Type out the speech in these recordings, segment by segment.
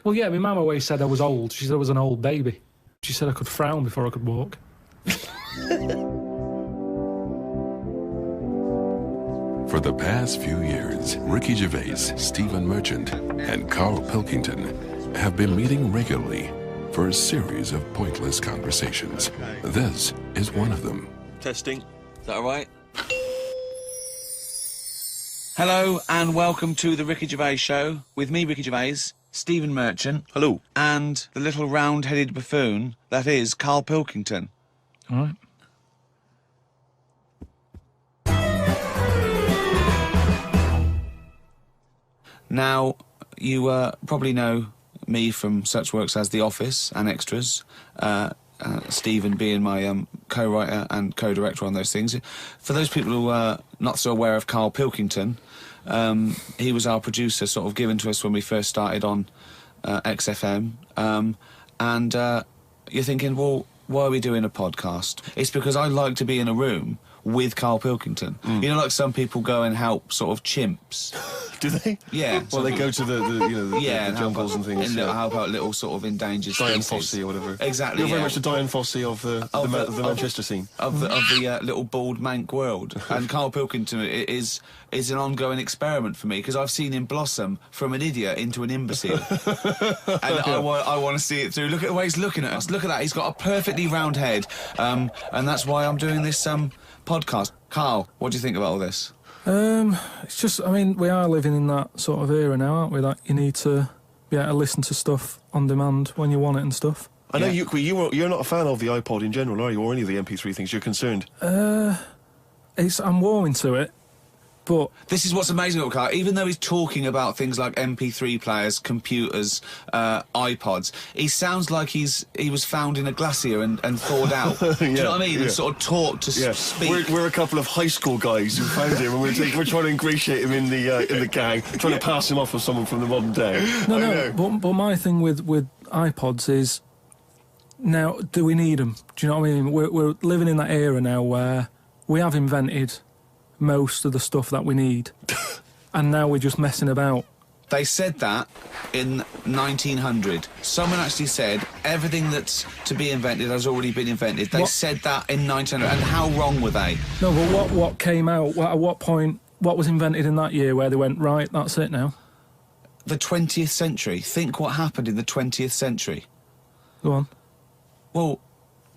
Well, yeah, my mum always said I was old. She said I was an old baby. She said I could frown before I could walk. For the past few years, Ricky Gervais, Stephen Merchant, and Karl Pilkington have been meeting regularly for a series of pointless conversations. This is one of them. Testing. Is that all right? Hello and welcome to the Ricky Gervais Show with me, Ricky Gervais, Stephen Merchant. Hello. And the little round-headed buffoon that is Karl Pilkington. All right. Now, you probably know me from such works as The Office and Extras, Stephen being my co-writer and co-director on those things. For those people who are not so aware of Karl Pilkington, he was our producer, sort of given to us when we first started on XFM. And you're thinking, well, why are we doing a podcast? It's because I like to be in a room with Karl Pilkington. You know, like some people go and help sort of chimps. Do they? Yeah. Well, they go to the jungles and things. And help out little sort of endangered Diane species. Fossey or whatever. Exactly. You're very much the Diane Fossey of the Manchester scene. Of the little bald mank world. And Karl Pilkington is an ongoing experiment for me because I've seen him blossom from an idiot into an imbecile. And I want to see it through. Look at the way he's looking at us. Look at that. He's got a perfectly round head. And that's why I'm doing this podcast. Karl, what do you think about all this? It's just, I mean, we are living in that sort of era now, aren't we? That you need to be able to listen to stuff on demand when you want it and stuff. I know you're not a fan of the iPod in general, are you? Or any of the MP3 things? You're concerned? I'm warming to it, but this is what's amazing about Karl. Even though he's talking about things like MP3 players, computers, iPods, he sounds like he was found in a glacier and thawed out. Do you know what I mean? Yeah. And sort of taught to speak. We're a couple of high school guys who found him, and we're trying to ingratiate him in the gang, trying to pass him off as someone from the modern day. No. But my thing with iPods is, now, do we need them? Do you know what I mean? We're living in that era now where we have invented most of the stuff that we need, and now we're just messing about. They said that in 1900. Someone actually said everything that's to be invented has already been invented. They said that in 1900, and how wrong were they? No, but what came out, at what point, what was invented in that year where they went, right, that's it now? The 20th century. Think what happened in the 20th century. Go on. Well,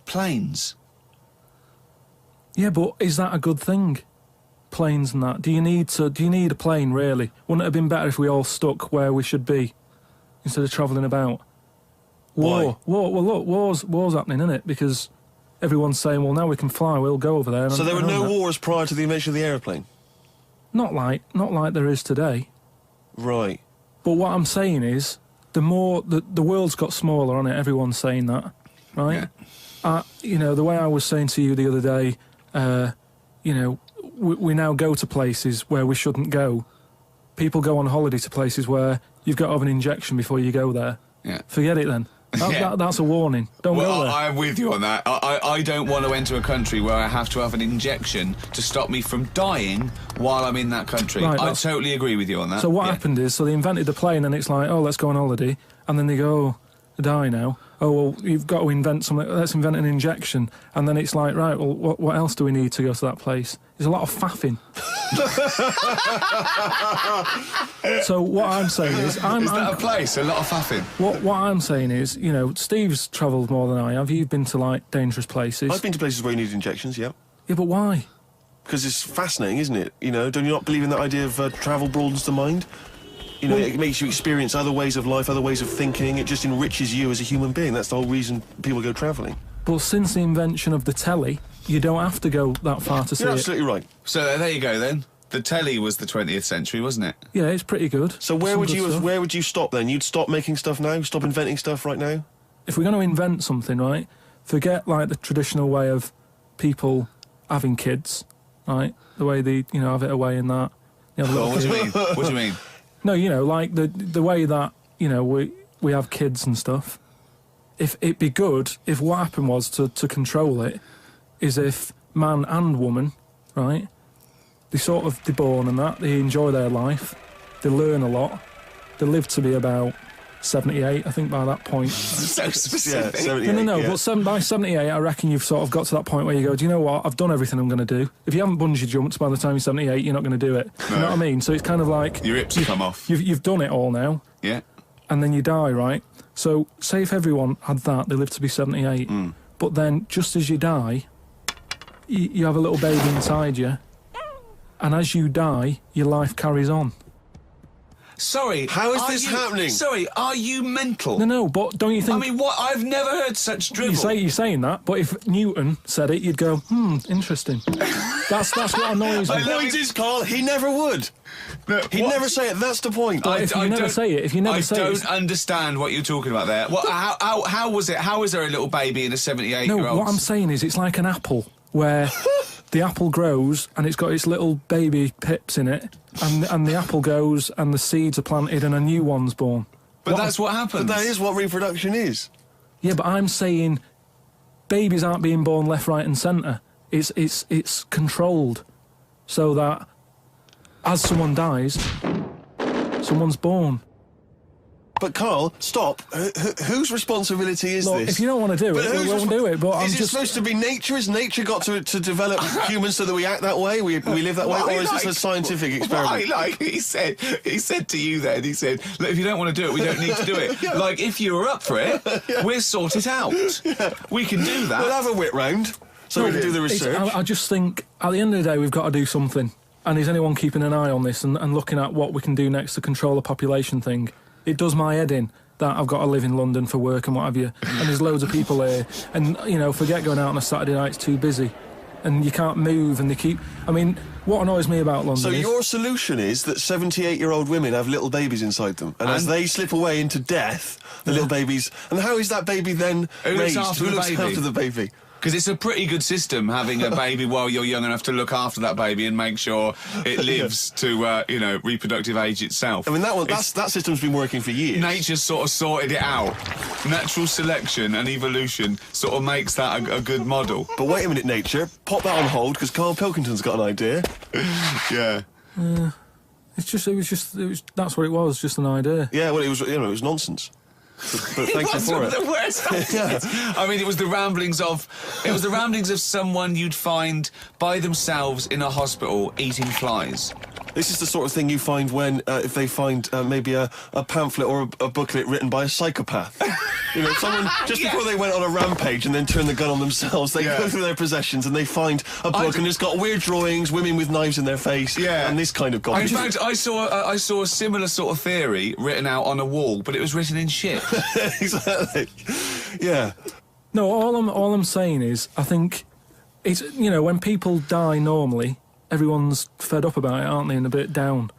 planes. Yeah, but is that a good thing? Planes and that. Do you need a plane, really? Wouldn't it have been better if we all stuck where we should be instead of travelling about? War. Well, look, war's happening, isn't it? Because everyone's saying, well, now we can fly, we'll go over there. So there were no wars prior to the invention of the aeroplane? Not like there is today. Right. But what I'm saying is, the world's got smaller on it, everyone's saying that, right? Yeah. The way I was saying to you the other day, we now go to places where we shouldn't go. People go on holiday to places where you've got to have an injection before you go there. Yeah. Forget it then. That's a warning. Don't go there. I'm with you on that. I don't want to enter a country where I have to have an injection to stop me from dying while I'm in that country. Right, I totally agree with you on that. So what happened is, they invented the plane and it's like, oh, let's go on holiday. And then they go, oh, die now. Oh, well, you've got to invent something. Let's invent an injection. And then it's like, right, well, what else do we need to go to that place? There's a lot of faffing. So what I'm saying is... Is that a place? A lot of faffing? What I'm saying is, Steve's travelled more than I have. You've been to, like, dangerous places. I've been to places where you need injections, yeah. Yeah, but why? Because it's fascinating, isn't it? Do you not believe in that idea of travel broadens the mind? It makes you experience other ways of life, other ways of thinking. It just enriches you as a human being. That's the whole reason people go travelling. But since the invention of the telly, you don't have to go that far to see it. You're absolutely right. So there you go, then. The telly was the 20th century, wasn't it? Yeah, it's pretty good. So where would you stop, then? You'd stop making stuff now? Stop inventing stuff right now? If we're going to invent something, right, forget, like, the traditional way of people having kids, right? The way they, have it away in that. What do you mean? What do you mean? No, like the way that, we have kids and stuff. If it'd be good if what happened was to control it is if man and woman, right, they're born and that, they enjoy their life, they learn a lot, they live to be about 78, I think, by that point. So specific. Yeah, 78, No, yeah. but by 78, I reckon you've sort of got to that point where you go, do you know what? I've done everything I'm going to do. If you haven't bungee jumped by the time you're 78, you're not going to do it. You know what I mean? So it's kind of like... Your hips come off. You've done it all now, Yeah. and then you die, right? So say if everyone had that, they lived to be 78. But then, just as you die, you have a little baby inside you, and as you die, your life carries on. Sorry. How is are this you- happening? Sorry, are you mental? No, but don't you think... I mean, what? I've never heard such drivel. You're saying that, but if Newton said it, you'd go, interesting. That's what annoys me. I The love point it. is, Carl, he never would. No, He'd what? never say it. That's the point. But if you never don't- say it, I don't understand what you're talking about there. What, how was it? How is there a little baby in a 78-year-old? No, what I'm saying is it's like an apple, where the apple grows and it's got its little baby pips in it, and the apple goes and the seeds are planted and a new one's born. But that's what happens. But that is what reproduction is. Yeah, but I'm saying babies aren't being born left, right and centre. It's controlled so that as someone dies, someone's born. But Carl, stop. Whose responsibility is Look, this? if you don't want to do it, we won't do it. But I'm is it just supposed to be nature? Has nature got to develop humans so that we act that way? We live that way? Or is this a scientific experiment? He said to you then, he said, look, if you don't want to do it, we don't need to do it. Like, if you were up for it, we'll sort it out. We can do that. We'll have a whip round so we can do the research. I just think at the end of the day, we've got to do something. And is anyone keeping an eye on this and looking at what we can do next to control the population thing? It does my head in that I've got to live in London for work and what have you, and there's loads of people here, and, you know, forget going out on a Saturday night, it's too busy, and you can't move, and they keep... I mean, what annoys me about London So is... your solution is that 78-year-old women have little babies inside them, and as they slip away into death, the little babies... And how is that baby then Who looks raised? after Who the looks baby? after the baby? Because it's a pretty good system having a baby while you're young enough to look after that baby and make sure it lives to, reproductive age itself. I mean, that system's been working for years. Nature's sort of sorted it out. Natural selection and evolution sort of makes that a good model. But wait a minute, nature. Pop that on hold, because Karl Pilkington's got an idea. Yeah. That's what it was, just an idea. Yeah, well, it was nonsense. But thank you for it. The worst I mean, it was the ramblings of someone you'd find by themselves in a hospital eating flies. This is the sort of thing you find when, if they find maybe a pamphlet or a booklet written by a psychopath. You know, someone, just before they went on a rampage and then turned the gun on themselves, they go through their possessions and they find a book and it's got weird drawings, women with knives in their face, and this kind of In garbage. fact, I saw a similar sort of theory written out on a wall, but it was written in shit. Exactly. Yeah. No, all I'm saying is, I think it's, you know, when people die normally, everyone's fed up about it, aren't they, and a bit down.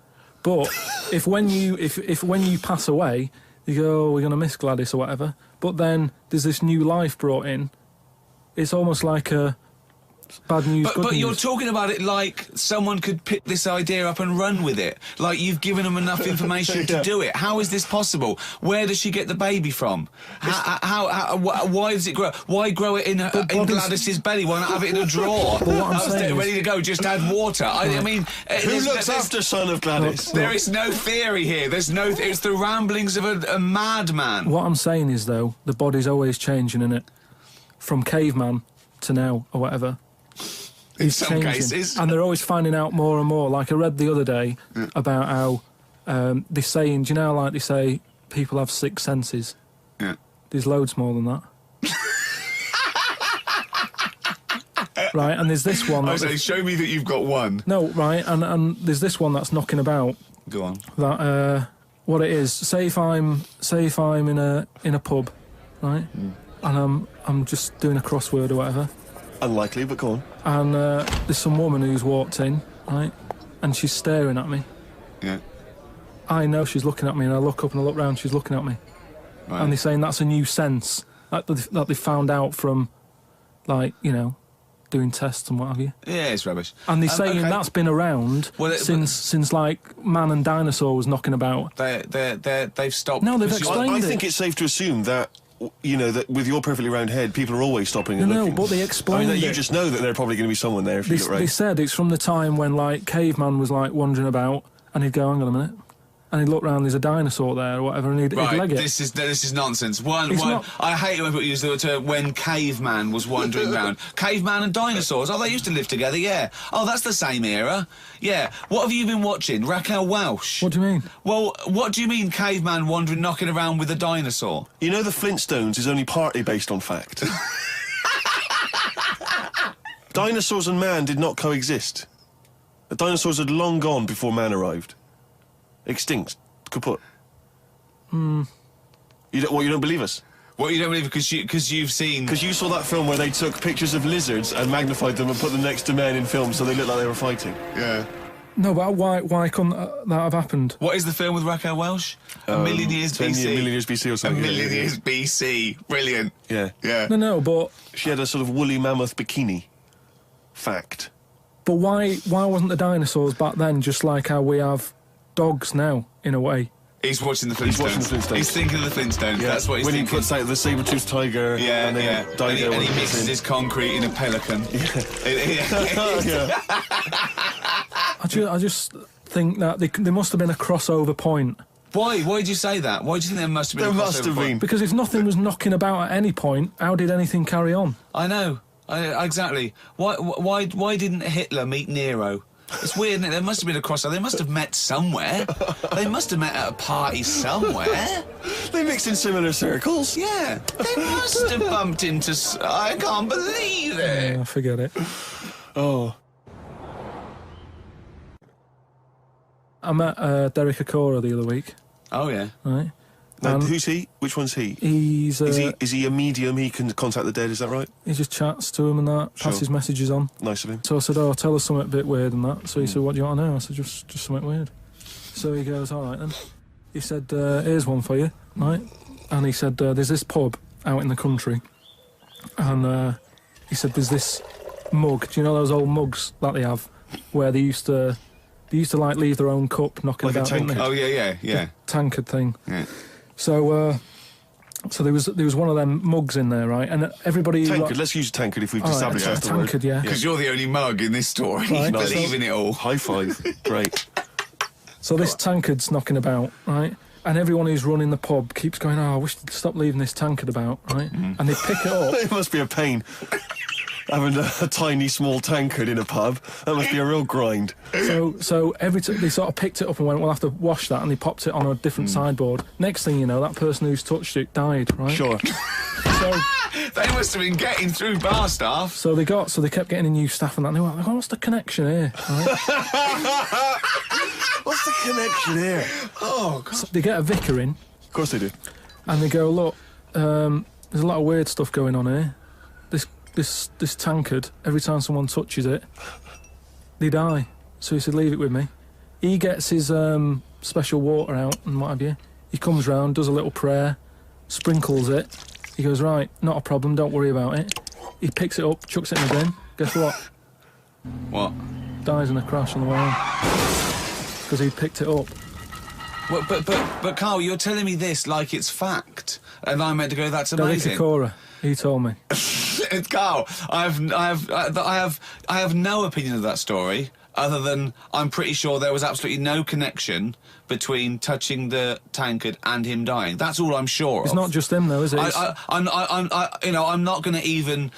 But if when you pass away, you go, oh, we're going to miss Gladys or whatever, but then there's this new life brought in, it's almost like a bad news, good But news. you're talking about it like someone could pick this idea up and run with it. Like you've given them enough information to do it. How is this possible? Where does she get the baby from? Why does it grow? Why grow it in Gladys's belly? Why not have it in a drawer? But what I'm saying is- ready to go, just add water. I mean... Who looks after son of Gladys? There is no theory here. There's no... It's the ramblings of a madman. What I'm saying is, though, the body's always changing, innit? From caveman to now, or whatever. In It's some changing. cases. And they're always finding out more and more. Like I read the other day about how they're saying, do you know, like they say, people have six senses. Yeah. There's loads more than that. Right, and there's this one. I say, show me that you've got one. No, right, and there's this one that's knocking about. Go on. That what it is. Say if I'm in a pub, right, and I'm just doing a crossword or whatever. Unlikely, but go on. And there's some woman who's walked in, right, and she's staring at me. Yeah. I know she's looking at me, and I look up and I look round, she's looking at me. Right. And they're saying that's a new sense that they found out from, like, you know, doing tests and what have you. Yeah, it's rubbish. And they're saying okay. that's been around since like man and dinosaur was knocking about. They've stopped. No, they've pursuing- explained I think it's safe to assume that, you know, that with your perfectly round head, people are always stopping and looking. No, but they explained You it. just know that there's probably going to be someone there if you look They right. said it's from the time when, like, caveman was, like, wandering about, and he'd go, hang on a minute. and he'd look round, there's a dinosaur there or whatever, and he'd leg it. This is nonsense. Not... I hate it when people use the term when caveman was wandering round. Caveman and dinosaurs, oh, they used to live together, yeah. Oh, that's the same era. Yeah. What have you been watching? Raquel Welch? What do you mean? Well, what do you mean caveman wandering, knocking around with a dinosaur? You know the Flintstones is only partly based on fact. Dinosaurs and man did not coexist. The dinosaurs had long gone before man arrived. Extinct. Kaput. You don't believe us? What, you don't believe because you've seen... Because you saw that film where they took pictures of lizards and magnified them and put them next to men in films so they looked like they were fighting. Yeah. No, but why couldn't that have happened? What is the film with Raquel Welch? A Million Years BC. A Million Years BC or something. A Million Years BC. Brilliant. Yeah. Yeah. No, but... She had a sort of woolly mammoth bikini. Fact. But why wasn't the dinosaurs back then just like how we have dogs now, in a way? He's watching the Flintstones. He's thinking of the Flintstones. Yeah. That's what he's thinking. When he puts out the saber-toothed tiger... Yeah, and then and he mixes his concrete in a pelican. Yeah. I just think that there must have been a crossover point. Why? Why did you say that? Why do you think there must have been a crossover point? Because if nothing was knocking about at any point, how did anything carry on? I know. Exactly. Why didn't Hitler meet Nero? It's weird, isn't it? There must have been a crossover. They must have met somewhere. They must have met at a party somewhere. They mixed in similar circles. Yeah. They must have bumped into... I can't believe it. Yeah, forget it. Oh. I met Derek Acora the other week. Oh, yeah. Right. Now, who's he? Which one's he? He's... Is he a medium? He can contact the dead, is that right? He just chats to him and that, passes messages on. Nice of him. So I said, oh, tell us something a bit weird and that. So he said, what do you want to know? I said, just something weird. So he goes, all right then. He said, here's one for you, right? And he said, there's this pub out in the country. And he said, there's this mug. Do you know those old mugs that they have? Where they used to like leave their own cup knocking like about, didn't they? Oh, yeah. The tankard thing. Yeah. So there was one of them mugs in there, right? And everybody... Tankard, let's use tankard if we've established that. Tankard, yeah. Because you're the only mug in this story. Right. You believe in it all. High five. Great. So this tankard's knocking about, right? And everyone who's running the pub keeps going, oh, I wish they'd stop leaving this tankard about, right? And they pick it up. It must be a pain. Having a tiny, small tankard in a pub, that must be a real grind. So every they sort of picked it up and went, we'll have to wash that, and they popped it on a different sideboard. Next thing you know, that person who's touched it died, right? Sure. So they must have been getting through bar staff. So they kept getting a new staff and that. And they were like, what's the connection here? Right? What's the connection here? Oh, God. So they get a vicar in. Of course they do. And they go, look, there's a lot of weird stuff going on here. This tankard, every time someone touches it, they die. So he said, leave it with me. He gets his special water out and what have you. He comes round, does a little prayer, sprinkles it. He goes, right, not a problem, don't worry about it. He picks it up, chucks it in the bin. Guess what? What? Dies in a crash on the way home. Because he picked it up. Well, but Carl, you're telling me this like it's fact, and I'm meant to go, that's amazing. Derek Acora, he told me. Carl, I have no opinion of that story, other than I'm pretty sure there was absolutely no connection between touching the tankard and him dying. That's all I'm sure of. It's not just him, though, is it? I'm not going to even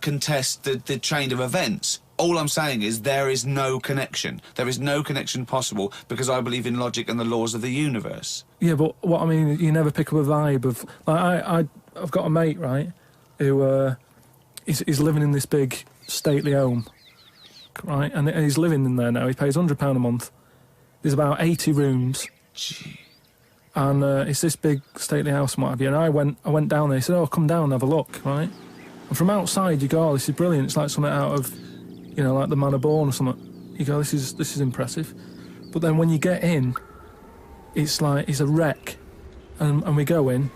contest the chain of events. All I'm saying is there is no connection. There is no connection possible because I believe in logic and the laws of the universe. Yeah, but what I mean, you never pick up a vibe of... Like, I've got a mate, right, who he's living in this big stately home, right, and he's living in there now. He pays £100 a month. There's about 80 rooms. Gee. And it's this big stately house and what have you. And I went down there. He said, oh, come down and have a look, right? And from outside you go, oh, this is brilliant. It's like something out of... You know, like the Man of Born or something. You go, this is impressive. But then when you get in, it's like, it's a wreck. And we go in,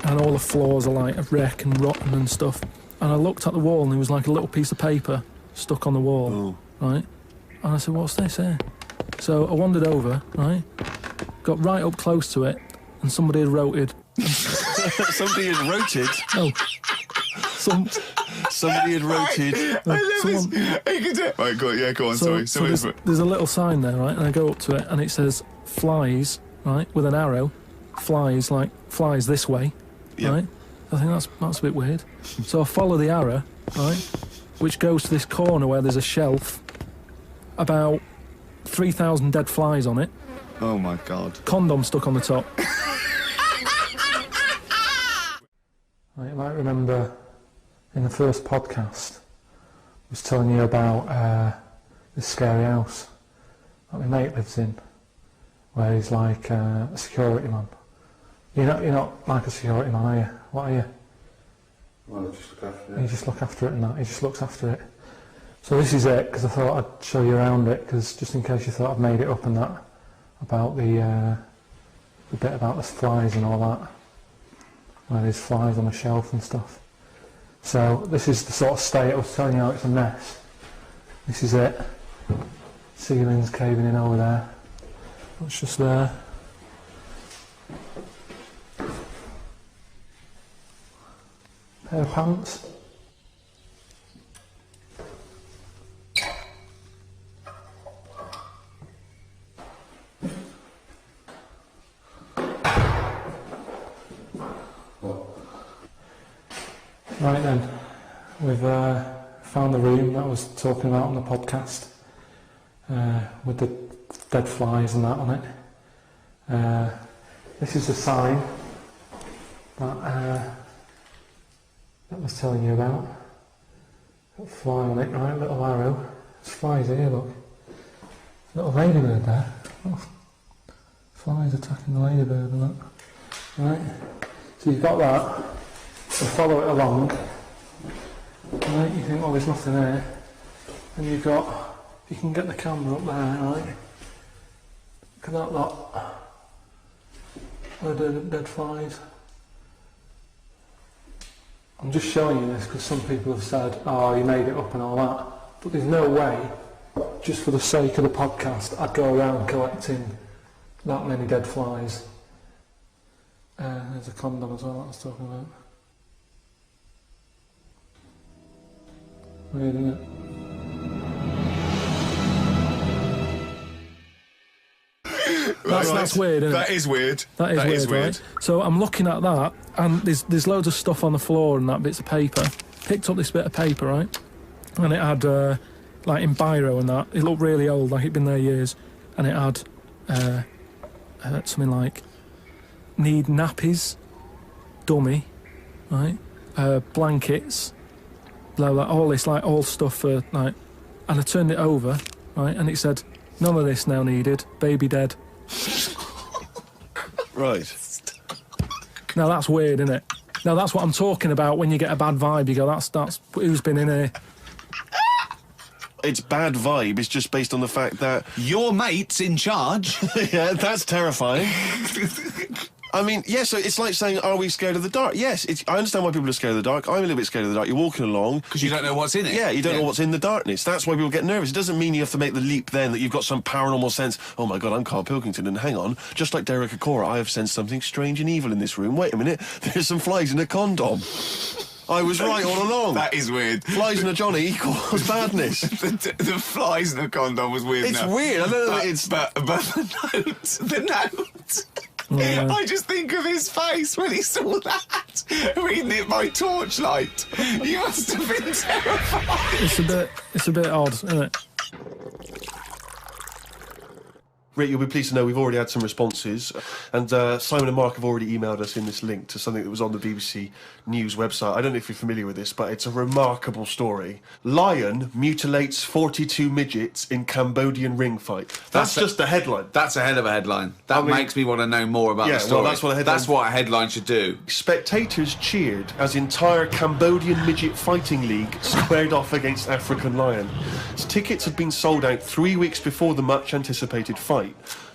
and all the floors are like a wreck and rotten and stuff. And I looked at the wall, and there was like a little piece of paper stuck on the wall, right? And I said, what's this here? So I wandered over, right? Got right up close to it, and somebody had wrote. Somebody had wrote? Oh. Somebody had wrote. Right, go on, sorry. So there's a little sign there, right? And I go up to it, and it says, flies, right, with an arrow, flies this way, Yeah. right? I think that's a bit weird. So I follow the arrow, right, which goes to this corner where there's a shelf, about 3,000 dead flies on it, Oh my God. condom stuck on the top. You might remember in the first podcast, I was telling you about this scary house that my mate lives in, where he's like a security man. You're not like a security man, are you? What are you? Well, I just look after it. You just look after it and that. He just looks after it. So this is it, because I thought I'd show you around it, because just in case you thought I'd made it up and that, about the bit about the flies and all that, where there's flies on the shelf and stuff. So this is the sort of state I was telling you how it's a mess. This is it. Ceiling's caving in over there. That's just there. Pair of pants. Right then, we've found the room that I was talking about on the podcast, with the dead flies and that on it. This is the sign that I was telling you about. Got a fly on it, right, little arrow. There's flies here, look. Little ladybird there. Oh, flies attacking the ladybird and that. Right, so you've got that. So follow it along, right, you think, well, there's nothing there, and you can get the camera up there, right, look at that lot, where the dead flies. I'm just showing you this because some people have said, oh, you made it up and all that, but there's no way, just for the sake of the podcast, I'd go around collecting that many dead flies. There's a condom as well that I was talking about. Weird, isn't it? That's weird, isn't it? That is weird. That is weird, right? So I'm looking at that, and there's loads of stuff on the floor and that, bits of paper. Picked up this bit of paper, right? And it had, like in biro and that, it looked really old, like it'd been there years. And it had something like, need nappies, dummy, right? Blankets, blah, blah, all this, like, all stuff for, like, and I turned it over, right, and it said, none of this now needed, baby dead. Right. Now that's weird, isn't it? Now that's what I'm talking about when you get a bad vibe, you go, that's who's been in here? It's bad vibe, it's just based on the fact that... Your mate's in charge. Yeah, that's terrifying. I mean, yeah, so it's like saying, are we scared of the dark? Yes, I understand why people are scared of the dark. I'm a little bit scared of the dark. You're walking along. Because you don't know what's in it. Yeah, you don't know what's in the darkness. That's why people get nervous. It doesn't mean you have to make the leap then that you've got some paranormal sense. Oh my God, I'm Karl Pilkington, and hang on, just like Derek Acora, I have sensed something strange and evil in this room. Wait a minute, there's some flies in a condom. I was right all along. That is weird. Flies in a Johnny equals badness. the flies in a condom was weird. It's weird. I don't know. But the note. Yeah. I just think of his face when he saw that, reading it by torchlight. You must have been terrified. It's a bit odd, isn't it? Rick, you'll be pleased to know we've already had some responses, and Simon and Mark have already emailed us in this link to something that was on the BBC News website. I don't know if you're familiar with this, but it's a remarkable story. Lion mutilates 42 midgets in Cambodian ring fight. That's just the headline. That's a hell of a headline. That makes me want to know more about the story. Well, that's what a headline should do. Spectators cheered as entire Cambodian midget fighting league squared off against African lion. Tickets had been sold out 3 weeks before the much-anticipated fight.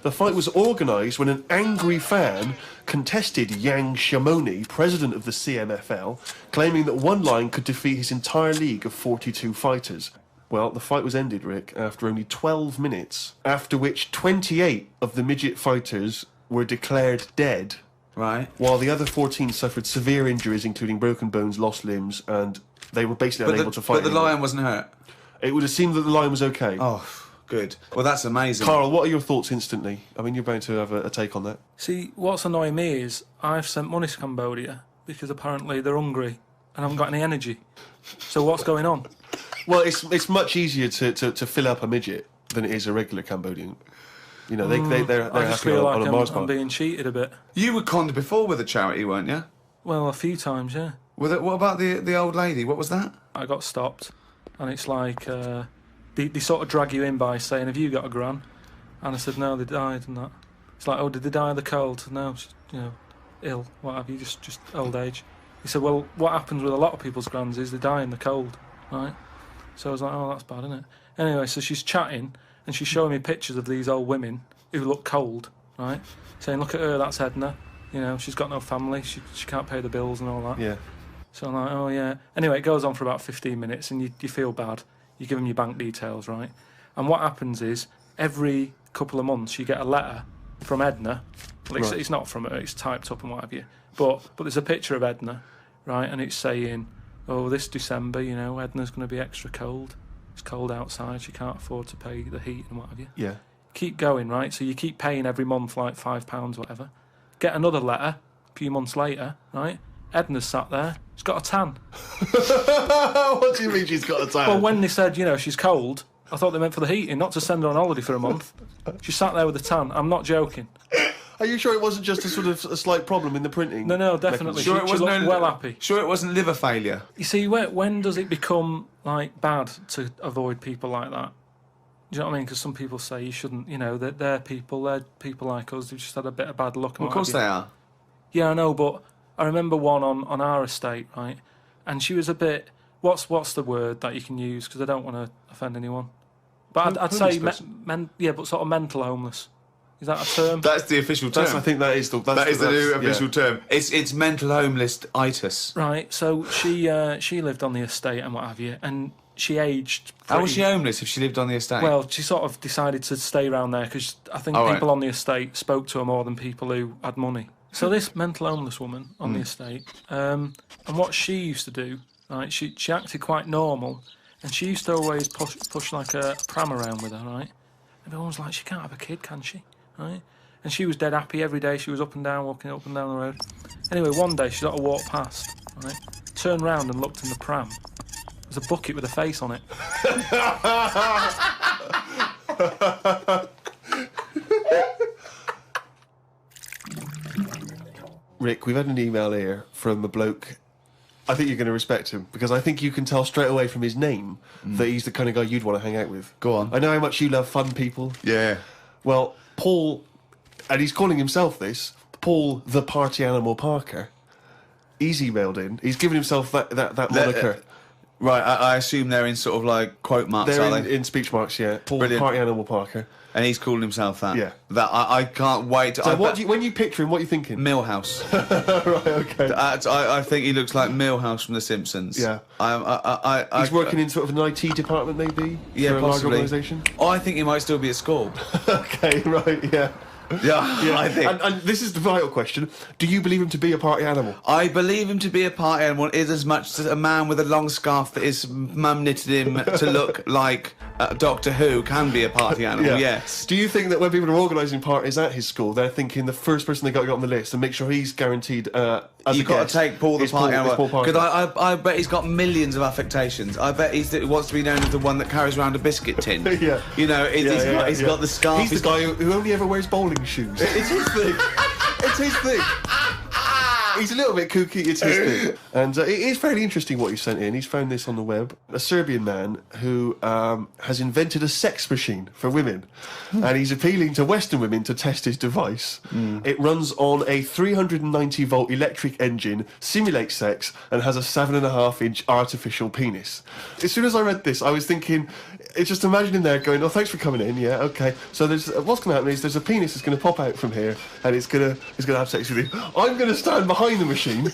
The fight was organised when an angry fan contested Yang Shamoni, president of the CMFL, claiming that one lion could defeat his entire league of 42 fighters. Well, the fight was ended, Rick, after only 12 minutes, after which 28 of the midget fighters were declared dead, right, while the other 14 suffered severe injuries, including broken bones, lost limbs, and they were basically unable to fight But the anymore. lion wasn't hurt? It would have seemed that the lion was okay. Oh, good. Well, that's amazing. Karl, what are your thoughts instantly? I mean, you're bound to have a take on that. See, what's annoying me is I've sent money to Cambodia because apparently they're hungry and haven't got any energy. So what's going on? Well, it's much easier to fill up a midget than it is a regular Cambodian. You know, they're I just happy feel on like a Mars I'm bar. being cheated a bit. You were conned before with a charity, weren't you? Well, a few times, yeah. What about the old lady? What was that? I got stopped, and it's like they sort of drag you in by saying, "Have you got a gran?" And I said, "No, they died," and that. It's like, "Oh, did they die of the cold?" No, just, ill. What have you? Just old age. He said, "Well, what happens with a lot of people's grans is they die in the cold, right?" So I was like, "Oh, that's bad, isn't it?" Anyway, so she's chatting and she's showing me pictures of these old women who look cold, right? Saying, "Look at her, that's Edna. You know, she's got no family. She can't pay the bills and all that." Yeah. So I'm like, "Oh yeah." Anyway, it goes on for about 15 minutes, and you feel bad. You give them your bank details, right? And what happens is every couple of months you get a letter from Edna. Well, Right. it's not from her; it's typed up and what have you. But there's a picture of Edna, right? And it's saying, "Oh, this December, Edna's going to be extra cold. It's cold outside. She can't afford to pay the heat and what have you." Yeah. Keep going, right? So you keep paying every month like £5, whatever. Get another letter a few months later, right? Edna's sat there. She's got a tan. What do you mean she's got a tan? Well, when they said, she's cold, I thought they meant for the heating, not to send her on holiday for a month. She sat there with a tan. I'm not joking. Are you sure it wasn't just a slight problem in the printing? No, definitely. Sure, it she wasn't looked well happy. Sure, it wasn't liver failure. You see, when does it become bad to avoid people like that? Do you know what I mean? Because some people say you shouldn't. They're people like us who just had a bit of bad luck. Well, of course they are. Yeah, I know, but I remember one on our estate, right? And she was a bit. What's the word that you can use? Because I don't want to offend anyone. But I'd say but sort of mental homeless. Is that a term? That's the official term. I think that is the new official term. It's mental homeless-itis. Right. So she lived on the estate and what have you, and she aged. How was she homeless if she lived on the estate? Well, she sort of decided to stay around there because I think people on the estate spoke to her more than people who had money. So this mental homeless woman on the estate, and what she used to do, right? She acted quite normal, and she used to always push like a pram around with her, right? And everyone was like, "She can't have a kid, can she?" Right? And she was dead happy every day. She was up and down, walking up and down the road. Anyway, one day she sort of walked past, right? Turned round and looked in the pram. There's a bucket with a face on it. Rick, we've had an email here from a bloke. I think you're going to respect him because I think you can tell straight away from his name that he's the kind of guy you'd want to hang out with. Go on. I know how much you love fun people. Yeah. Well, Paul, and he's calling himself this, Paul the Party Animal Parker. He's emailed in. He's given himself that moniker. Right, I assume they're in sort of like quote marks, They're are they? in speech marks, yeah. Paul Brilliant. Party Animal Parker. And he's called himself that. Yeah. That I can't wait. So when you picture him, what are you thinking? Millhouse. Right, okay. I think he looks like Millhouse from The Simpsons. Yeah. He's working in sort of an IT department, maybe? Yeah, for a large possibly. organisation? Oh, I think he might still be at school. Okay, right, yeah. Yeah, Yeah, I think. and this is the vital question. Do you believe him to be a party animal? I believe him to be a party animal is as much as a man with a long scarf that his mum knitted him to look like Doctor Who can be a party animal, yes. Do you think that when people are organising parties at his school, they're thinking the first person they got to get on the list and make sure he's guaranteed as You've got to take Paul the party animal. Because Because I bet he's got millions of affectations. I bet he wants to be known as the one that carries around a biscuit tin. Yeah. You know, he's got the scarf. He's the guy who only ever wears bowling shoes. It's his thing. It's his thing. He's a little bit kooky, it's his thing. And it is fairly interesting what he sent in. He's found this on the web. A Serbian man who has invented a sex machine for women. And he's appealing to Western women to test his device. It runs on a 390-volt electric engine, simulates sex, and has a 7.5-inch artificial penis. As soon as I read this, I was thinking, just imagine him there going, "Oh, thanks for coming in, yeah, okay." So what's going to happen is there's a penis that's going to pop out from here, and it's going to have sex with you. I'm going to stand behind the machine.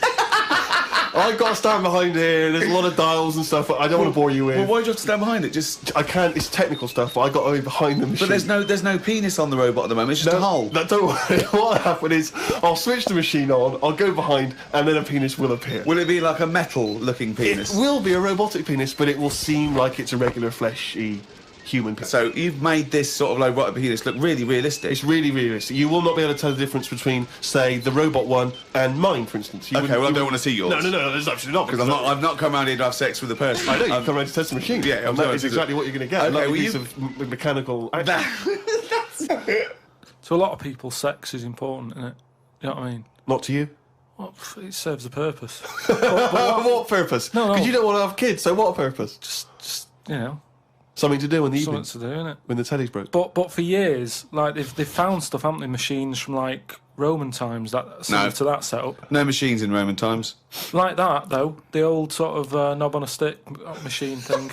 I've got to stand behind here. There's a lot of dials and stuff. I don't want to bore you with. Well, why do you have to stand behind it? Just I can't. It's technical stuff, but I got to be behind the machine. But there's no penis on the robot at the moment. It's just a hole. No, don't worry. What'll happen is I'll switch the machine on. I'll go behind, and then a penis will appear. Will it be like a metal-looking penis? It will be a robotic penis, but it will seem like it's a regular fleshy human being. So you've made this sort of low robotic penis look really realistic. It's really realistic. You will not be able to tell the difference between, say, the robot one and mine, for instance. Okay, well, I don't want to see yours. No, there's absolutely not. Because I've not come around here to have sex with a person. I know, you've come around to test the machine. Yeah, and that is exactly what you're going to get. Okay, Like a well, piece of mechanical action. To a lot of people, sex is important, isn't it? You know what I mean? Not to you. Well, it serves a purpose. What purpose? No. Because you don't want to have kids, so what purpose? Just you know, Something to do in the evening something to do, innit? when the telly's broke. But for years, like they've found stuff, haven't they? Machines from like Roman times that similar to that setup. No machines in Roman times. Like that though, the old sort of knob on a stick machine thing.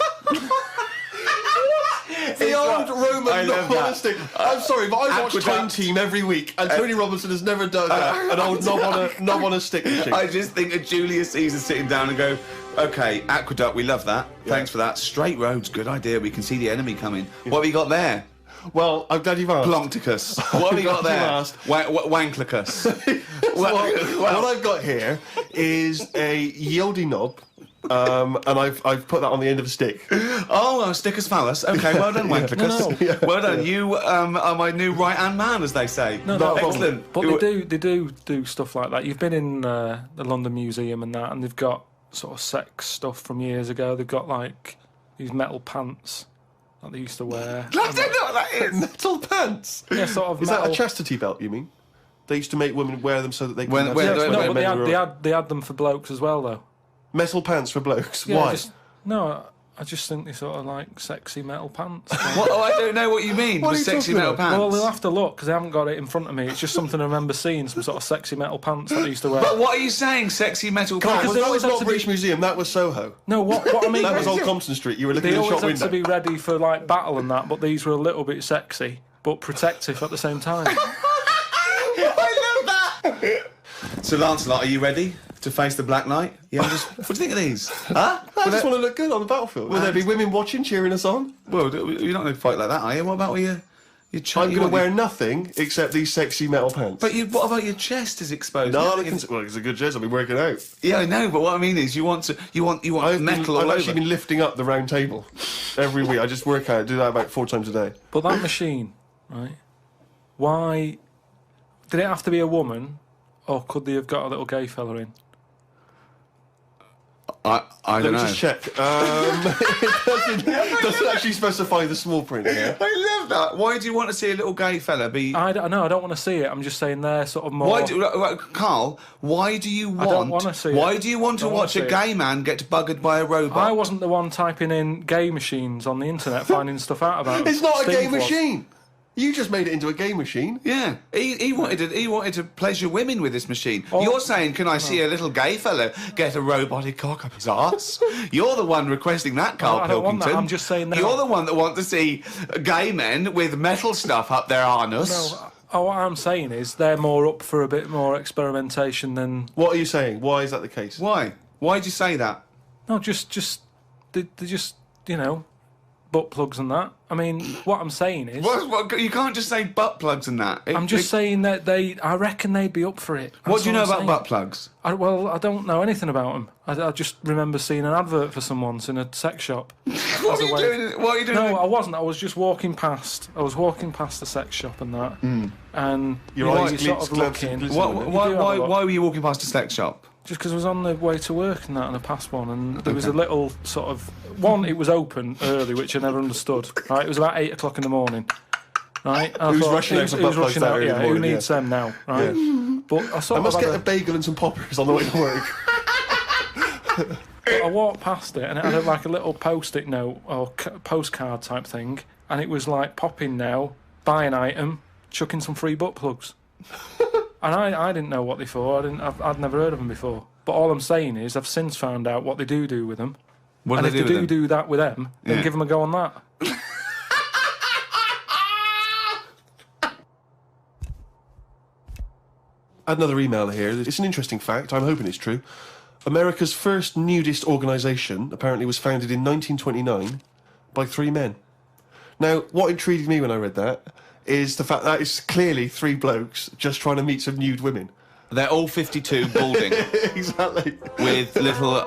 The old Roman stick. I'm sorry, but I watch Time Aqueduct. Team every week, and Tony Robinson has never done that. An old knob on a stick machine. I just think of Julius Caesar sitting down and go, okay, aqueduct, we love that. Thanks for that. Straight roads, good idea. We can see the enemy coming. What have you got there? Well, I'm glad you've asked. Ploncticus. What have you got there? Wanklicus. What I've got here is a Yodi knob, and I've put that on the end of a stick. Oh, stickus phallus. Okay, well done, Wanklicus. No. Well done. You are my new right-hand man, as they say. No, excellent. But they do stuff like that. You've been in the London Museum and that, and they've got sort of sex stuff from years ago. They've got like these metal pants that they used to wear. I don't know what that is. Metal pants. Yeah, sort of. Is metal. that a chastity belt? You mean? They used to make women wear them so that they can. have When- sex when- when No, their but men were- they had them for blokes as well, though. metal pants for blokes. Yeah, Why? I just think they sort of like sexy metal pants. What? Oh, I don't know what you mean What with are you sexy talking metal about? pants. Well, they'll have to look because I haven't got it in front of me. It's just something I remember seeing, some sort of sexy metal pants that they used to wear. But what are you saying, sexy metal Come on, pants? they that always was had not to British be- Museum. That was Soho. No, what I mean, That was Old Compton Street. You were looking they in the always shop had to window. be ready for like battle and that, but these were a little bit sexy but protective at the same time. I love that. So, Lancelot, are you ready to face the Black Knight? Yeah. What do you think of these? Huh? I just want to look good on the battlefield. Will there be women watching, cheering us on? Well, you're not going to fight like that, are you? What about your I'm going to wear nothing except these sexy metal pants. But what about your chest is exposed? no, You well, it's a good chest. I'll be working out. Yeah, I know, but what I mean is you want metal all I've over. actually been lifting up the round table every week. I just work out, do that about 4 times a day. But that machine, right? Why did it have to be a woman, or could they have got a little gay fella in? I Let don't me know. just check. It doesn't actually specify the small print here. I love that. Why do you want to see a little gay fella be? I don't want to see it. I'm just saying they're sort of more. Carl? Why do you want? I don't wanna see it. Why do you want to Don't wanna watch a see it. gay man get buggered by a robot? I wasn't the one typing in gay machines on the internet finding stuff out about them. It's not a Steve gay was. machine. You just made it into a gay machine. Yeah, he wanted to pleasure women with this machine. Oh. You're saying, can I see a little gay fella get a robotic cock up his arse? You're the one requesting that, Karl I don't want Pilkington. that. I'm just saying that. You're the one that want to see gay men with metal stuff up their anus. No, what I'm saying is they're more up for a bit more experimentation than. What are you saying? Why is that the case? Why? Why'd you say that? No, just they just butt plugs and that. I mean, what I'm saying is. What, you can't just say butt plugs and that. I'm just saying that I reckon they'd be up for it. What That's do you know I'm about saying. butt plugs? I don't know anything about them. I just remember seeing an advert for some once in a sex shop. What are you doing? What are you doing? No, I wasn't. I was just walking past. I was walking past the sex shop and that, and Your eyes you sort of glancing, looking. glistening. Why were you walking past a sex shop? Just because I was on the way to work and that, and I passed one, and there was a little sort of one. It was open early, which I never understood. Right, it was about 8 o'clock in the morning. Right, and I Who's thought, rushing out for who's butt plugs rushing that out? early in the Yeah, who morning, needs them now? Right, but I sort I must of get had a bagel and some poppers on the way to work. I walked past it, and it had like a little post-it note or postcard type thing, and it was like pop in now, buy an item, chuck in some free butt plugs. And I didn't know what they for. I'd never heard of them before. But all I'm saying is I've since found out what they do with them. What And do if they they do with them? do that with them, then Yeah. give them a go on that. Another email here. It's an interesting fact. I'm hoping it's true. America's first nudist organisation apparently was founded in 1929 by 3 men. Now, what intrigued me when I read that is the fact that it's clearly 3 blokes just trying to meet some nude women. They're all 52 balding. Exactly. exactly. with little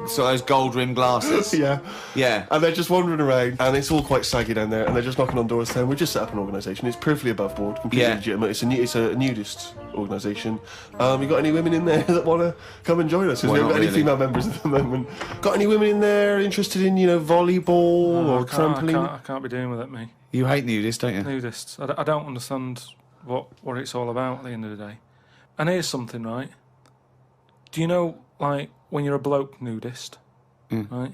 so those gold-rimmed glasses. Yeah. Yeah. And they're just wandering around, and it's all quite saggy down there, and they're just knocking on doors saying, we just set up an organisation, it's perfectly above board, completely Yeah. legitimate, it's a nudist organisation. You got any women in there that want to come and join us? Because we Well, haven't got any not really. female members at the moment. Got any women in there interested in, volleyball or trampoline? I can't be doing with it, me. You hate nudists, don't you? Nudists. I don't understand what it's all about at the end of the day. And here's something, right? Do you know, like, when you're a bloke nudist, right?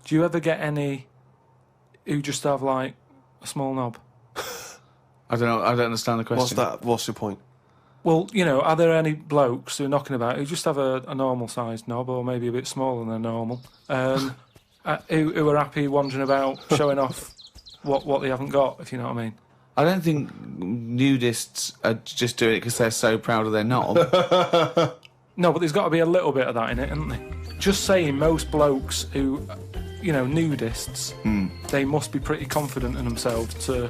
Do you ever get any who just have, like, a small knob? I don't know. I don't understand the question. What's that? What's your point? Well, are there any blokes who are knocking about who just have a normal-sized knob, or maybe a bit smaller than normal, who are happy wandering about showing off what they haven't got, if you know what I mean? I don't think nudists are just doing it because they're so proud of their knob. No, but there's got to be a little bit of that in it, isn't there? Just saying, most blokes who, nudists, they must be pretty confident in themselves to,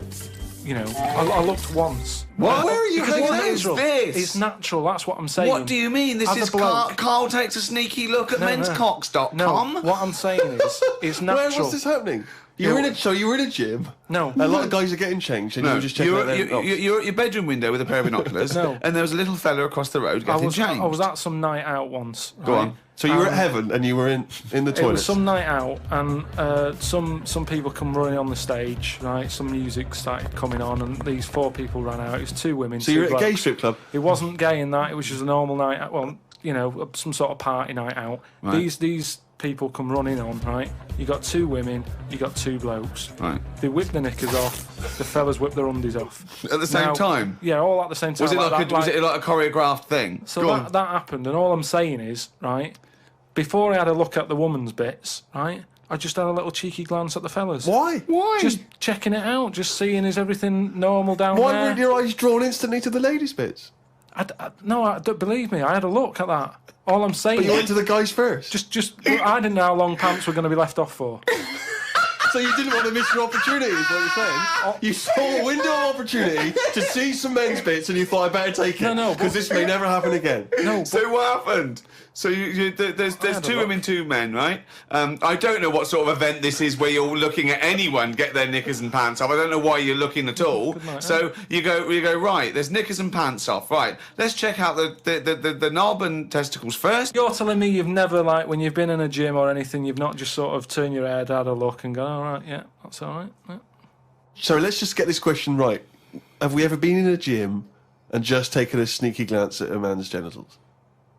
I looked once. What? Where are you Because hanging it's out? natural. this? It's natural, that's what I'm saying. What do you mean? This As a is bloke- Carl takes a sneaky look at No, menscocks.com. No, what I'm saying is, it's Where natural. was this happening? You were in a gym. No. A lot of guys are getting changed, and you No, were just checking out their you're at your bedroom window with a pair of binoculars, No. and there was a little fella across the road getting changed. I was at some night out once. Go right? on. So you were at heaven, and you were in the It was toilet. some night out, and some people come running on the stage, right? Some music started coming on, and these 4 people ran out. It was 2 women. So 2 you're at a gay blokes. strip club. It wasn't gay in that. It was just a normal night out. Well, some sort of party night out. Right. These people come running on, right? You got 2 women, you got 2 blokes. Right. They whip their knickers off. The fellas whip their undies off. At the same time? Yeah, all at the same time. Was it like that, was it like a choreographed thing? So that happened, and all I'm saying is, right, before I had a look at the woman's bits, right, I just had a little cheeky glance at the fellas. Why? Why? Just checking it out, just seeing is everything normal down Why there. weren't your eyes drawn instantly to the ladies' bits? No, don't believe me. I had a look at that. All I'm saying But you went is, to the guys first. just I didn't know how long pants were going to be left off for. So you didn't want to miss your opportunity, is what you're saying? You saw a window of opportunity to see some men's bits, and you thought, I better take it. No, because this may never happen again. No, So what happened? So there's had a 2 look. women, 2 men, right? I don't know what sort of event this is where you're looking at anyone get their knickers and pants off. I don't know why you're looking at all. night, So you go right. There's knickers and pants off. Right. Let's check out the knob and testicles first. you're telling me you've never, like, when you've been in a gym or anything, you've not just sort of turned your head, had a look, and gone, all right, yeah, that's all right. Yeah. So let's just get this question right. Have we ever been in a gym and just taken a sneaky glance at a man's genitals?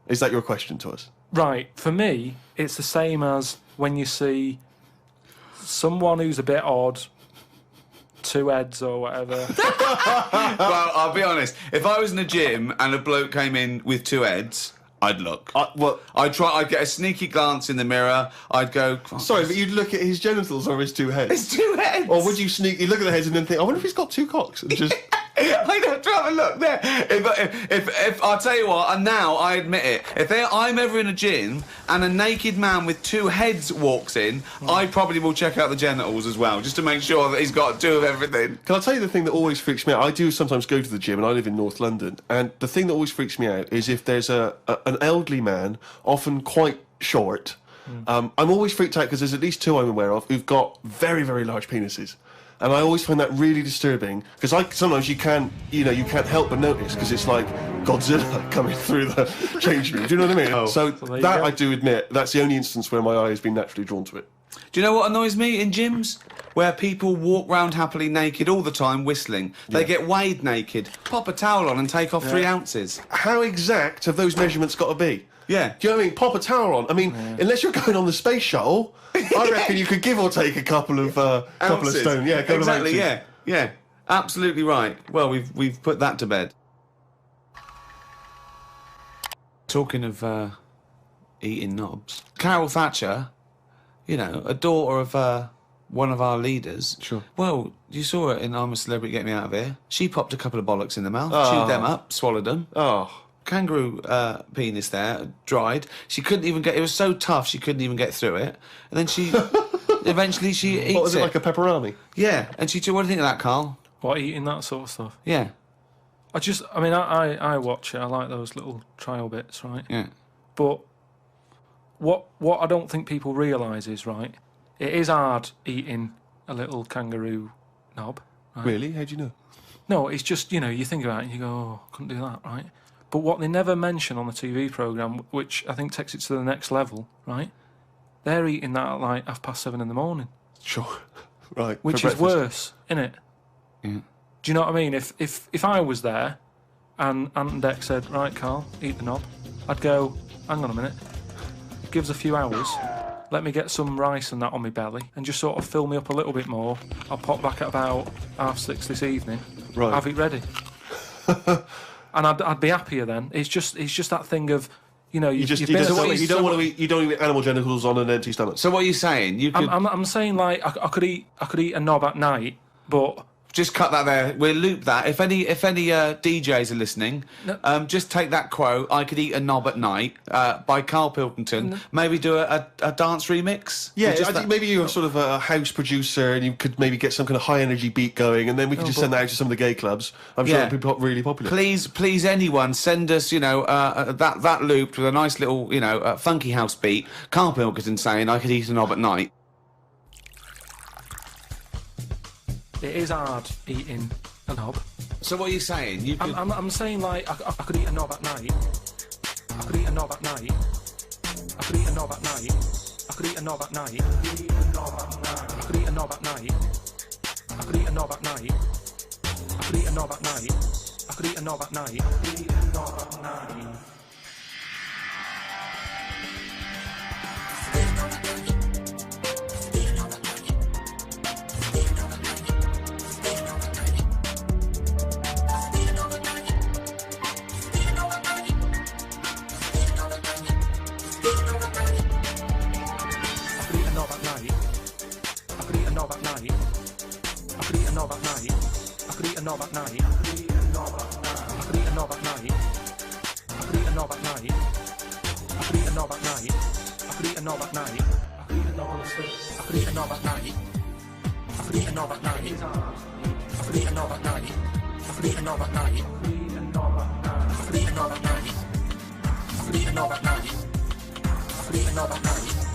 Is that your question to us? Right, for me, it's the same as when you see someone who's a bit odd, 2 heads or whatever. Well, I'll be honest. If I was in a gym and a bloke came in with 2 heads, I'd look. I'd get a sneaky glance in the mirror. I'd go. Sorry, but you'd look at his genitals or his 2 heads? It's 2 heads. Or would you sneaky look at the heads and then think, I wonder if he's got 2 cocks? And just... I'd have to have a look there. If I'll tell you what, and now I admit it, if I'm ever in a gym and a naked man with 2 heads walks in, I probably will check out the genitals as well, just to make sure that he's got 2 of everything. Can I tell you the thing that always freaks me out? I do sometimes go to the gym, and I live in North London, and the thing that always freaks me out is if there's an elderly man, often quite short. I'm always freaked out because there's at least 2 I'm aware of who've got very, very large penises. And I always find that really disturbing because sometimes you can't help but notice because it's like Godzilla coming through the change room. Do you know what I mean? So there you that go. I do admit that's the only instance where my eye has been naturally drawn to it. Do you know what annoys me in gyms? Where people walk round happily naked all the time whistling. They get weighed naked, pop a towel on and take off 3 ounces. How exact have those measurements got to be? Yeah. Do you know what I mean? Pop a towel on. I mean, unless you're going on the space shuttle, I reckon you could give or take a couple of stone. Yeah, a couple exactly. of ounces. Yeah. Absolutely right. Well, we've put that to bed. Talking of eating knobs, Carol Thatcher, a daughter of one of our leaders. Sure. Well, you saw it in I'm a Celebrity, Get Me Out of Here. She popped a couple of bollocks in the mouth, chewed them up, swallowed them. Oh. Kangaroo penis there, dried. She couldn't even get. It was so tough she couldn't even get through it. And then she, eventually she eats What was it, like a pepperoni? Yeah. And she. What do you think of that, Carl? What, eating that sort of stuff? Yeah. I watch it. I like those little trial bits, right? Yeah. But what I don't think people realise is, right, it is hard eating a little kangaroo knob. Right? Really? How do you know? No, it's just, you know, you think about it and you go, oh, couldn't do that, right? But what they never mention on the TV programme, which I think takes it to the next level, right, they're eating that at like 7:30 in the morning. Sure. Right. Which is worse, innit? Yeah. Do you know what I mean? If I was there and Ant and Dec said, right, Carl, eat the knob, I'd go, hang on a minute, give us a few hours, let me get some rice and that on my belly and just sort of fill me up a little bit more. I'll pop back at about 6:30 this evening, Right. have it ready. And I'd be happier then. It's just that thing of, you know, you don't want to eat animal genitals on an empty stomach. So what are you saying? You could I'm saying like I could eat a knob at night, but just cut that there. We'll loop that. If any DJs are listening, just take that quote. I could eat a knob at night by Karl Pilkington. Maybe do a dance remix. Yeah, I think maybe you're sort of a house producer and you could maybe get some kind of high energy beat going, and then we could just send that out to some of the gay clubs. I'm sure it'd be really popular. Please, anyone send us, you know, that looped with a nice little, you know, funky house beat. Karl Pilkington saying I could eat a knob at night. it is hard eating a knob. So what are you saying? You could... I'm saying like I could eat a knob at night. I could eat a knob at night. I could eat a knob at night. I could eat a knob at night. I could eat a knob at night. I could eat a knob at night. I could eat a knob at night. I could eat a knob at night. I could eat a knob at night. Knob at night. I could eat a knob at night. I could eat a knob at night. I could eat a knob at night. I could eat a knob at night. I could eat a knob at night. I could eat a knob on the stick. I could eat a knob at night. I could eat a knob at night. I could eat a knob at night. I could eat a knob at night. I could eat a knob at night. I could eat a knob at night. I could eat a knob at night.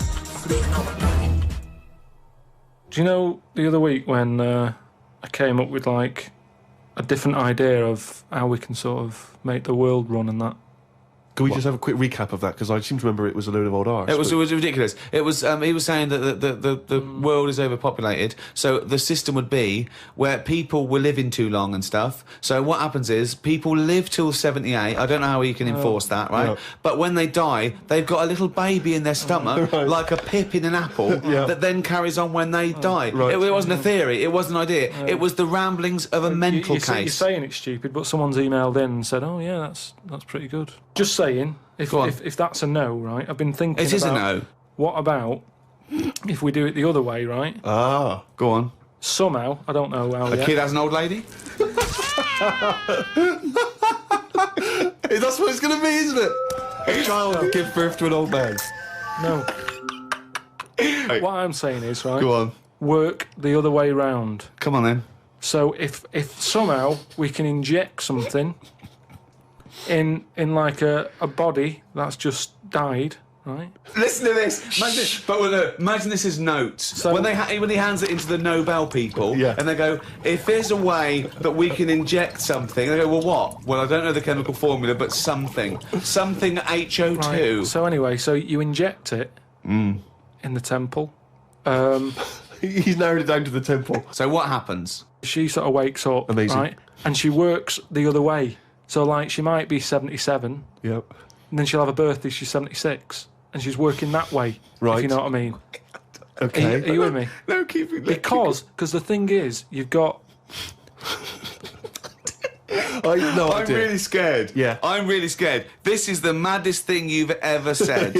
I could eat a knob at night. Do you know the other week when I came up with like a different idea of how we can sort of make the world run and that? Can we just have a quick recap of that? Because I seem to remember it was a load of old arse. It was ridiculous. It was he was saying that the world is overpopulated, so the system would be where people were living too long and stuff. So what happens is people live till 78. I don't know how you can enforce that, right? Yeah. But when they die, they've got a little baby in their stomach, Right. like a pip in an apple, that then carries on when they die. Right. It wasn't a theory. It wasn't an idea. It was the ramblings of a mental case. You're saying it's stupid, but someone's emailed in and said, "Oh yeah, that's pretty good." Just saying. If that's a no, right? I've been thinking. It is a no. What about if we do it the other way, right? Ah, Go on. Somehow, I don't know how. A kid has an old lady? that's what it's going to be, isn't it? A child will give birth to an old man. No. What I'm saying is, right? Go on. Work the other way round. Come on then. So if somehow we can inject something in like a body that's just died, right? Listen to this. Imagine this is notes. So- when he hands it into the Nobel people, Yeah. and they go, if there's a way that we can inject something, they go, well, what? Well, I don't know the chemical formula, but something HO2. Right. So anyway, so you inject it in the temple. He's narrowed it down to the temple. So what happens? She sort of wakes up, Amazing. right? And she works the other way. So like she might be 77, Yep. and then she'll have a birthday. She's 76, and she's working that way. Right. If you know what I mean. Okay. Are you with me? No, keep it. Because the thing is, you've got. I'm really scared. Yeah. I'm really scared. This is the maddest thing you've ever said.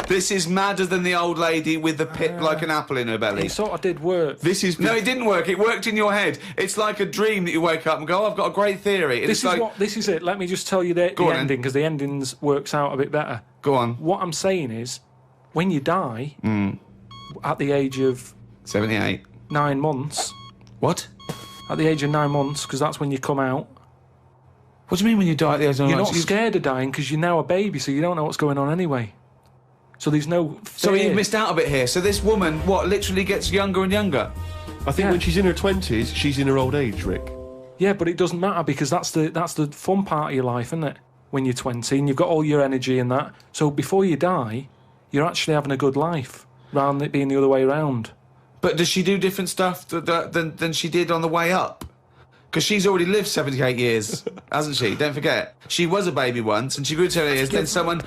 This is madder than the old lady with the pip like an apple in her belly. It sort of did work. This is... No, it didn't work. It worked in your head. It's like a dream that you wake up and go, oh, I've got a great theory. This is it. Let me just tell you the ending, because the endings works out a bit better. Go on. What I'm saying is, when you die, at the age of 78. 9 months, What? at the age of 9 months, because that's when you come out, What do you mean when you die at the age of 90? You're not scared of dying because you're now a baby, so you don't know what's going on anyway. So there's no fear. So you've missed out a bit here. So this woman, what, literally gets younger and younger? I think when she's in her 20s, she's in her old age, Rick. Yeah, but it doesn't matter because that's the fun part of your life, isn't it? When you're 20 and you've got all your energy and that. So before you die, you're actually having a good life rather than it being the other way around. But does she do different stuff than she did on the way up? Because she's already lived 78 years, hasn't she? Don't forget. She was a baby once, and she grew to 78 years, then someone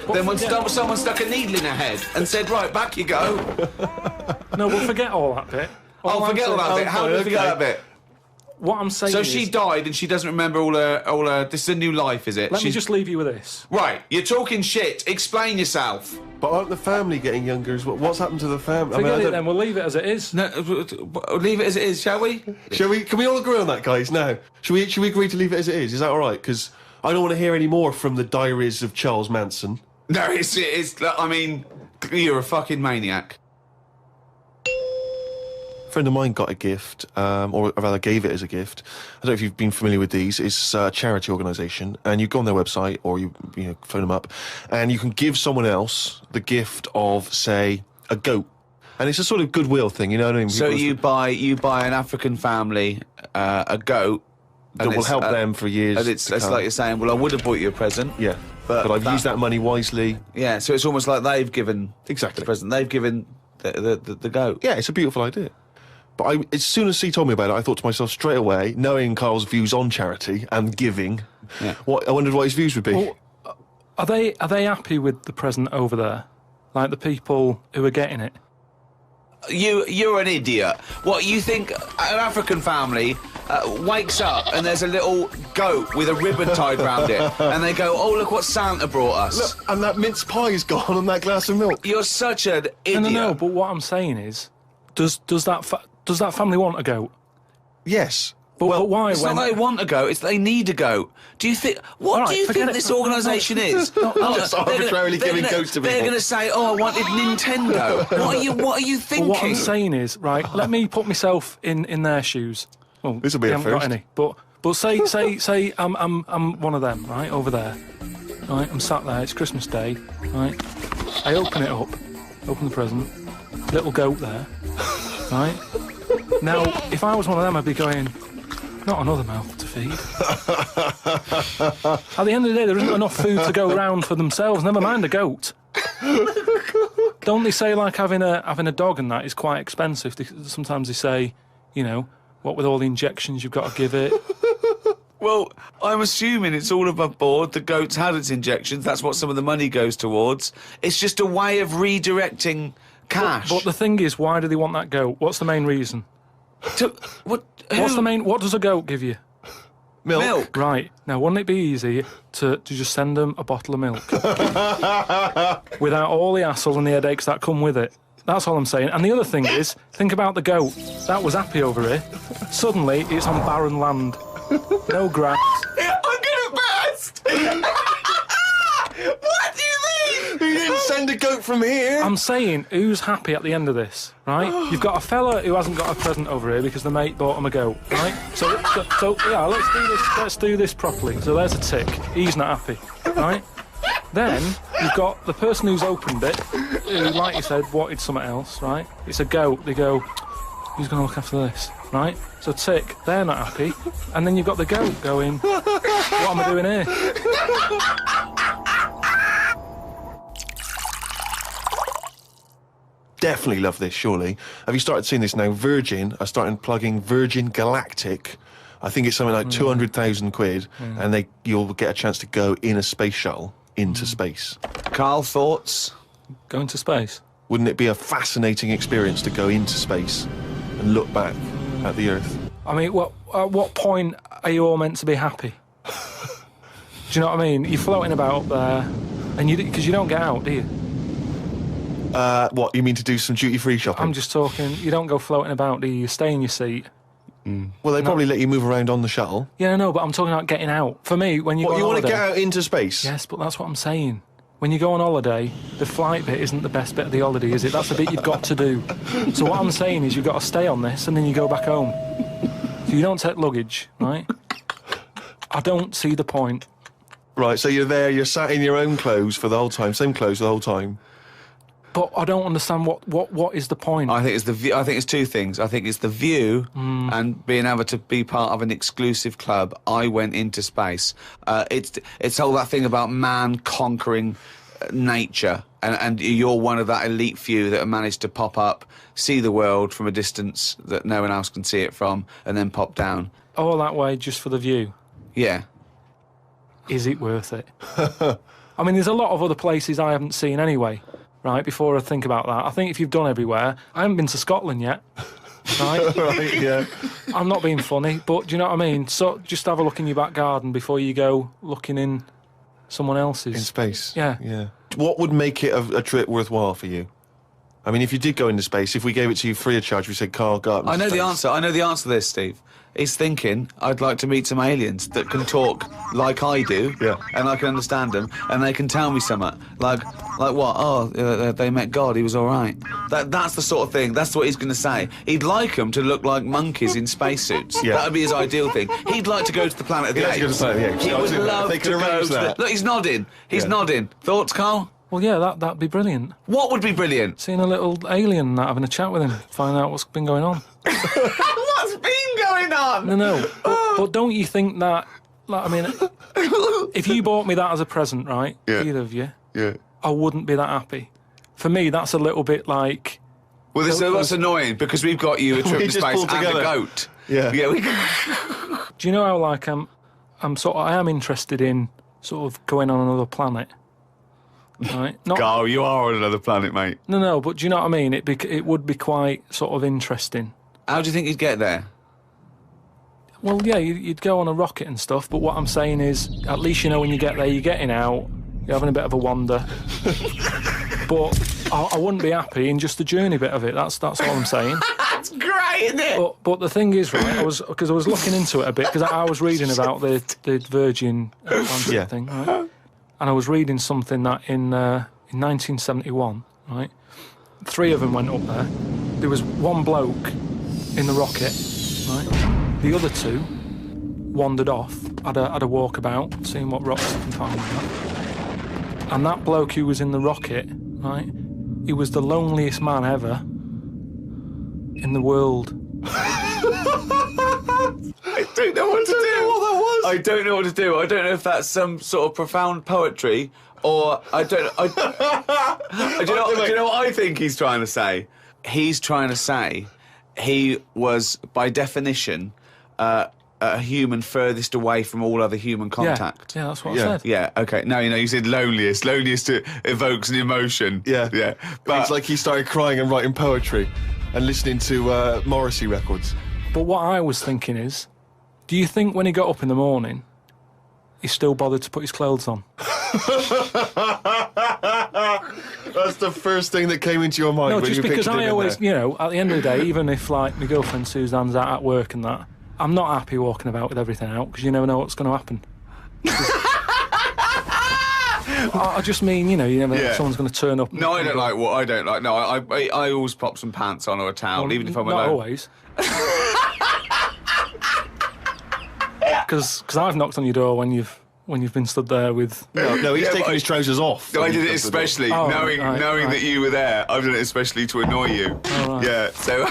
stuck a needle in her head and said, right, back you go. No, we'll forget all that bit. Forget all that bit. How do we forget that bit? What I'm saying So is... she died and she doesn't remember all her... This is a new life, is it? Let me just leave you with this. Right, you're talking shit. Explain yourself. But aren't the family getting younger as well? What's happened to the family? Forget it then, we'll leave it as it is. No, leave it as it is, shall we? Shall we? Can we all agree on that, guys, now? Should we agree to leave it as it is? Is that all right? Because I don't want to hear any more from the diaries of Charles Manson. No, it's I mean, you're a fucking maniac. A friend of mine got a gift, or rather gave it as a gift. I don't know if you've been familiar with these. It's a charity organisation, and you go on their website or you phone them up, and you can give someone else the gift of, say, a goat. And it's a sort of goodwill thing, you know what I mean? So you buy an African family a goat that will help them for years. And it's like you're saying, well, I would have bought you a present. Yeah, but I've used that money wisely. Yeah, so it's almost like they've given exactly the present. They've given the goat. Yeah, it's a beautiful idea. But as soon as he told me about it, I thought to myself straight away, knowing Carl's views on charity and giving, I wondered what his views would be. Well, are they happy with the present over there? Like the people who are getting it? You're an idiot. What, you think an African family wakes up and there's a little goat with a ribbon tied round it, and they go, oh, look what Santa brought us. Look, and that mince pie's gone and that glass of milk. You're such an idiot. No, but what I'm saying is, does that family want a goat? Yes. But why? It's not they want a goat, it's they need a goat. Do you think... What do you think this organisation is? Just arbitrarily giving goats to people. They're going to say, oh, I wanted Nintendo. What are you thinking? Well, what I'm saying is, right, let me put myself in their shoes. Well, this will be a first. Got any, but say I'm one of them, right, over there. Right, I'm sat there, it's Christmas Day, right? I open it up, open the present, little goat there, right? Now, if I was one of them, I'd be going... Not another mouth to feed. At the end of the day, there isn't enough food to go round for themselves, never mind a goat. Don't they say, like, having a dog and that is quite expensive? Sometimes they say, you know, what with all the injections you've got to give it. Well, I'm assuming it's all above board. The goat's had its injections. That's what some of the money goes towards. It's just a way of redirecting cash. But the thing is, why do they want that goat? What's the main reason? What does a goat give you? Milk. Right. Now, wouldn't it be easy to just send them a bottle of milk? Without all the hassle and the headaches that come with it. That's all I'm saying. And the other thing is, think about the goat. That was happy over here. Suddenly, it's on barren land. No grass. I'm gonna burst! What do you mean? You didn't send a goat from here. I'm saying, who's happy at the end of this, right? You've got a fella who hasn't got a present over here because the mate bought him a goat, right? So yeah, let's do this properly. So there's a tick. He's not happy, right? Then you've got the person who's opened it, who, like you said, wanted something else, right? It's a goat. They go, who's going to look after this, right? So tick, they're not happy. And then you've got the goat going, what am I doing here? Definitely love this, surely. Have you started seeing this now? Virgin are starting plugging Virgin Galactic. I think it's something like 200,000 quid, and you'll get a chance to go in a space shuttle into space. Carl, thoughts? Going to space? Wouldn't it be a fascinating experience to go into space and look back at the Earth? I mean, at what point are you all meant to be happy? Do you know what I mean? You're floating about up there, and because you don't get out, do you? What, you mean to do some duty-free shopping? I'm just talking, you don't go floating about, do you? You stay in your seat. Well, they probably let you move around on the shuttle. Yeah, no, but I'm talking about getting out. For me, when you go on want to holiday... get out into space? Yes, but that's what I'm saying. When you go on holiday, the flight bit isn't the best bit of the holiday, is it? That's the bit you've got to do. So what I'm saying is you've got to stay on this and then you go back home. So you don't take luggage, right? I don't see the point. Right, so you're there, you're sat in your own clothes for the whole time, same clothes for the whole time. But I don't understand what is the point. I think it's the view. I think it's two things. I think it's the view and being able to be part of an exclusive club. I went into space. It's all that thing about man conquering nature, and you're one of that elite few that have managed to pop up, see the world from a distance that no one else can see it from, and then pop down. All that way just for the view. Yeah. Is it worth it? I mean, there's a lot of other places I haven't seen anyway. Right, before I think about that, I think if you've done everywhere, I haven't been to Scotland yet, right? Right, yeah. I'm not being funny, but do you know what I mean? So just have a look in your back garden before you go looking in someone else's. In space. Yeah. Yeah. What would make it a trip worthwhile for you? I mean, if you did go into space, if we gave it to you free of charge, we said, Carl, go up into I know the space." answer. I know the answer to this, Steve. He's thinking, I'd like to meet some aliens that can talk like I do, Yeah. and I can understand them, and they can tell me something. Like what? Oh, they met God, he was all right. That's the sort of thing, that's what he's going to say. He'd like them to look like monkeys in spacesuits. Yeah. That would be his ideal thing. He'd like to go to the planet of the He'd like to go to apes. the planet of the apes. He Yeah, would absolutely. love They to could go arrange to the... that. Look, he's nodding. He's Yeah. nodding. Thoughts, Carl? Well, yeah, that'd be brilliant. What would be brilliant? Seeing a little alien and that, having a chat with him, find out what's been going on. What's been going on? No. But don't you think that, like, I mean, if you bought me that as a present, right, Yeah. either of you, Yeah. I wouldn't be that happy. For me, that's a little bit like... Well, that's annoying because we've got you a trip We to just space pulled and a together. goat. Yeah. Yeah, we... Do you know how, like, I am interested in sort of going on another planet, right? Not, Carl, you are on another planet, mate. no, but do you know what I mean? It would be quite sort of interesting. How do you think you'd get there? Well, yeah, you'd go on a rocket and stuff, but what I'm saying is, at least you know when you get there, you're getting out, you're having a bit of a wander. But I wouldn't be happy in just the journey bit of it. That's all I'm saying. That's great, isn't it? But the thing is, right, because I was looking into it a bit, because I was reading about the Virgin Atlantic Yeah. thing, right? And I was reading something that in 1971, right, 3 of them went up there. There was one bloke in the rocket, right? The other 2 wandered off, had a walkabout, seeing what rocks they can find. And that bloke who was in the rocket, right, he was the loneliest man ever in the world. I don't know what to do. What that was. I don't know what to do. I don't know if that's some sort of profound poetry or I don't. Do you know what I think he's trying to say? He's trying to say he was, by definition, a human furthest away from all other human contact. Yeah, that's what Yeah. I said. Yeah, okay. No, you said loneliest. Loneliest evokes an emotion. Yeah. Yeah. But it's like he started crying and writing poetry and listening to Morrissey records. But what I was thinking is, do you think when he got up in the morning, he still bothered to put his clothes on? That's the first thing that came into your mind. No, when just you because pictured him I in always, there. at the end of the day, even if, like, my girlfriend Suzanne's out at work and that, I'm not happy walking about with everything out, because you never know what's going to happen. I just mean, you never know if someone's going to turn up. No, I don't like what I don't like. No, I always pop some pants on or a towel, even if I'm Not alone. always. Because I've knocked on your door when you've been stood there with... No, he's Yeah, taking but his trousers off. I did it especially, Oh, knowing right. that you were there. I've done it especially to annoy you. right. Yeah, so...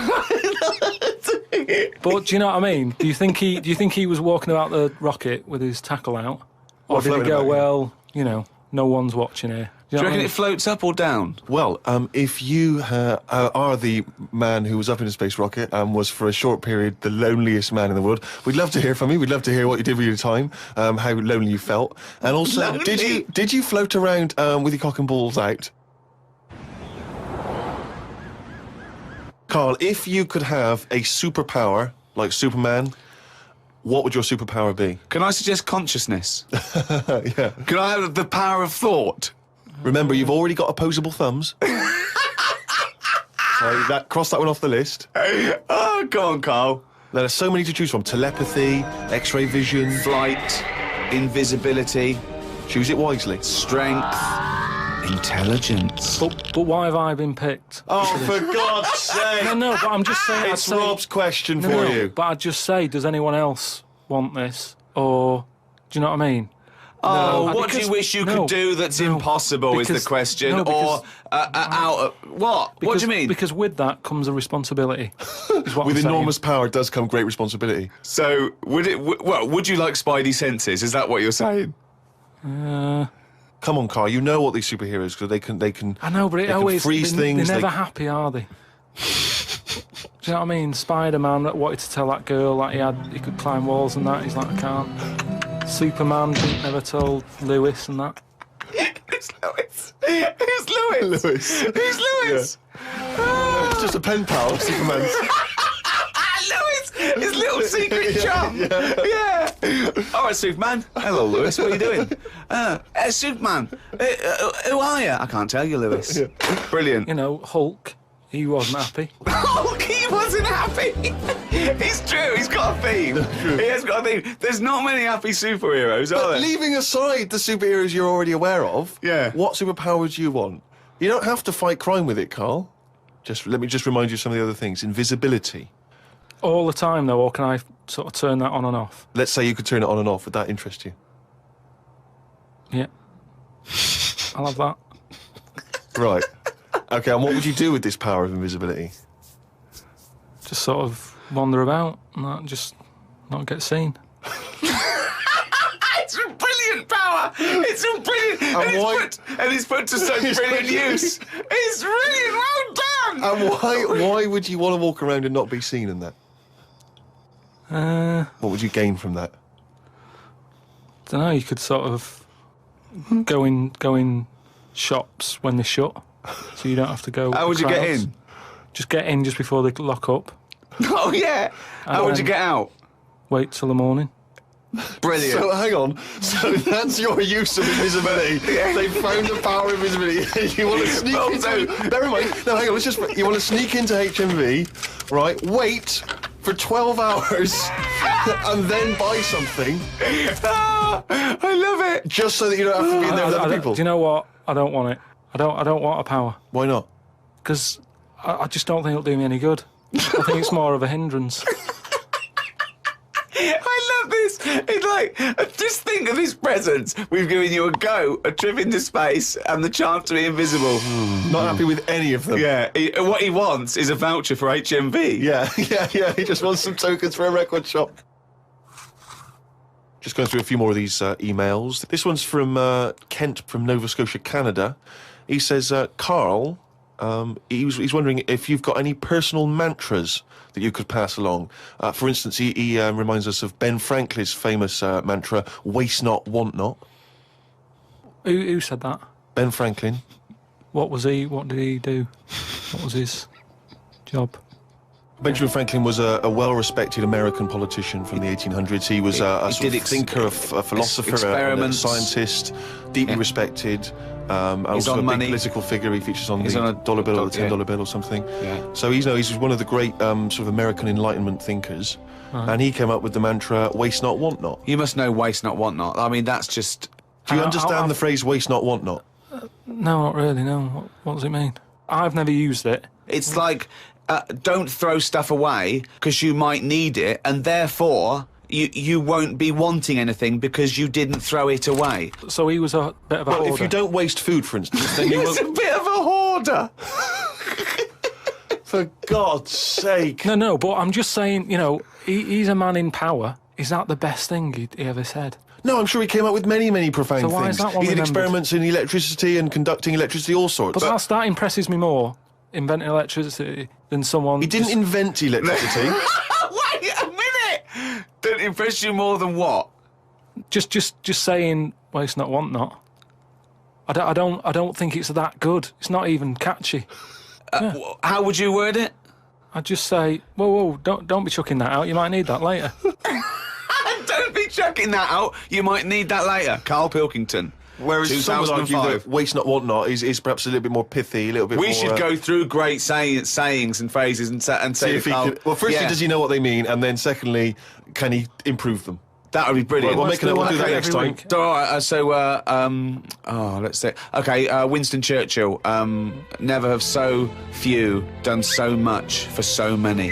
But do you know what I mean? Do you think he was walking about the rocket with his tackle out? Or Or did he floating go, about, well, no one's watching here? Do Do you you know reckon what I it floats up or down? Well, if you are the man who was up in a space rocket and was for a short period the loneliest man in the world, we'd love to hear from you. We'd love to hear what you did with your time, how lonely you felt, and also Lonely? did you float around with your cock and balls out? Carl, if you could have a superpower like Superman, what would your superpower be? Can I suggest consciousness? Yeah. Can I have the power of thought? Remember, you've already got opposable thumbs. So cross that one off the list. Oh, go on, Carl. There are so many to choose from. Telepathy, X-ray vision. Flight, invisibility, Choose it wisely. strength, intelligence. But why have I been picked? Oh, for God's sake! No, but I'm just saying... It's Rob's question No, for you. But I'd just say, does anyone else want this? Or Do you know what I mean? Oh, No, what do you wish you could do that's impossible is the question? no, because- What? What do you mean? Because with that comes a responsibility. Is what With I'm saying. enormous power does come great responsibility. So, would you like Spidey senses? Is that what you're saying? Come on, Carl, you know what these superheroes, because they can... I know, but it they can always freeze things. They're they- never happy, are they? Do you know what I mean? Spider-Man that wanted to tell that girl that he could climb walls and that. He's like, I can't. Superman never told Lewis and that. Who's Lewis? Who's Lewis? Lewis. Who's Lewis? It's just a pen pal of Superman's. Lewis, his little secret chum. Yeah. All right, Superman. Hello, Lewis. What are you doing? Superman. Who are you? I can't tell you, Lewis. Brilliant. You know, Hulk, he wasn't happy. Hulk, he wasn't happy. It's true. He's got a theme. He has got a theme. There's not many happy superheroes, are there? Leaving aside the superheroes you're already aware of, Yeah. what superpower do you want? You don't have to fight crime with it, Carl. Let me remind you of some of the other things. Invisibility. All the time, though, or can I sort of turn that on and off? Let's say you could turn it on and off. Would that interest you? Yeah. I'll have that. Right. Okay, and what would you do with this power of invisibility? Just sort of wander about and that, just not get seen. It's a brilliant power. It's a brilliant. And it's put to such brilliant use. It's brilliant. Well done. And why would you want to walk around and not be seen in that? What would you gain from that? Don't know. You could sort of go in shops when they're shut, so you don't have to go. How would you get crowds. in? Just get in just before they lock up. Oh yeah. How would you get out? Wait till the morning. Brilliant. So hang on. So that's your use of invisibility. They found the power of invisibility. You want to sneak into... Bear in mind. No, hang on. You want to sneak into HMV, right? Wait for 12 hours and then buy something. I love it. Just so that you don't have to be in there with other people. Do you know what? I don't want it. I don't want a power. Why not? Because I just don't think it'll do me any good. I think it's more of a hindrance. I love this. It's like, just think of his presents. We've given you a trip into space, and the chance to be invisible. Not happy with any of them. Yeah. What he wants is a voucher for HMV. Yeah. He just wants some tokens for a record shop. Just going through a few more of these emails. This one's from Kent from Nova Scotia, Canada. He says, Carl, he's wondering if you've got any personal mantras that you could pass along. For instance, he reminds us of Ben Franklin's famous mantra, waste not, want not. Who said that? Ben Franklin. What was he? What did he do? What was his job? Benjamin Franklin was a well-respected American politician from the 1800s. He was a sort of thinker, a philosopher, a scientist, deeply respected. Also on a money. big political figure. He features on the dollar bill or the $10 bill or something. Yeah. So he's one of the great sort of American Enlightenment thinkers. And he came up with the mantra, waste not, want not. You must know waste not, want not. I mean, that's just... Do you understand the phrase waste not, want not? No, not really, no. What does it mean? I've never used it. It's like, don't throw stuff away because you might need it, and therefore you won't be wanting anything because you didn't throw it away. So he was a bit of a hoarder. If you don't waste food, for instance, then you He's a bit of a hoarder. For God's sake. No, but I'm just saying, you know, he's a man in power. Is that the best thing he ever said? No, I'm sure he came up with many, many profound So things. why is that one He did remembered? experiments in electricity and conducting electricity, all sorts. But that impresses me more, inventing electricity, than someone... He didn't invent electricity. Wait a minute! Don't impress you more than what? Just saying, waste not, want not. I don't think it's that good. It's not even catchy. How would you word it? I'd just say, whoa, don't be chucking that out. You might need that later. Don't be chucking that out. You might need that later. Karl Pilkington. Whereas some would argue 2005. that waste not, want not is perhaps a little bit more pithy, a little bit more... We should go through great sayings and phrases and say See if he Karl- can, well, firstly, Yeah. does he know what they mean? And then secondly, can he improve them? That would be brilliant. Well, Let's we'll do do that one next every time. week. All right, let's see. Okay, Winston Churchill. Never have so few done so much for so many.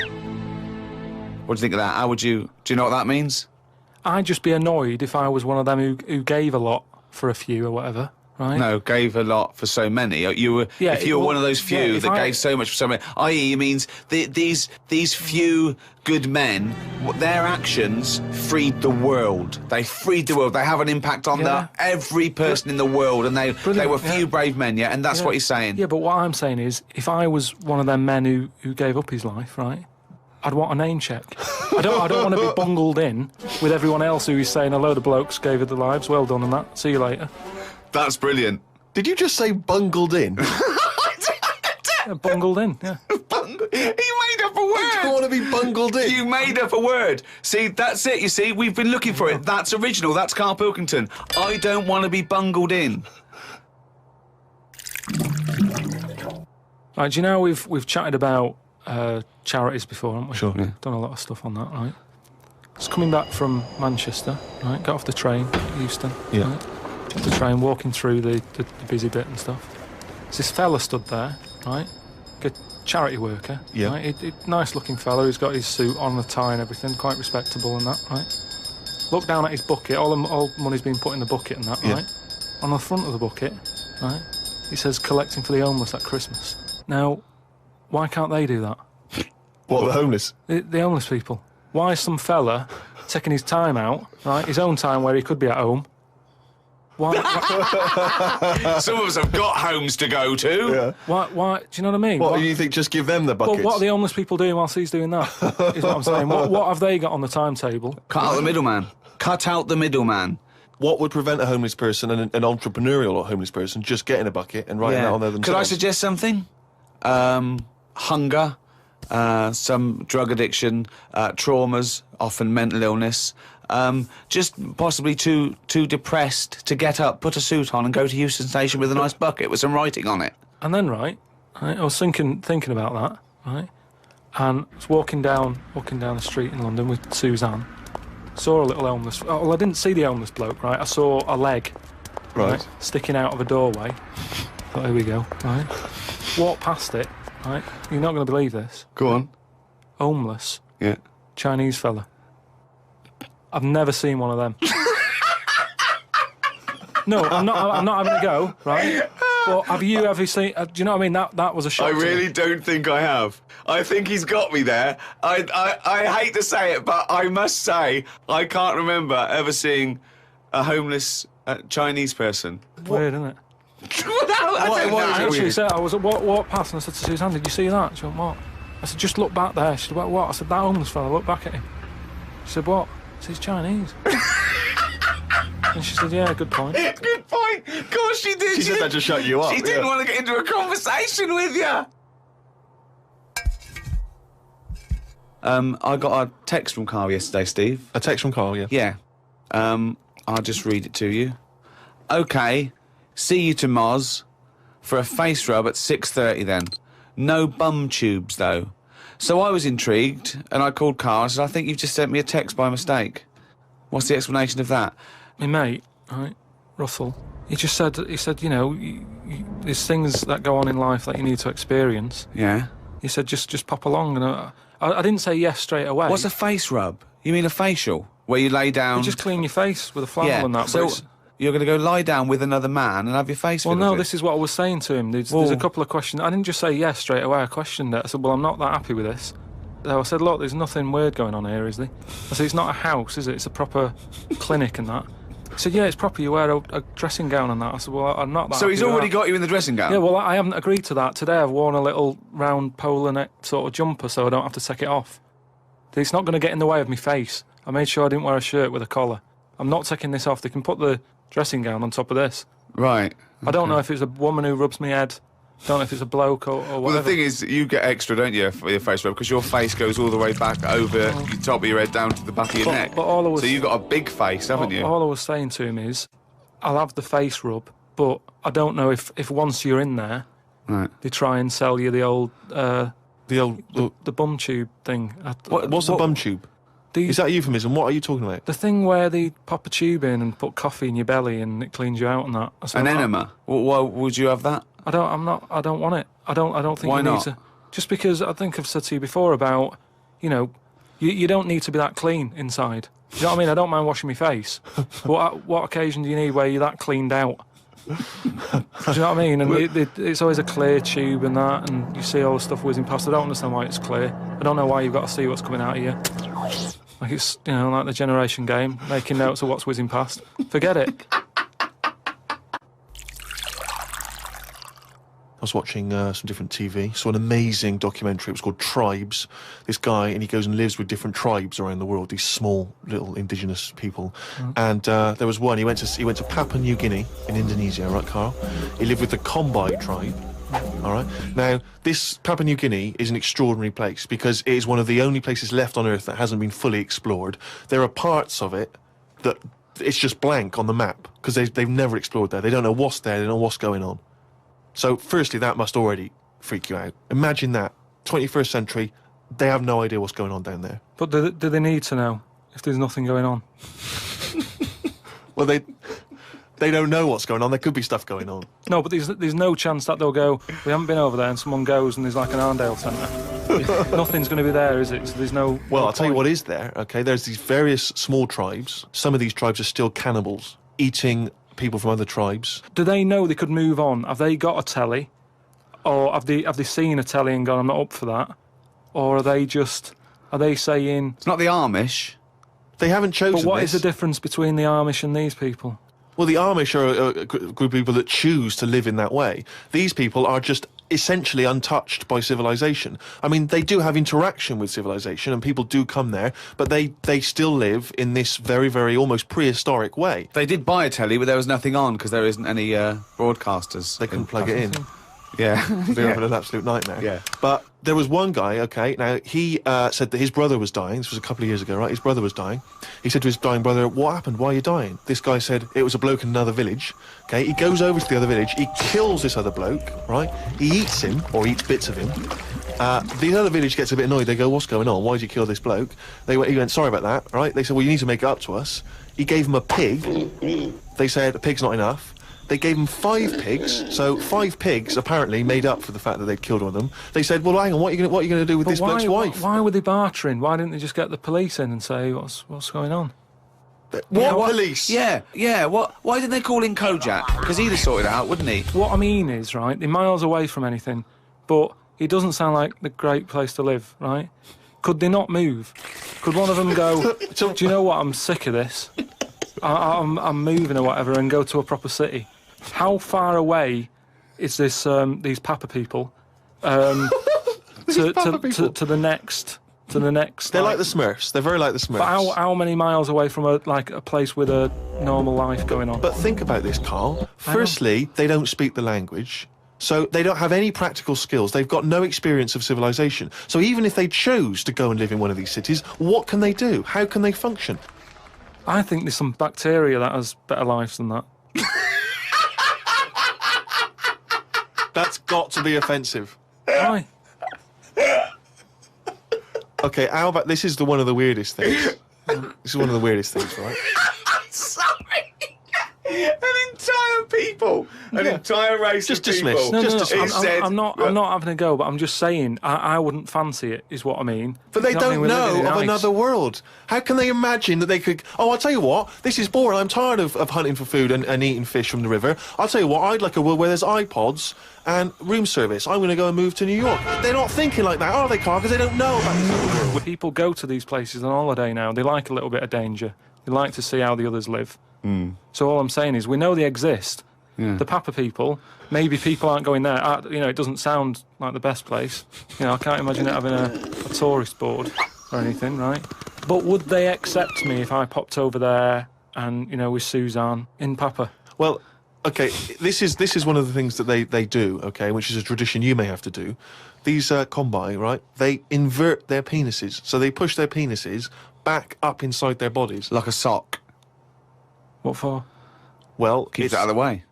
What do you think of that? Do you know what that means? I'd just be annoyed if I was one of them who gave a lot for a few or whatever, right? No, gave a lot for so many. If you were one of those few that gave so much for so many, i.e. it means these few good men, their actions freed the world. They freed the world. They have an impact on every person in the world, and they were few brave men, and that's what he's saying. Yeah, but what I'm saying is, if I was one of them men who gave up his life, right, I'd want a name check. I don't want to be bungled in with everyone else who is saying a load of blokes gave it their lives, well done and that, see you later. That's brilliant. Did you just say bungled in? Yeah, bungled in, yeah. You made up a word. I don't want to be bungled in. You made up a word. See, that's it, you see. We've been looking for it. That's original. That's Karl Pilkington. I don't want to be bungled in. Right, do you know we've chatted about charities before, haven't we? Sure. Yeah. Done a lot of stuff on that, right? Just coming back from Manchester, right? Got off the train, Euston. Yeah. Right? Off the train, walking through the busy bit and stuff. There's this fella stood there, right? A charity worker. Yeah. Right? Nice looking fella. He's got his suit on, the tie and everything, quite respectable and that, right? Look down at his bucket. All money's been put in the bucket and that, Yeah. right? On the front of the bucket, right? It says collecting for the homeless at Christmas. Now, why can't they do that? What, the homeless? The homeless people. Why is some fella taking his time out, right? His own time where he could be at home. Why? Some of us have got homes to go to. Yeah. Why? Do you know what I mean? What, do you think just give them the buckets? Well, what are the homeless people doing whilst he's doing that? Is what I'm saying. What have they got on the timetable? Cut out the middleman. Cut out the middleman. What would prevent a homeless person and an entrepreneurial or homeless person just getting a bucket and writing that on there themselves? Could I suggest something? Hunger, some drug addiction, traumas, often mental illness. Just possibly too depressed to get up, put a suit on and go to Euston Station with a nice bucket with some writing on it. And then, right, I was thinking about that, right, and I was walking down the street in London with Suzanne. Saw a little homeless. Oh, well, I didn't see the homeless bloke, right? I saw a leg, Right. sticking out of a doorway. Thought, here we go, right? Walked past it, right? You're not going to believe this. Go on. Homeless Yeah. Chinese fella. I've never seen one of them. No, I'm not having a go, right? But have you ever seen? Do you know what I mean? That was a shock. I to me. really don't think I have. I think he's got me there. I hate to say it, but I must say I can't remember ever seeing a homeless Chinese person. Weird, isn't it? I don't know. I actually said, I was walked past and I said to Suzanne, "Did you see that?" She went, "What?" I said, "Just look back there." She said, "What?" I said, "That homeless fella, look back at him." She said, "What?" I said, "He's Chinese." And she said, "Yeah, good point." Good point. Of course she did. She said that to shut you up. She didn't want to get into a conversation with you. I got a text from Carl yesterday, Steve. A text from Carl, yeah. Yeah. I'll just read it to you. Okay. See you to Moz for a face rub at 6:30 then. No bum tubes, though. So I was intrigued, and I called Carl and said, I think you've just sent me a text by mistake. What's the explanation of that? My mate, right, Russell, he said, you know, there's things that go on in life that you need to experience. Yeah. He said, just pop along. And I didn't say yes straight away. What's a face rub? You mean a facial? Where you lay down... You just clean your face with a flannel and that. So you're going to go lie down with another man and have your face Well, filled no, with it? this is what I was saying to him. There's a couple of questions. I didn't just say yes straight away. I questioned it. I said, well, I'm not that happy with this. So I said, look, there's nothing weird going on here, is there? I said, it's not a house, is it? It's a proper clinic and that. He said, yeah, it's proper. You wear a dressing gown and that. I said, well, I'm not that So he's happy with already that. got you in the dressing gown? Yeah, well, I haven't agreed to that. Today I've worn a little round polar neck sort of jumper so I don't have to take it off. It's not going to get in the way of my face. I made sure I didn't wear a shirt with a collar. I'm not taking this off. They can put the dressing gown on top of this. Right. I don't know if it's a woman who rubs my head. Don't know if it's a bloke or whatever. Well, the thing is, you get extra, don't you, for your face rub, because your face goes all the way back over the top of your head down to the back of your neck. But all I was, so you've got a big face, haven't you? All I was saying to him is, I'll have the face rub, but I don't know if once you're in there, Right. they try and sell you the old... the bum tube thing. What's the bum tube? Is that a euphemism? What are you talking about? The thing where they pop a tube in and put coffee in your belly and it cleans you out and that. An enema? Why would you have that? I don't want it. I don't think Why you not? need to. Just because I think I've said to you before about, you know, you don't need to be that clean inside. Do you know what I mean? I don't mind washing my face. But what occasion do you need where you're that cleaned out? Do you know what I mean? And it's always a clear tube and that, and you see all the stuff whizzing past. I don't understand why it's clear. I don't know why you've got to see what's coming out of you. Like it's, like the generation game, making notes of what's whizzing past. Forget it. I was watching some different TV, saw an amazing documentary. It was called Tribes. This guy, and he goes and lives with different tribes around the world, these small little indigenous people. And there was one, he went to Papua New Guinea in Indonesia, right, Carl? He lived with the Kombai tribe. All right. Now, this Papua New Guinea is an extraordinary place because it is one of the only places left on Earth that hasn't been fully explored. There are parts of it that it's just blank on the map because they've never explored there. They don't know what's there. They don't know what's going on. So, firstly, that must already freak you out. Imagine that. 21st century, they have no idea what's going on down there. But do they need to know if there's nothing going on? Well, they don't know what's going on. There could be stuff going on. No, but there's no chance that they'll go, we haven't been over there, and someone goes and there's like an Arndale centre. Nothing's going to be there, is it? So there's no... Well, no I'll tell you point. what is there, OK? There's these various small tribes. Some of these tribes are still cannibals, eating people from other tribes. Do they know they could move on? Have they got a telly? Or have they seen a telly and gone, I'm not up for that? Or are they saying... It's not the Amish. They haven't chosen But what this. is the difference between the Amish and these people? Well, the Amish are a group of people that choose to live in that way. These people are just essentially untouched by civilization. I mean, they do have interaction with civilization and people do come there, but they still live in this very, very almost prehistoric way. They did buy a telly, but there was nothing on because there isn't any broadcasters. They couldn't plug it in. Yeah. They're having an absolute nightmare. Yeah. But there was one guy, OK, now he said that his brother was dying. This was a couple of years ago, right? His brother was dying. He said to his dying brother, what happened? Why are you dying? This guy said it was a bloke in another village. OK, he goes over to the other village. He kills this other bloke, right? He eats him, or eats bits of him. The other village gets a bit annoyed. They go, what's going on? Why did you kill this bloke? He went, sorry about that, right? They said, well, you need to make it up to us. He gave him a pig. They said, a pig's not enough. They gave him 5 pigs, so 5 pigs apparently made up for the fact that they'd killed one of them. They said, well, hang on, what are you going to do with this bloke's wife? Why were they bartering? Why didn't they just get the police in and say, what's going on? What police? Yeah. Why didn't they call in Kojak? Because he'd have sorted it out, wouldn't he? What I mean is, right, they're miles away from anything, but it doesn't sound like the great place to live, right? Could they not move? Could one of them go, do you know what, I'm sick of this. I'm moving or whatever and go to a proper city. How far away is this these Papa people to the next They're like the Smurfs. They're very like the Smurfs. But how many miles away from a place with a normal life going on? But think about this, Carl. Firstly, they don't speak the language, so they don't have any practical skills. They've got no experience of civilization. So even if they chose to go and live in one of these cities, what can they do? How can they function? I think there's some bacteria that has better lives than that. That's got to be offensive. Why? Okay, how about this is one of the weirdest things. This is one of the weirdest things, right? Sorry. An entire people, an entire race Just of dismiss. people. No, I'm not having a go, but I'm just saying I wouldn't fancy it, is what I mean. But they You know what I don't mean? We're know living in of ice. another world. How can they imagine that they could... Oh, I'll tell you what, this is boring. I'm tired of hunting for food and eating fish from the river. I'll tell you what, I'd like a world where there's iPods and room service. I'm going to go and move to New York. They're not thinking like that, are they, Carl? Because they don't know about this other world. People go to these places on holiday now. They like a little bit of danger. They like to see how the others live. So all I'm saying is we know they exist. The Papa people, maybe people aren't going there. It doesn't sound like the best place. I can't imagine it having a tourist board or anything, right? But would they accept me if I popped over there and, with Suzanne in Papa? Well, okay, this is one of the things that they do, okay, which is a tradition you may have to do. These Kombai, right, they invert their penises. So they push their penises back up inside their bodies. Like a sock. What for? Well, Keeps it out of the way.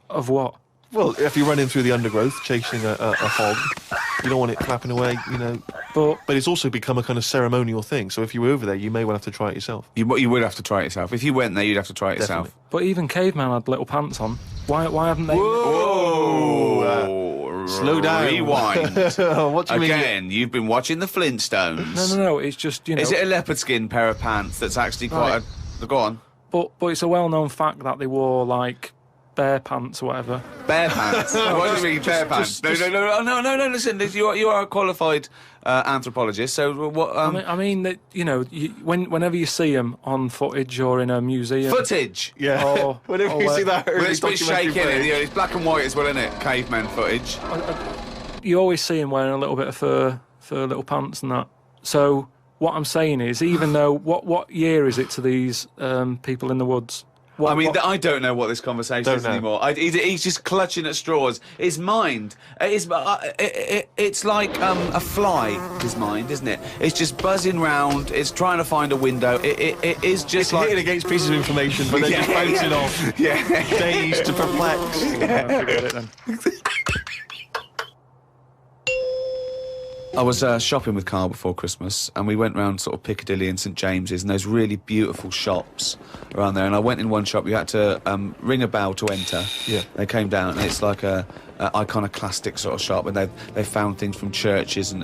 Of what? Well, if you're running through the undergrowth chasing a hog, you don't want it flapping away, But it's also become a kind of ceremonial thing. So if you were over there, you may well have to try it yourself. You would have to try it yourself. If you went there, you'd have to try it yourself. But even caveman had little pants on. Why haven't they? Whoa! Slow down. Rewind. What do you mean? Again, you've been watching the Flintstones. No, it's just, you know... Is it a leopard skin pair of pants that's actually quite a... Go on. But it's a well-known fact that they wore, like, bear pants or whatever. Bear pants? What do you mean, bear pants? No, listen, you are a qualified anthropologist, so what... I mean that, you know, whenever you see them on footage or in a museum... Footage? Yeah. Whenever you see that Well, early it's a bit documentary shaky, isn't it? footage. Yeah, it's black and white as well, isn't it? Caveman footage. You always see them wearing a little bit of fur little pants and that. So what I'm saying is, even though... What year is it to these people in the woods? I don't know what this conversation is anymore. He's just clutching at straws. His mind, it's like a fly, his mind, isn't it? It's just buzzing round, it's trying to find a window. It is just It's like... hitting against pieces of information, but then just bouncing off. Yeah. Dazed to perplexed. Forget it then. I was shopping with Karl before Christmas, and we went round sort of Piccadilly and St James's, and those really beautiful shops around there. And I went in one shop. You had to ring a bell to enter. Yeah. They came down, and it's like a iconoclastic sort of shop, and they found things from churches and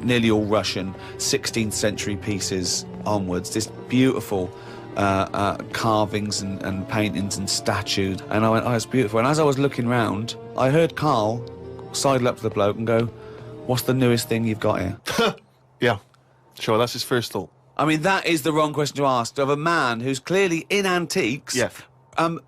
nearly all Russian 16th century pieces onwards. This beautiful carvings and paintings and statues. And I went, oh, it's beautiful. And as I was looking round, I heard Karl sidle up to the bloke and go, "What's the newest thing you've got here?" Yeah. Sure, that's his first thought. I mean, that is the wrong question to ask of a man who's clearly in antiques. Yeah.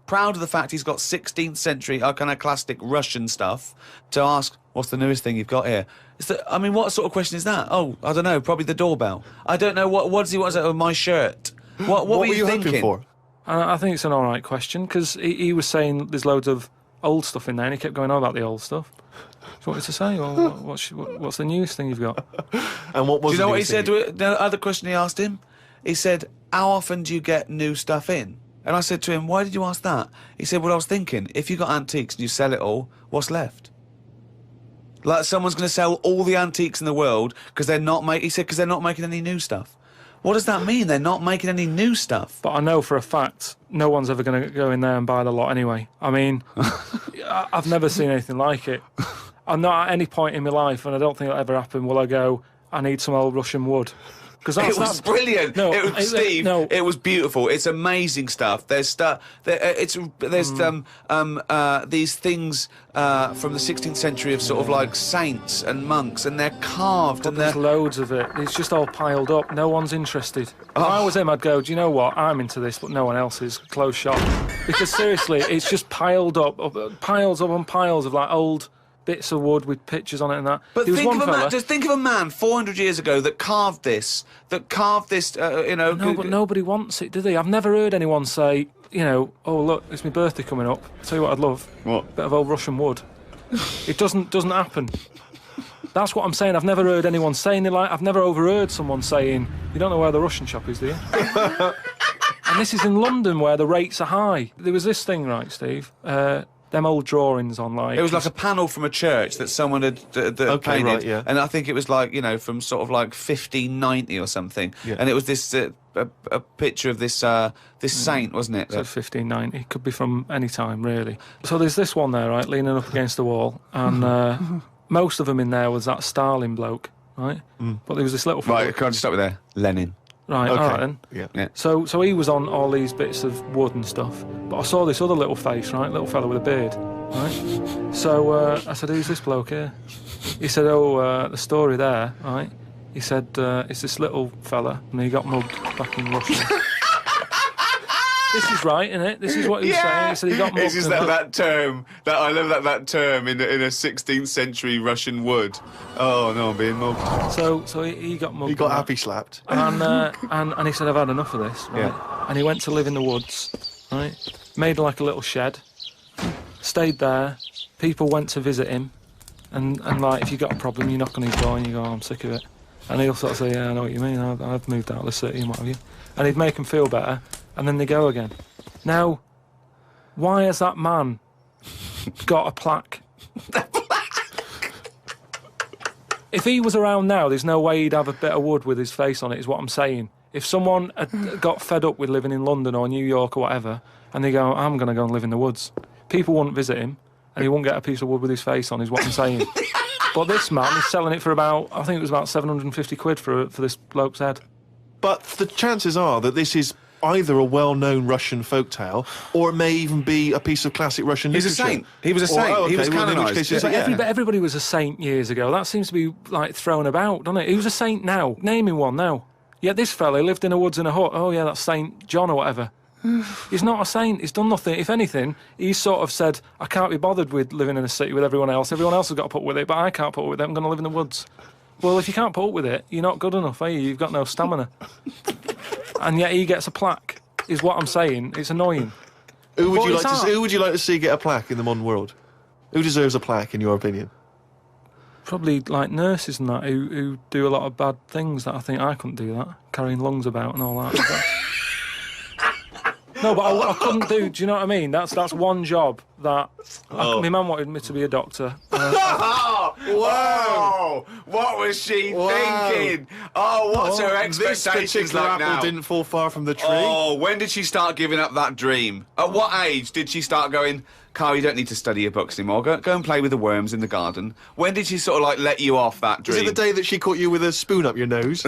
Proud of the fact he's got 16th century iconoclastic Russian stuff, to ask, "What's the newest thing you've got here?" What sort of question is that? Oh, I don't know, probably the doorbell. I don't know, what does he want to say? Oh, my shirt. What were you thinking? hoping for? I think it's an all right question, because he was saying there's loads of old stuff in there, and he kept going on about the old stuff. So what was to say? Or what's the newest thing you've got? And what was Do you know the what he newest said? thing? The other question he asked him? He said, "How often do you get new stuff in?" And I said to him, "Why did you ask that?" He said, "Well, I was thinking, if you got antiques and you sell it all, what's left? Like someone's going to sell all the antiques in the world because they're not making..." He said, "Because they're not making any new stuff." What does that mean? They're not making any new stuff? But I know for a fact no one's ever going to go in there and buy the lot anyway. I mean, I've never seen anything like it. I'm not at any point in my life, and I don't think it'll ever happen, will I go, "I need some old Russian wood." Because It was brilliant. No, it was, Steve. no. It was beautiful. It's amazing stuff. There's stuff. There's these things from the 16th century of sort of like saints and monks, and they're carved But and there's they're. loads of it. It's just all piled up. No one's interested. If I was him, I'd go, "Do you know what? I'm into this, but no one else is. Close shop." Because seriously, it's just piled up, piles on piles of like old bits of wood with pictures on it and that. But There was think one of a man. fella- Just think of a man 400 years ago that carved this. No, but nobody wants it, do they? I've never heard anyone say, "Oh, look, it's my birthday coming up. Tell you what I'd love. What? Bit of old Russian wood." It doesn't happen. That's what I'm saying. I've never heard anyone saying it. Like, I've never overheard someone saying, "You don't know where the Russian shop is, do you?" And this is in London, where the rates are high. There was this thing, right, Steve? Them old drawings on, like... It was like a panel from a church that someone had painted, right, yeah. and I think it was like, from sort of like 1590 or something. Yeah. And it was this a picture of this saint, wasn't it? So 1590. It could be from any time, really. So there's this one there, right, leaning up against the wall, and most of them in there was that Stalin bloke, right? But there was this little fella. Right, can I just stop you there? Lenin. Right, Okay. all right then. Yeah. So he was on all these bits of wood and stuff, but I saw this other little face, right, little fella with a beard, right? So I said, "Who's this bloke here?" He said, "Oh, the story there, right?" He said, "It's this little fella, and he got mugged back in Russia." This is right, isn't it? This is what he was saying. He said he got mugged. It's just that term, that I love that term in a 16th century Russian wood. Oh no, I'm being mugged. So he got mugged. He got and happy slapped. and he said, "I've had enough of this," right? Yeah. And he went to live in the woods, right? Made like a little shed, stayed there. People went to visit him, and like, if you got a problem, you knock on his door and you go, "Oh, I'm sick of it." And he'll sort of say, "Yeah, I know what you mean. I've moved out of the city and what have you." And he'd make them feel better, and then they go again. Now, why has that man got a plaque? If he was around now, there's no way he'd have a bit of wood with his face on it, is what I'm saying. If someone had got fed up with living in London or New York or whatever, and they go, "I'm going to go and live in the woods," people wouldn't visit him. and he won't get a piece of wood with his face on, is what I'm saying. But this man is selling it for about, I think it was about 750 quid for this bloke's head. But the chances are that this is either a well-known Russian folktale, or it may even be a piece of classic Russian He's literature. a saint. He was a saint. He was canonised. Everybody was a saint years ago. That seems to be, like, thrown about, doesn't it? He was a saint now. Name him one now. Yet this fella lived in the woods in a hut. Oh, yeah, that's Saint John or whatever. He's not a saint. He's done nothing. If anything, he's sort of said, I can't be bothered with living in a city with everyone else. Everyone else has got to put up with it, but I can't put up with it. I'm going to live in the woods. Well, if you can't put up with it, you're not good enough, are you? You've got no stamina. And yet he gets a plaque, is what I'm saying. It's annoying. Who would you like to see get a plaque in the modern world? Who deserves a plaque, in your opinion? Probably, like, nurses and that, who do a lot of bad things that I think I couldn't do that. Carrying lungs about and all that. No, but I couldn't do you know what I mean? That's one job that... my mum wanted me to be a doctor. Whoa! What was she thinking? Oh, what's her expectations like now? Apple didn't fall far from the tree. Oh, when did she start giving up that dream? At what age did she start going, Carl, you don't need to study your books anymore. Go and play with the worms in the garden. When did she sort of, like, let you off that dream? Is it the day that she caught you with a spoon up your nose?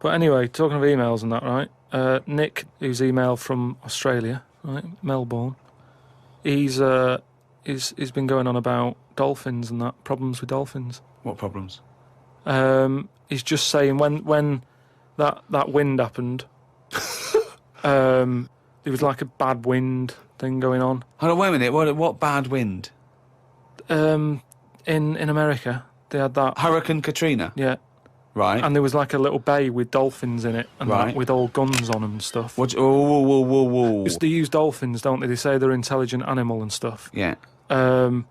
But anyway, talking of emails and that, right? Nick, who's emailed from Australia, right, Melbourne, he's been going on about dolphins and that, problems with dolphins. What problems? He's just saying when that wind happened, there was like a bad wind thing going on. Hold on, wait a minute. What bad wind? In America, they had that Hurricane Katrina. Yeah. Right. And there was like a little bay with dolphins in it, and that, with all guns on them and stuff. Whoa. Because they use dolphins, don't they? They say they're an intelligent animal and stuff. Yeah. And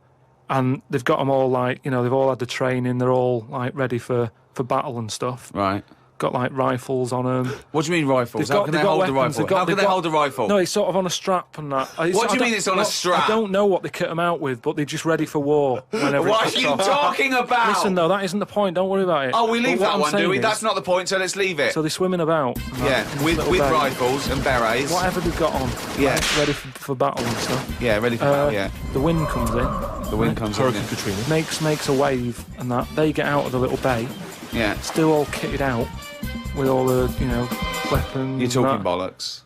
they've got them all, like, you know, they've all had the training. They're all, like, ready for battle and stuff. Right. Got, like, rifles on them. What do you mean rifles? How can they hold a rifle? How can they hold a rifle? No, it's sort of on a strap and that. What do you mean it's on a strap? I don't know what they kit them out with, but they're just ready for war. What are you talking about? Listen, though, that isn't the point. Don't worry about it. Oh, we leave that one, do we? That's not the point, so let's leave it. So they're swimming about. Yeah, with rifles and berets. Whatever they've got on. Yeah. Like, ready for battle and stuff. Yeah, ready for battle, yeah. The wind comes in. The wind comes in. Hurricane Katrina. Makes a wave and that. They get out of the little bay. Yeah. Still all kitted out with all the, you know, weapons. You're talking bollocks.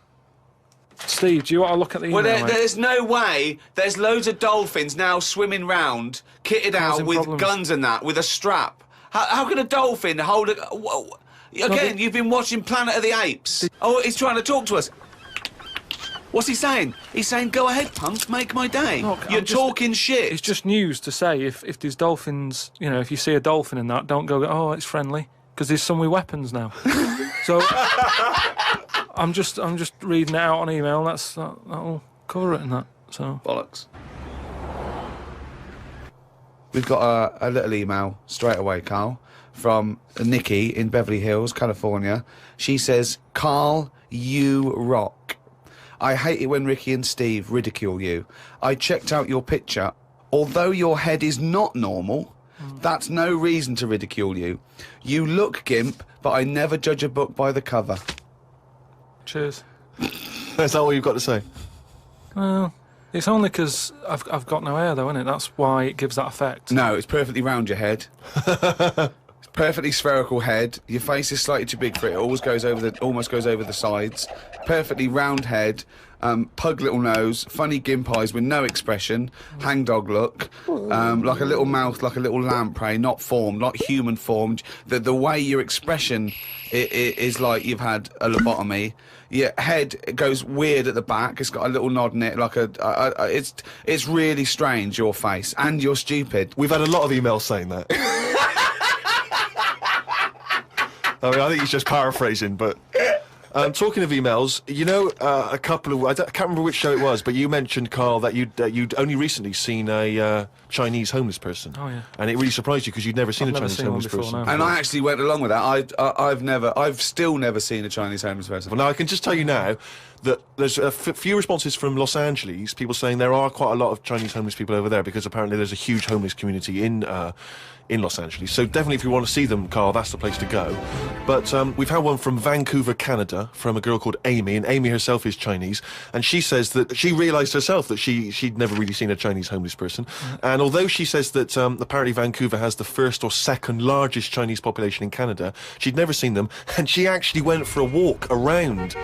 Steve, do you want to look at the email? Well, there's no way. There's loads of dolphins now swimming round, kitted out with guns and that, with a strap. How can a dolphin hold a... Again, you've been watching Planet of the Apes. Oh, he's trying to talk to us. What's he saying? He's saying, go ahead, punk, make my day. Look, You're talking shit. It's just news to say if there's dolphins, you know, if you see a dolphin in that, don't go, oh, it's friendly, because there's some with weapons now. So I'm just reading it out on email. That'll cover it and that. So bollocks. We've got a little email straight away, Carl, from Nikki in Beverly Hills, California. She says, Carl, you rock. I hate it when Ricky and Steve ridicule you. I checked out your picture. Although your head is not normal, that's no reason to ridicule you. You look gimp, but I never judge a book by the cover. Cheers. Is that all you've got to say? Well, it's only because I've got no hair, though, isn't it? That's why it gives that effect. No, it's perfectly round your head. Perfectly spherical head. Your face is slightly too big for it. It almost goes over the sides. Perfectly round head. Pug little nose. Funny gimp eyes with no expression. Hangdog look. Like a little mouth, like a little lamprey. Not formed, not human formed. The way your expression is like you've had a lobotomy. Your head goes weird at the back. It's got a little nod in it, like it's really strange, your face, and you're stupid. We've had a lot of emails saying that. I mean, I think he's just paraphrasing, but... talking of emails, you know, a couple of... I can't remember which show it was, but you mentioned, Carl, that you'd only recently seen a Chinese homeless person. Oh, yeah. And it really surprised you, because you'd never seen a Chinese homeless person. And I actually went along with that. I've still never seen a Chinese homeless person. Well, now, I can just tell you now that there's a few responses from Los Angeles, people saying there are quite a lot of Chinese homeless people over there, because apparently there's a huge homeless community in Los Angeles. So definitely, if you want to see them, Carl, that's the place to go. But we've had one from Vancouver, Canada. China from a girl called Amy, and Amy herself is Chinese, and she says that she realised herself that she'd never really seen a Chinese homeless person, and although she says that apparently Vancouver has the first or second largest Chinese population in Canada, she'd never seen them, and she actually went for a walk around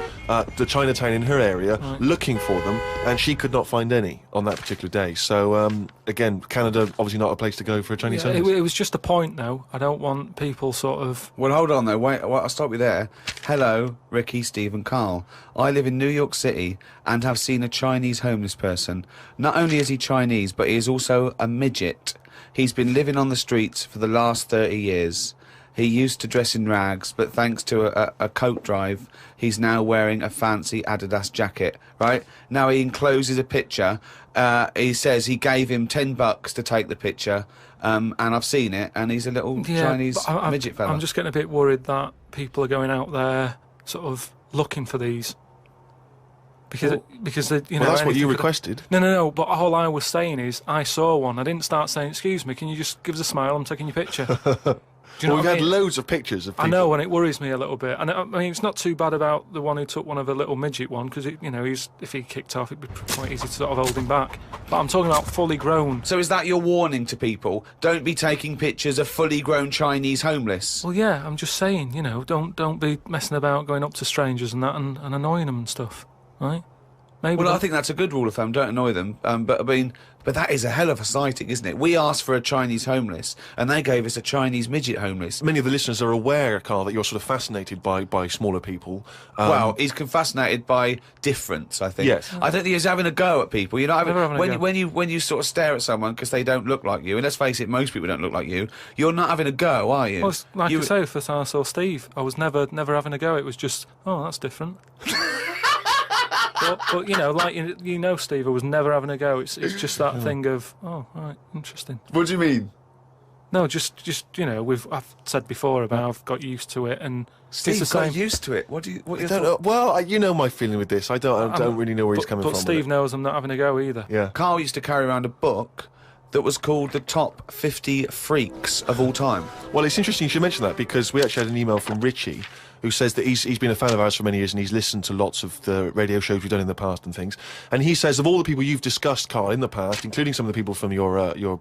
the Chinatown in her area looking for them, and she could not find any on that particular day. So again, Canada obviously not a place to go for a Chinese homeless. It was just a point, though. I don't want people sort of... Well, hold on, though. Wait, I'll stop you there. Hello, Ricky, Steve and Carl. I live in New York City and have seen a Chinese homeless person. Not only is he Chinese, but he is also a midget. He's been living on the streets for the last 30 years. He used to dress in rags, but thanks to a coat drive, he's now wearing a fancy Adidas jacket, right? Now he encloses a picture. He says he gave him $10 to take the picture, and I've seen it, and he's a little Chinese midget fella. I'm just getting a bit worried that people are going out there sort of looking for these. Because they, you know, that's what you requested. No. But all I was saying is, I saw one. I didn't start saying, "Excuse me, can you just give us a smile? I'm taking your picture." Do you know we've what I had mean? loads of pictures of people. I know, and it worries me a little bit. And I mean, it's not too bad about the one who took one of the little midget one, because you know, if he kicked off, it'd be quite easy to sort of hold him back. But I'm talking about fully grown. So is that your warning to people? Don't be taking pictures of fully grown Chinese homeless. Well, yeah, I'm just saying, you know, don't be messing about going up to strangers and that and annoying them and stuff, right? Maybe. Well, I think that's a good rule of thumb. Don't annoy them. But I mean, that is a hell of a sighting, isn't it? We asked for a Chinese homeless, and they gave us a Chinese midget homeless. Many of the listeners are aware, Carl, that you're sort of fascinated by smaller people. Well, he's fascinated by difference, I think. Yes. I don't think he's having a go at people. You're not having, Never having a go. when you sort of stare at someone because they don't look like you, and let's face it, most people don't look like you. You're not having a go, are you? Well, like I say, first time I saw Steve, I was never having a go. It was just, oh, that's different. But you know, like you know, Steve, I was never having a go. It's just that thing of, oh, right, interesting. What do you mean? No, just you know, I've said before about I've got used to it, and Steve it's the got same. used to it. What do you? I don't know. Well, you know my feeling with this. I don't really know where he's coming from. But Steve knows I'm not having a go either. Yeah. Carl used to carry around a book that was called the top 50 freaks of all time. Well, it's interesting you should mention that, because we actually had an email from Richie who says that he's been a fan of ours for many years, and he's listened to lots of the radio shows we've done in the past and things. And he says, of all the people you've discussed, Carl, in the past, including some of the people from your you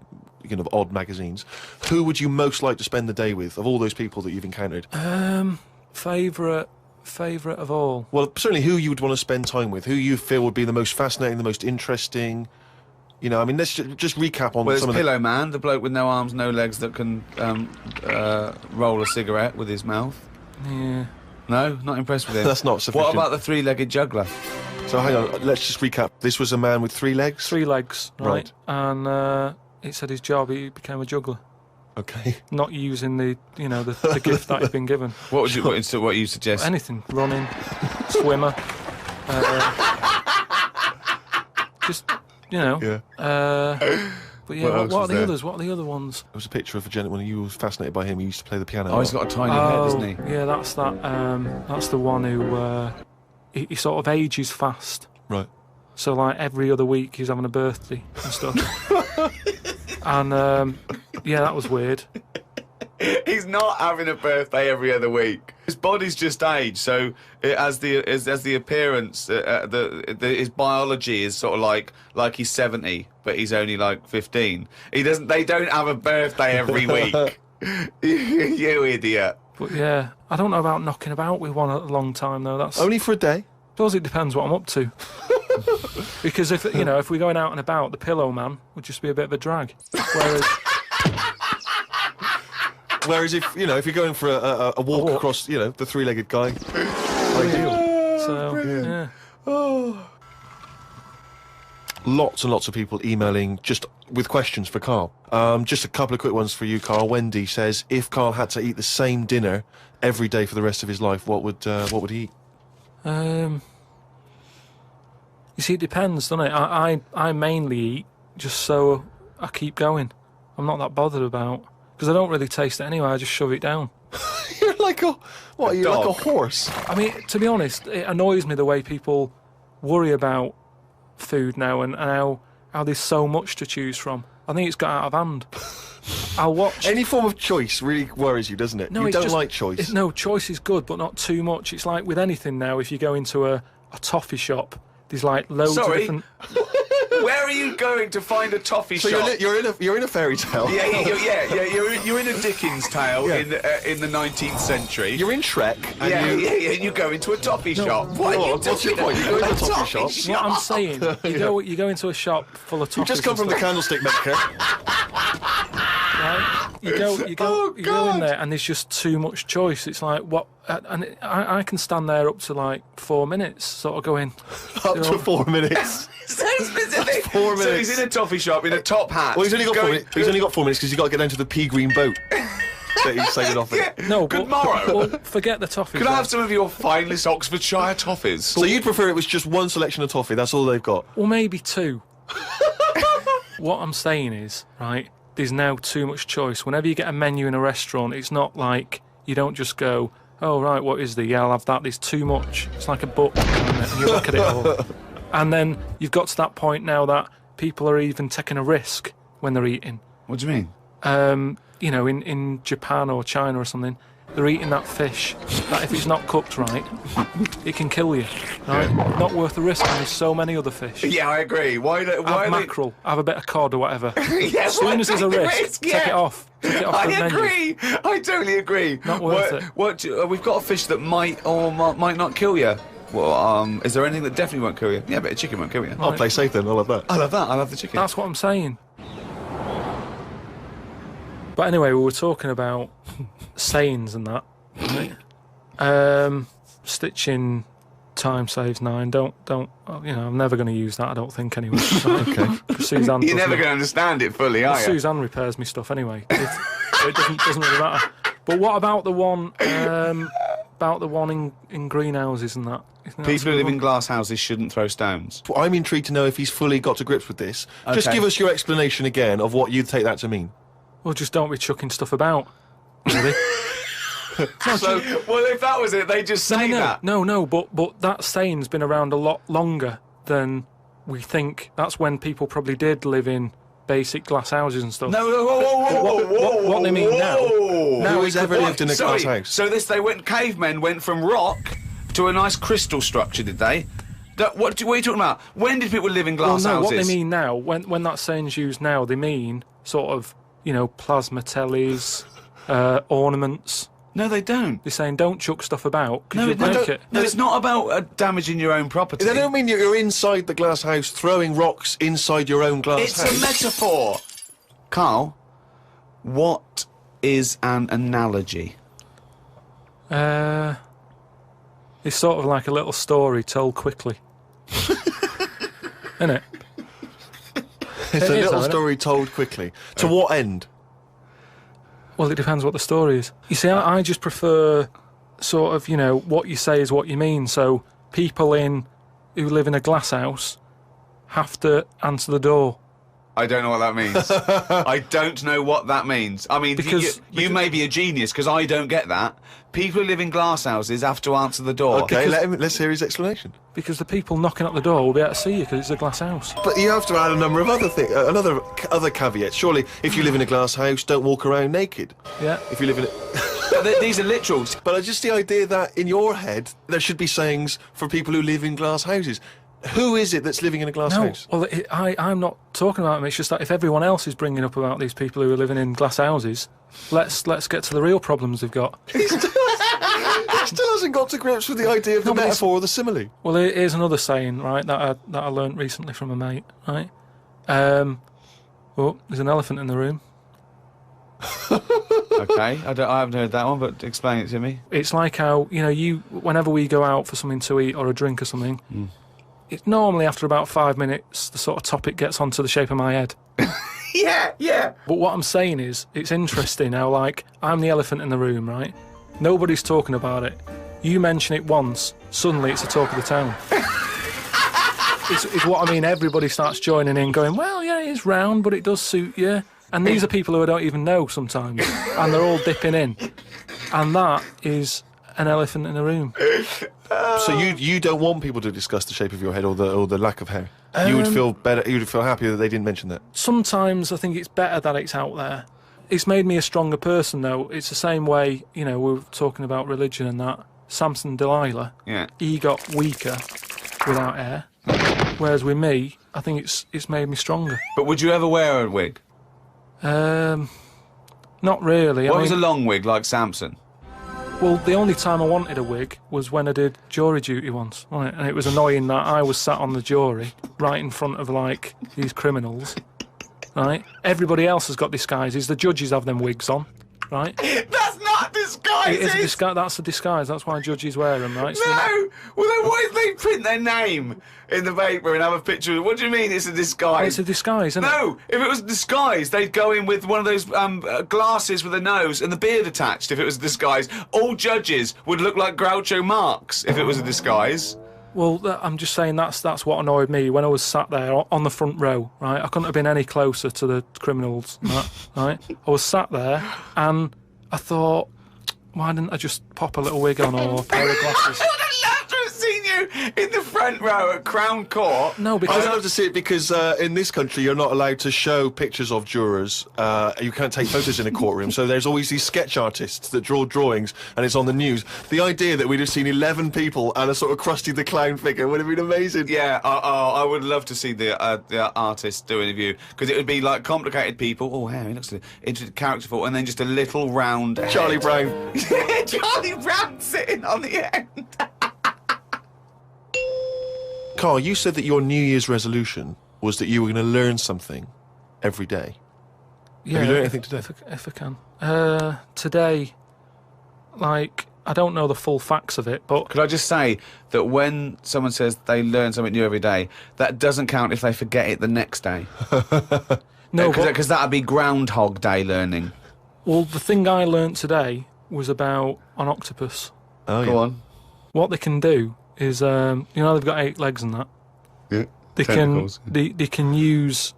know, odd magazines, who would you most like to spend the day with, of all those people that you've encountered? Favourite of all? Well, certainly who you would want to spend time with, who you feel would be the most fascinating, the most interesting. You know, I mean, let's just recap on some of the... Pillow Man, the bloke with no arms, no legs that can roll a cigarette with his mouth. Yeah. No, not impressed with him. That's not sufficient. What about the three-legged juggler? So hang on, let's just recap. This was a man with 3 legs? 3 legs, Right. And it said his job, he became a juggler. Okay. Not using the gift that he'd been given. What you suggest? Anything. Running, swimmer. Just, you know. Yeah. But yeah, What else what are was the there? others? What are the other ones? There was a picture of a gentleman who was fascinated by him. He used to play the piano. Oh, he's got a tiny head, doesn't he? Yeah, that's that. That's the one who he sort of ages fast. Right. So like every other week he's having a birthday and stuff. And yeah, that was weird. He's not having a birthday every other week. His body's just aged, so as the appearance, his biology is sort of like he's 70, but he's only like 15. They don't have a birthday every week. You idiot. But yeah, I don't know about knocking about with one at a long time though. That's Only for a day? I suppose it depends what I'm up to. Because if we're going out and about, the Pillow Man would just be a bit of a drag. Whereas if you're going for a walk across, the 3-legged guy, ideal. So yeah. Oh. Lots and lots of people emailing just with questions for Carl. Just a couple of quick ones for you, Carl. Wendy says, if Carl had to eat the same dinner every day for the rest of his life, what would he eat? You see, it depends, doesn't it? I mainly eat just so I keep going. I'm not that bothered about, because I don't really taste it anyway. I just shove it down. You're like a horse? I mean, to be honest, it annoys me the way people worry about food now and how there's so much to choose from. I think it's got out of hand. I'll watch... Any form of choice really worries you, doesn't it? No, you it's don't just, like choice. No, choice is good, but not too much. It's like with anything now, if you go into a toffee shop, there's like loads of different... Where are you going to find a toffee shop? You're in a fairy tale. You're in a Dickens tale in the 19th century. You're in Shrek. And you go into a toffee shop. What's your point? You go into a toffee shop. What I'm saying, you go into a shop full of toffees. You've just come from the candlestick maker. Right? You go in there, and there's just too much choice. It's like what, and I can stand there up to like 4 minutes, sort of going up to 4 minutes. So specific. 4 minutes. So he's in a toffee shop in a top hat. Well, he's only got 4 minutes. He's only got 4 minutes because he's got to get down to the pea green boat that he's sailing off in. No, good morrow. Well, forget the toffees. Could I have some of your finest Oxfordshire toffees? So you'd prefer it was just one selection of toffee? That's all they've got. Well, maybe two. What I'm saying is, right, there's now too much choice. Whenever you get a menu in a restaurant, it's not like you don't just go, oh, right, what is there? Yeah, I'll have that. There's too much. It's like a book, and you look at it all. And then you've got to that point now that people are even taking a risk when they're eating. What do you mean? You know, in Japan or China or something, they're eating that fish that if it's not cooked right, it can kill you. Right? Not worth the risk. And there's so many other fish. Yeah, I agree. Why have mackerel, have a bit of cod or whatever. Yeah, as soon as there's a risk, take it off. Take it off the menu. Agree. I totally agree. Not worth it. We've got a fish that might or might not kill you. Well, is there anything that definitely won't kill you? Yeah, but a chicken won't kill you. I'll play safe then. I'll have that. I love that. I love the chicken. That's what I'm saying. But anyway, we were talking about sayings and that. Right? Stitching time saves 9. Don't. You know, I'm never going to use that. I don't think anyway. Okay. Suzanne. You're never going to understand it fully, are you? Suzanne repairs me stuff anyway. So it doesn't really matter. But what about the one? About the one in greenhouses and that? People who live in glass houses shouldn't throw stones. Well, I'm intrigued to know if he's fully got to grips with this. Okay. Just give us your explanation again of what you'd take that to mean. Well, just don't be chucking stuff about. Really? Well, if that was it, they just say that. No, but that saying's been around a lot longer than we think. That's when people probably did live in basic glass houses and stuff. No, whoa, what they mean now. Who has ever lived in a glass house? So cavemen went from rock to a nice crystal structure, did they? What are you talking about? When did people live in glass houses? What they mean now, when that saying's used now, they mean sort of, you know, plasma tellies, ornaments. No, they don't. They're saying don't chuck stuff about because you'll No, break it. No, it's not about damaging your own property. They don't mean you're inside the glass house throwing rocks inside your own glass house. It's a metaphor. Carl, what is an analogy? It's sort of like a little story told quickly. Isn't it? It's a little story told quickly. To what end? Well, it depends what the story is. You see, I just prefer sort of, you know, what you say is what you mean. So people who live in a glass house have to answer the door. I don't know what that means. I don't know what that means. I mean, because you may be a genius, because I don't get that. People who live in glass houses have to answer the door. Okay, let's hear his explanation. Because the people knocking at the door will be able to see you because it's a glass house. But you have to add a number of other things, other caveats. Surely, if you live in a glass house, don't walk around naked. Yeah. If you live in it. These are literals. But just the idea that in your head there should be sayings for people who live in glass houses. Who is it that's living in a glass house? Well, I'm not talking about them. It's just that if everyone else is bringing up about these people who are living in glass houses, let's get to the real problems they've got. He still hasn't got to grips with the idea of the metaphor or the simile. Well, here's another saying, right, that I learnt recently from a mate, right? Oh, there's an elephant in the room. Okay, I haven't heard that one, but explain it to me. It's like how, you know, whenever we go out for something to eat or a drink or something, it's normally after about 5 minutes the sort of topic gets onto the shape of my head. Yeah. But what I'm saying is, it's interesting how, like, I'm the elephant in the room, right? Nobody's talking about it. You mention it once, suddenly it's the talk of the town. It's what I mean. Everybody starts joining in, going, well, yeah, it's round, but it does suit you. And these are people who I don't even know sometimes, and they're all dipping in. And that is an elephant in the room. So you don't want people to discuss the shape of your head or the lack of hair? You would feel better. You would feel happier that they didn't mention that. Sometimes I think it's better that it's out there. It's made me a stronger person, though. It's the same way, you know, we were talking about religion and that. Samson Delilah, he got weaker without hair, whereas with me, I think it's made me stronger. But would you ever wear a wig? Not really. What was a long wig like Samson? Well, the only time I wanted a wig was when I did jury duty once, wasn't it? And it was annoying that I was sat on the jury right in front of, like, these criminals, right? Everybody else has got disguises. The judges have them wigs on, right? That's not disguise. It is a disguise. That's a disguise. That's why judges wear them, right? So No! Well, then why did they print their name in the paper and have a picture? What do you mean it's a disguise? it's a disguise, isn't it? No! If it was a disguise, they'd go in with one of those glasses with a nose and the beard attached if it was a disguise. All judges would look like Groucho Marx if it was a disguise. Well, I'm just saying that's what annoyed me when I was sat there on the front row, right? I couldn't have been any closer to the criminals, right? I was sat there and I thought, why didn't I just pop a little wig on or a pair of glasses? I would have loved to have seen you in the front row at Crown Court. No, because I'd love to see it because in this country you're not allowed to show pictures of jurors. You can't take photos in a courtroom, so there's always these sketch artists that draw drawings and it's on the news. The idea that we'd have seen 11 people and a sort of Krusty the Clown figure would have been amazing. Yeah, I would love to see the artist do an interview because it would be like complicated people. Oh, hair, he looks characterful, and then just a little round Charlie head. Brown. Charlie Brown sitting on the end. Carl, you said that your New Year's resolution was that you were going to learn something every day. yeah, Have you learned anything today? If I can. Today, like, I don't know the full facts of it, but Could I just say that when someone says they learn something new every day, that doesn't count if they forget it the next day. no, but, Because that would be Groundhog Day learning. well, the thing I learnt today was about an octopus. Oh, Go on. What they can do is, you know, they've got 8 legs and that. Yeah. They Tentacles. they can use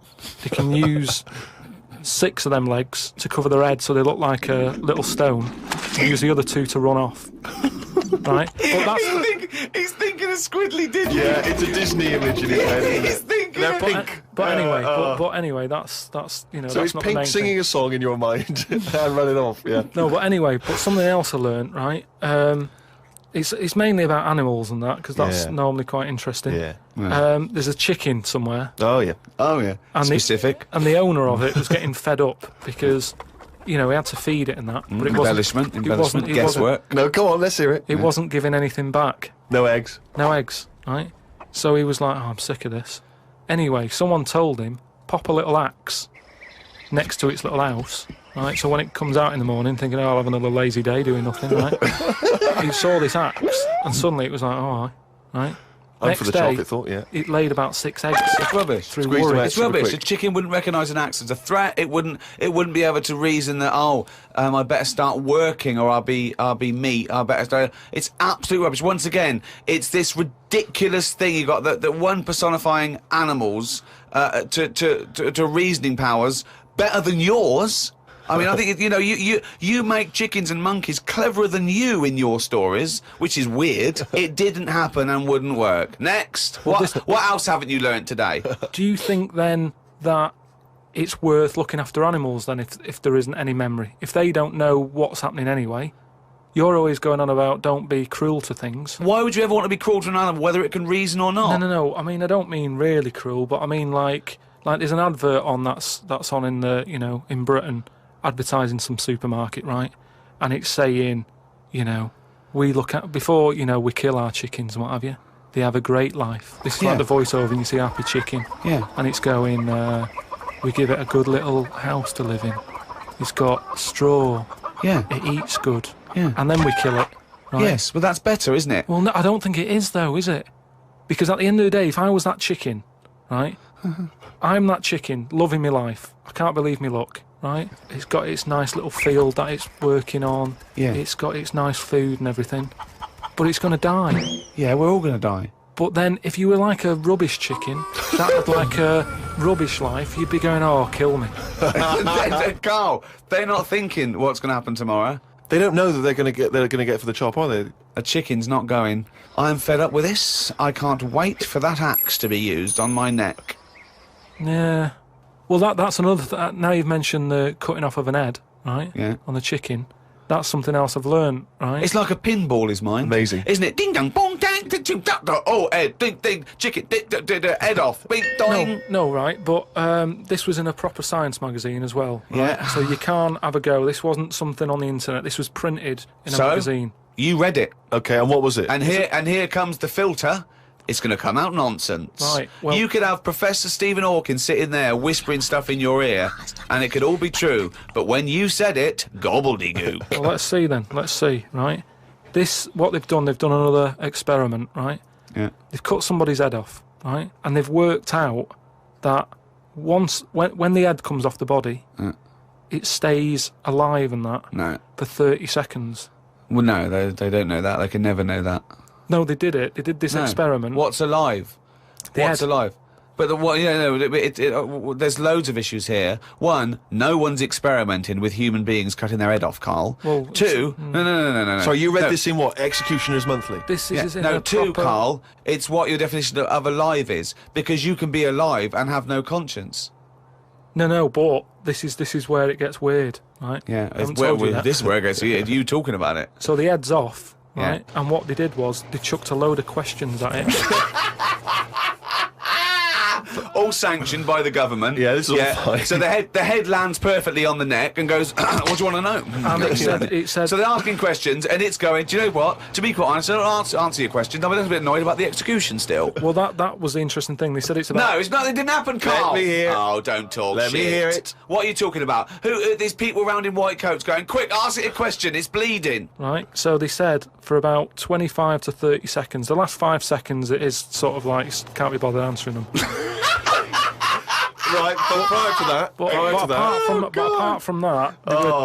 6 of them legs to cover their head, so they look like a little stone. And use the other 2 to run off. Right? But that's He's thinking of Squiddly Diddly. Yeah, it's a Disney image in his head, isn't He's it? thinking They're of pink. but anyway, that's you know, So that's it's not Pink the main singing thing. a song in your mind and running off, yeah. No, but anyway, but something else I learnt, right? It's mainly about animals and that, because that's Yeah. normally quite interesting. Yeah. There's a chicken somewhere, Oh, yeah. Oh, yeah. And Specific. and the owner of it was getting fed up because, you know, he had to feed it and that, but it wasn't. Embellishment. It wasn't, Guesswork. No, come on, let's hear it. it wasn't giving anything back. No eggs. No eggs, right? So he was like, oh, I'm sick of this. Anyway, someone told him, pop a little axe next to its little house, right? So when it comes out in the morning thinking, oh, I'll have another lazy day doing nothing, right? He saw this axe and suddenly it was like, oh, right? I'm Next for the day, chocolate thought, yeah. it laid about 6 eggs. It's rubbish. Through Squeeze worry. them out. It's super rubbish. quick. A chicken wouldn't recognise an axe as a threat. It wouldn't be able to reason that I better start working or I'll be meat. I better start. It's absolute rubbish. Once again, it's this ridiculous thing you got that one personifying animals to reasoning powers better than yours. I mean, I think you make chickens and monkeys cleverer than you in your stories, which is weird. It didn't happen and wouldn't work. Next, what else haven't you learnt today? Do you think then that it's worth looking after animals then if there isn't any memory? If they don't know what's happening anyway, you're always going on about don't be cruel to things. Why would you ever want to be cruel to an animal, whether it can reason or not? No. I mean, I don't mean really cruel, but I mean like there's an advert on that's on in the, you know, in Britain, advertising some supermarket, right? And it's saying, you know, we look at before, you know, we kill our chickens and what have you. They have a great life. This is like the voiceover, and you see a happy chicken. Yeah. And it's going, we give it a good little house to live in. It's got straw. Yeah. It eats good. Yeah. And then we kill it. Right? Yes, but that's better, isn't it? Well, no, I don't think it is, though, is it? Because at the end of the day, if I was that chicken, right, I'm that chicken, loving my life. I can't believe me luck, right? It's got its nice little field that it's working on. Yeah. It's got its nice food and everything. But it's going to die. Yeah, we're all going to die. But then, if you were like a rubbish chicken, that had like a rubbish life, you'd be going, oh, kill me. Carl, they're not thinking what's going to happen tomorrow. They don't know that they're going to get for the chop, are they? A chicken's not going. I'm fed up with this. I can't wait for that axe to be used on my neck. Yeah. Well, that's another... now you've mentioned the cutting off of an head, right? Yeah. On the chicken. That's something else I've learned, right? It's like a pinball is mine. Amazing. Isn't it? Ding dong, bong, dang, ding, ding, dong, dong. Oh, head, ding, ding, chicken, ding, ding, ding, ding, head off, bing, dong. No, right, but this was in a proper science magazine as well, right? Yeah. So you can't have a go. This wasn't something on the internet. This was printed in a magazine. You read it. Okay, and what was it? And here comes the filter. It's going to come out nonsense. Right, well... You could have Professor Stephen Hawking sitting there whispering stuff in your ear, and it could all be true. But when you said it, gobbledygook. Well, let's see then. Let's see, right? What they've done another experiment, right? Yeah. They've cut somebody's head off, right? And they've worked out that when the head comes off the body, it stays alive and that No. for 30 seconds. Well, no, they don't know that. They can never know that. No, they did it. They did this experiment. What's alive? What's alive? But there's loads of issues here. One, no one's experimenting with human beings cutting their head off, Carl. Well, two, no. Sorry, you read this in what? Executioners Monthly? This is in a two, proper... Carl, it's what your definition of alive is. Because you can be alive and have no conscience. No, but this is where it gets weird, right? Yeah, I haven't told you that. this is where it gets weird. You talking about it. So the head's off, right? Yeah. And what they did was they chucked a load of questions at it. All sanctioned by the government. Yeah, this is all fine. So the head lands perfectly on the neck and goes, what do you want to know? And it said... So they're asking questions, and it's going, do you know what? To be quite honest, I don't answer your question. I'm a little bit annoyed about the execution still. Well, that was the interesting thing. They said it's about... No, it's not. It didn't happen, Carl. Let me hear it. Oh, don't talk Let shit. me hear it. What are you talking about? Who these people around in white coats going, quick, ask it a question. It's bleeding. Right, so they said for about 25 to 30 seconds. The last 5 seconds, it is sort of like, can't be bothered answering them. Right, but prior to that, But apart from that,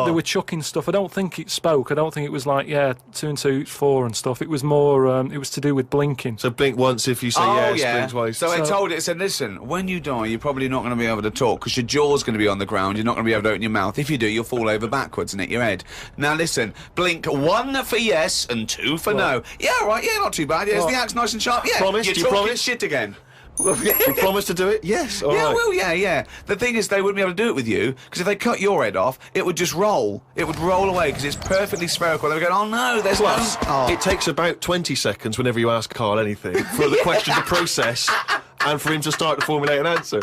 they were chucking stuff. I don't think it spoke. I don't think it was like, 2 and 2, 4 and stuff. It was more, it was to do with blinking. So blink once if you say yes, blink twice. So I told it, said, listen, when you die, you're probably not going to be able to talk because your jaw's going to be on the ground. You're not going to be able to open your mouth. If you do, you'll fall over backwards and hit your head. Now listen, blink 1 for yes and 2 for no. Yeah, right, yeah, not too bad. Yeah, is the axe nice and sharp? Yeah, Promise? you're Do you talking promise? shit again. You promise to do it? Yes. All right. Well, yeah. The thing is, they wouldn't be able to do it with you, because if they cut your head off, it would just roll. It would roll away, because it's perfectly spherical. They would go, oh no, there's Plus, no... it takes about 20 seconds whenever you ask Carl anything for the question to process and for him to start to formulate an answer.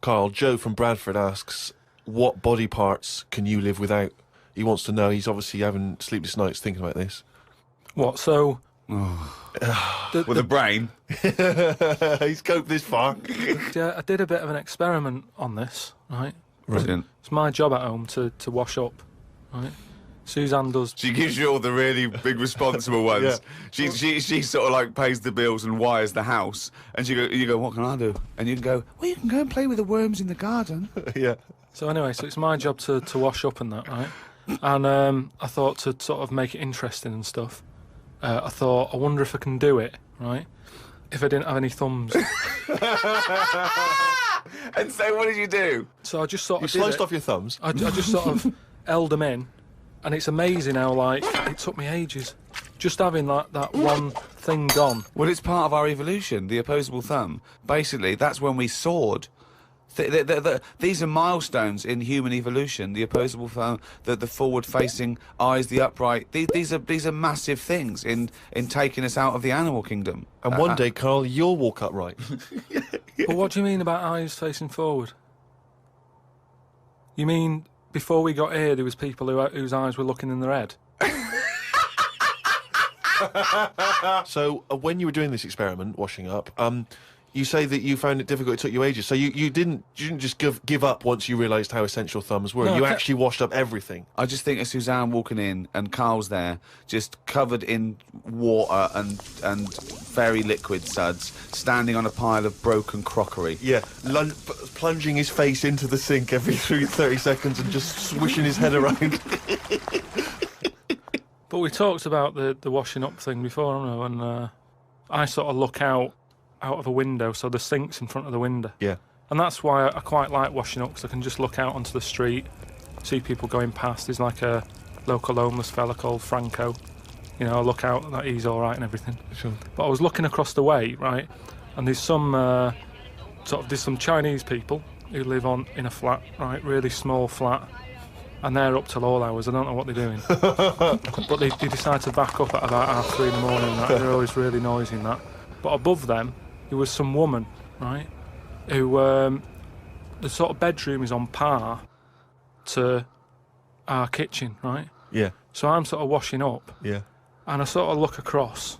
Carl, Joe from Bradford asks, what body parts can you live without? He wants to know. He's obviously having sleepless nights thinking about this. What, so... with a brain. He's coped this far. Yeah, I did a bit of an experiment on this, right? Brilliant. It's my job at home to wash up, right? Suzanne does... She gives you all the really big responsible ones. Yeah. She sort of like pays the bills and wires the house. And you go, what can I do? And you can go, well, you can go and play with the worms in the garden. Yeah. So anyway, so it's my job to wash up and that, right? And I thought to sort of make it interesting and stuff. I thought, I wonder if I can do it, right? If I didn't have any thumbs. And so what did you do? So I just sort You of sliced off your thumbs. I just sort of held them in, and it's amazing how, like, it took me ages. Just having, like, that one thing gone. Well, it's part of our evolution, the opposable thumb. Basically, that's when we soared. These are milestones in human evolution. The opposable thumb, the forward-facing eyes, the upright. These are massive things in taking us out of the animal kingdom. And one day, Carl, you'll walk upright. But what do you mean about eyes facing forward? You mean before we got here, there was people whose eyes were looking in their head? So, when you were doing this experiment, washing up, you say that you found it difficult, it took you ages. So you didn't just give up once you realised how essential thumbs were. No, you actually washed up everything. I just think of Suzanne walking in and Carl's there, just covered in water and very liquid suds, standing on a pile of broken crockery. Yeah, plunging his face into the sink every 30 seconds and just swishing his head around. But we talked about the washing up thing before, haven't we? And I sort of look out of a window, so the sink's in front of the window. Yeah. And that's why I quite like washing up, because I can just look out onto the street, see people going past. There's like a local homeless fella called Franco. You know, I look out that he's all right and everything. Sure. But I was looking across the way, right, and there's some there's some Chinese people who live in a flat, right, really small flat, and they're up till all hours. I don't know what they're doing, but they decide to back up at about 3:30 in the morning. And that. They're always really noisy and that. But above them, there was some woman, right, who the sort of bedroom is on par to our kitchen, right? Yeah. So I'm sort of washing up. Yeah. And I sort of look across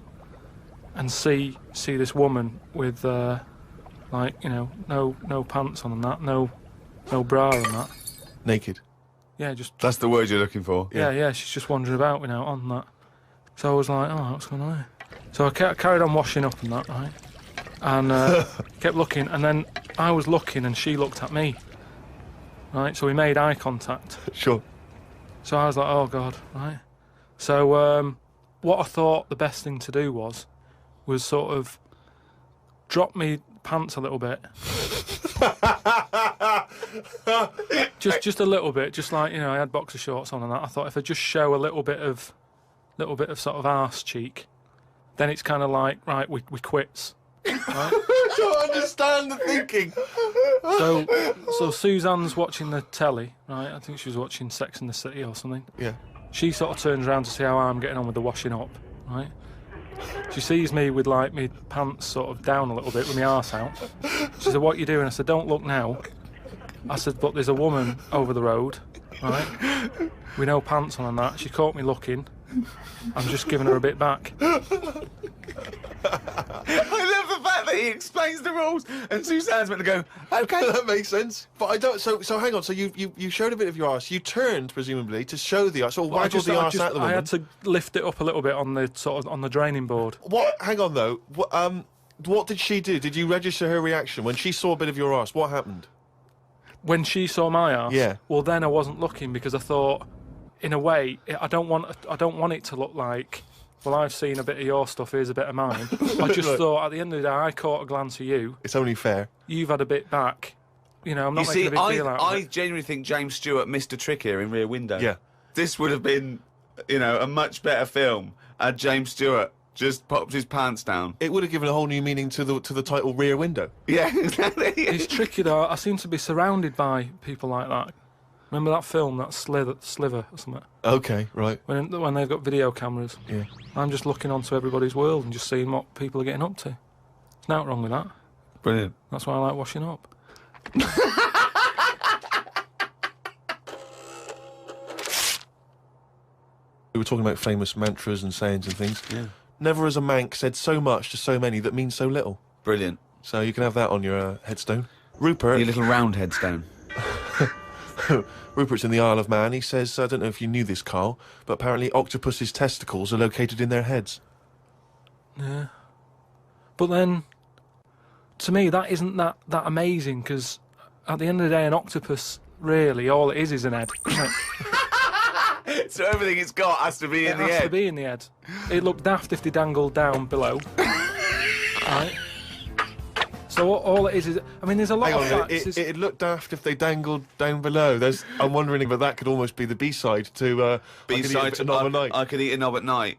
and see this woman with like, you know, no pants on and that, no bra and that. Naked. Yeah, just That's the word you're looking for. yeah, she's just wandering about, you know, on that. So I was like, oh, what's going on here? So I carried on washing up and that, right? And kept looking, and then I was looking and she looked at me. Right, so we made eye contact. Sure. So I was like, oh God, right? So what I thought the best thing to do was sort of drop me pants a little bit. just a little bit, just like, you know, I had boxer shorts on and that. I thought if I just show a little bit of sort of arse cheek, then it's kind of like, right, we quits. Right? I don't understand the thinking. So Suzanne's watching the telly, right? I think she was watching Sex and the City or something. Yeah. She sort of turns around to see how I'm getting on with the washing up, right? She sees me with, like, my pants sort of down a little bit with my arse out. She said, what are you doing? I said, don't look now. I said, but there's a woman over the road, right, with no pants on and that. She caught me looking. I'm just giving her a bit back. I love the fact that he explains the rules and Suzanne's meant to go, okay. That makes sense. But I don't. So hang on. So you showed a bit of your arse. You turned presumably to show the arse. So why did the arse at the woman? I had to lift it up a little bit on the sort of on the draining board. What? Hang on though. What did she do? Did you register her reaction when she saw a bit of your arse? What happened? When she saw my arse, yeah. Well, then I wasn't looking because I thought, in a way, I don't want it to look like, well, I've seen a bit of your stuff, here's a bit of mine. I just thought, at the end of the day, I caught a glance of you. It's only fair. You've had a bit back. You know, I'm not making a big deal out of it. I genuinely think James Stewart missed a trick here in Rear Window. Yeah. This would have been, you know, a much better film had James Stewart just popped his pants down. It would have given a whole new meaning to the title Rear Window. Yeah, exactly. It's tricky though. I seem to be surrounded by people like that. Remember that film, that Sliver or something? Okay, right. When they've got video cameras. Yeah. I'm just looking onto everybody's world and just seeing what people are getting up to. There's nothing wrong with that. Brilliant. That's why I like washing up. We were talking about famous mantras and sayings and things. Yeah. Never has a Manc said so much to so many that means so little. Brilliant. So you can have that on your headstone. Rupert. Your little round headstone. Rupert's in the Isle of Man. He says, I don't know if you knew this, Carl, but apparently octopus's testicles are located in their heads. Yeah. But then, to me, that isn't that amazing, because at the end of the day, an octopus, really, all it is an head. Isn't it? So everything it's got has to be in the head? It has to be in the head. It'd look daft if they dangled down below. Right? So all it is, I mean, there's a lot of facts. It'd look daft if they dangled down below. I'm wondering if that could almost be the B-side to... B-side to Knob at Night. I Could Eat a Knob at Night.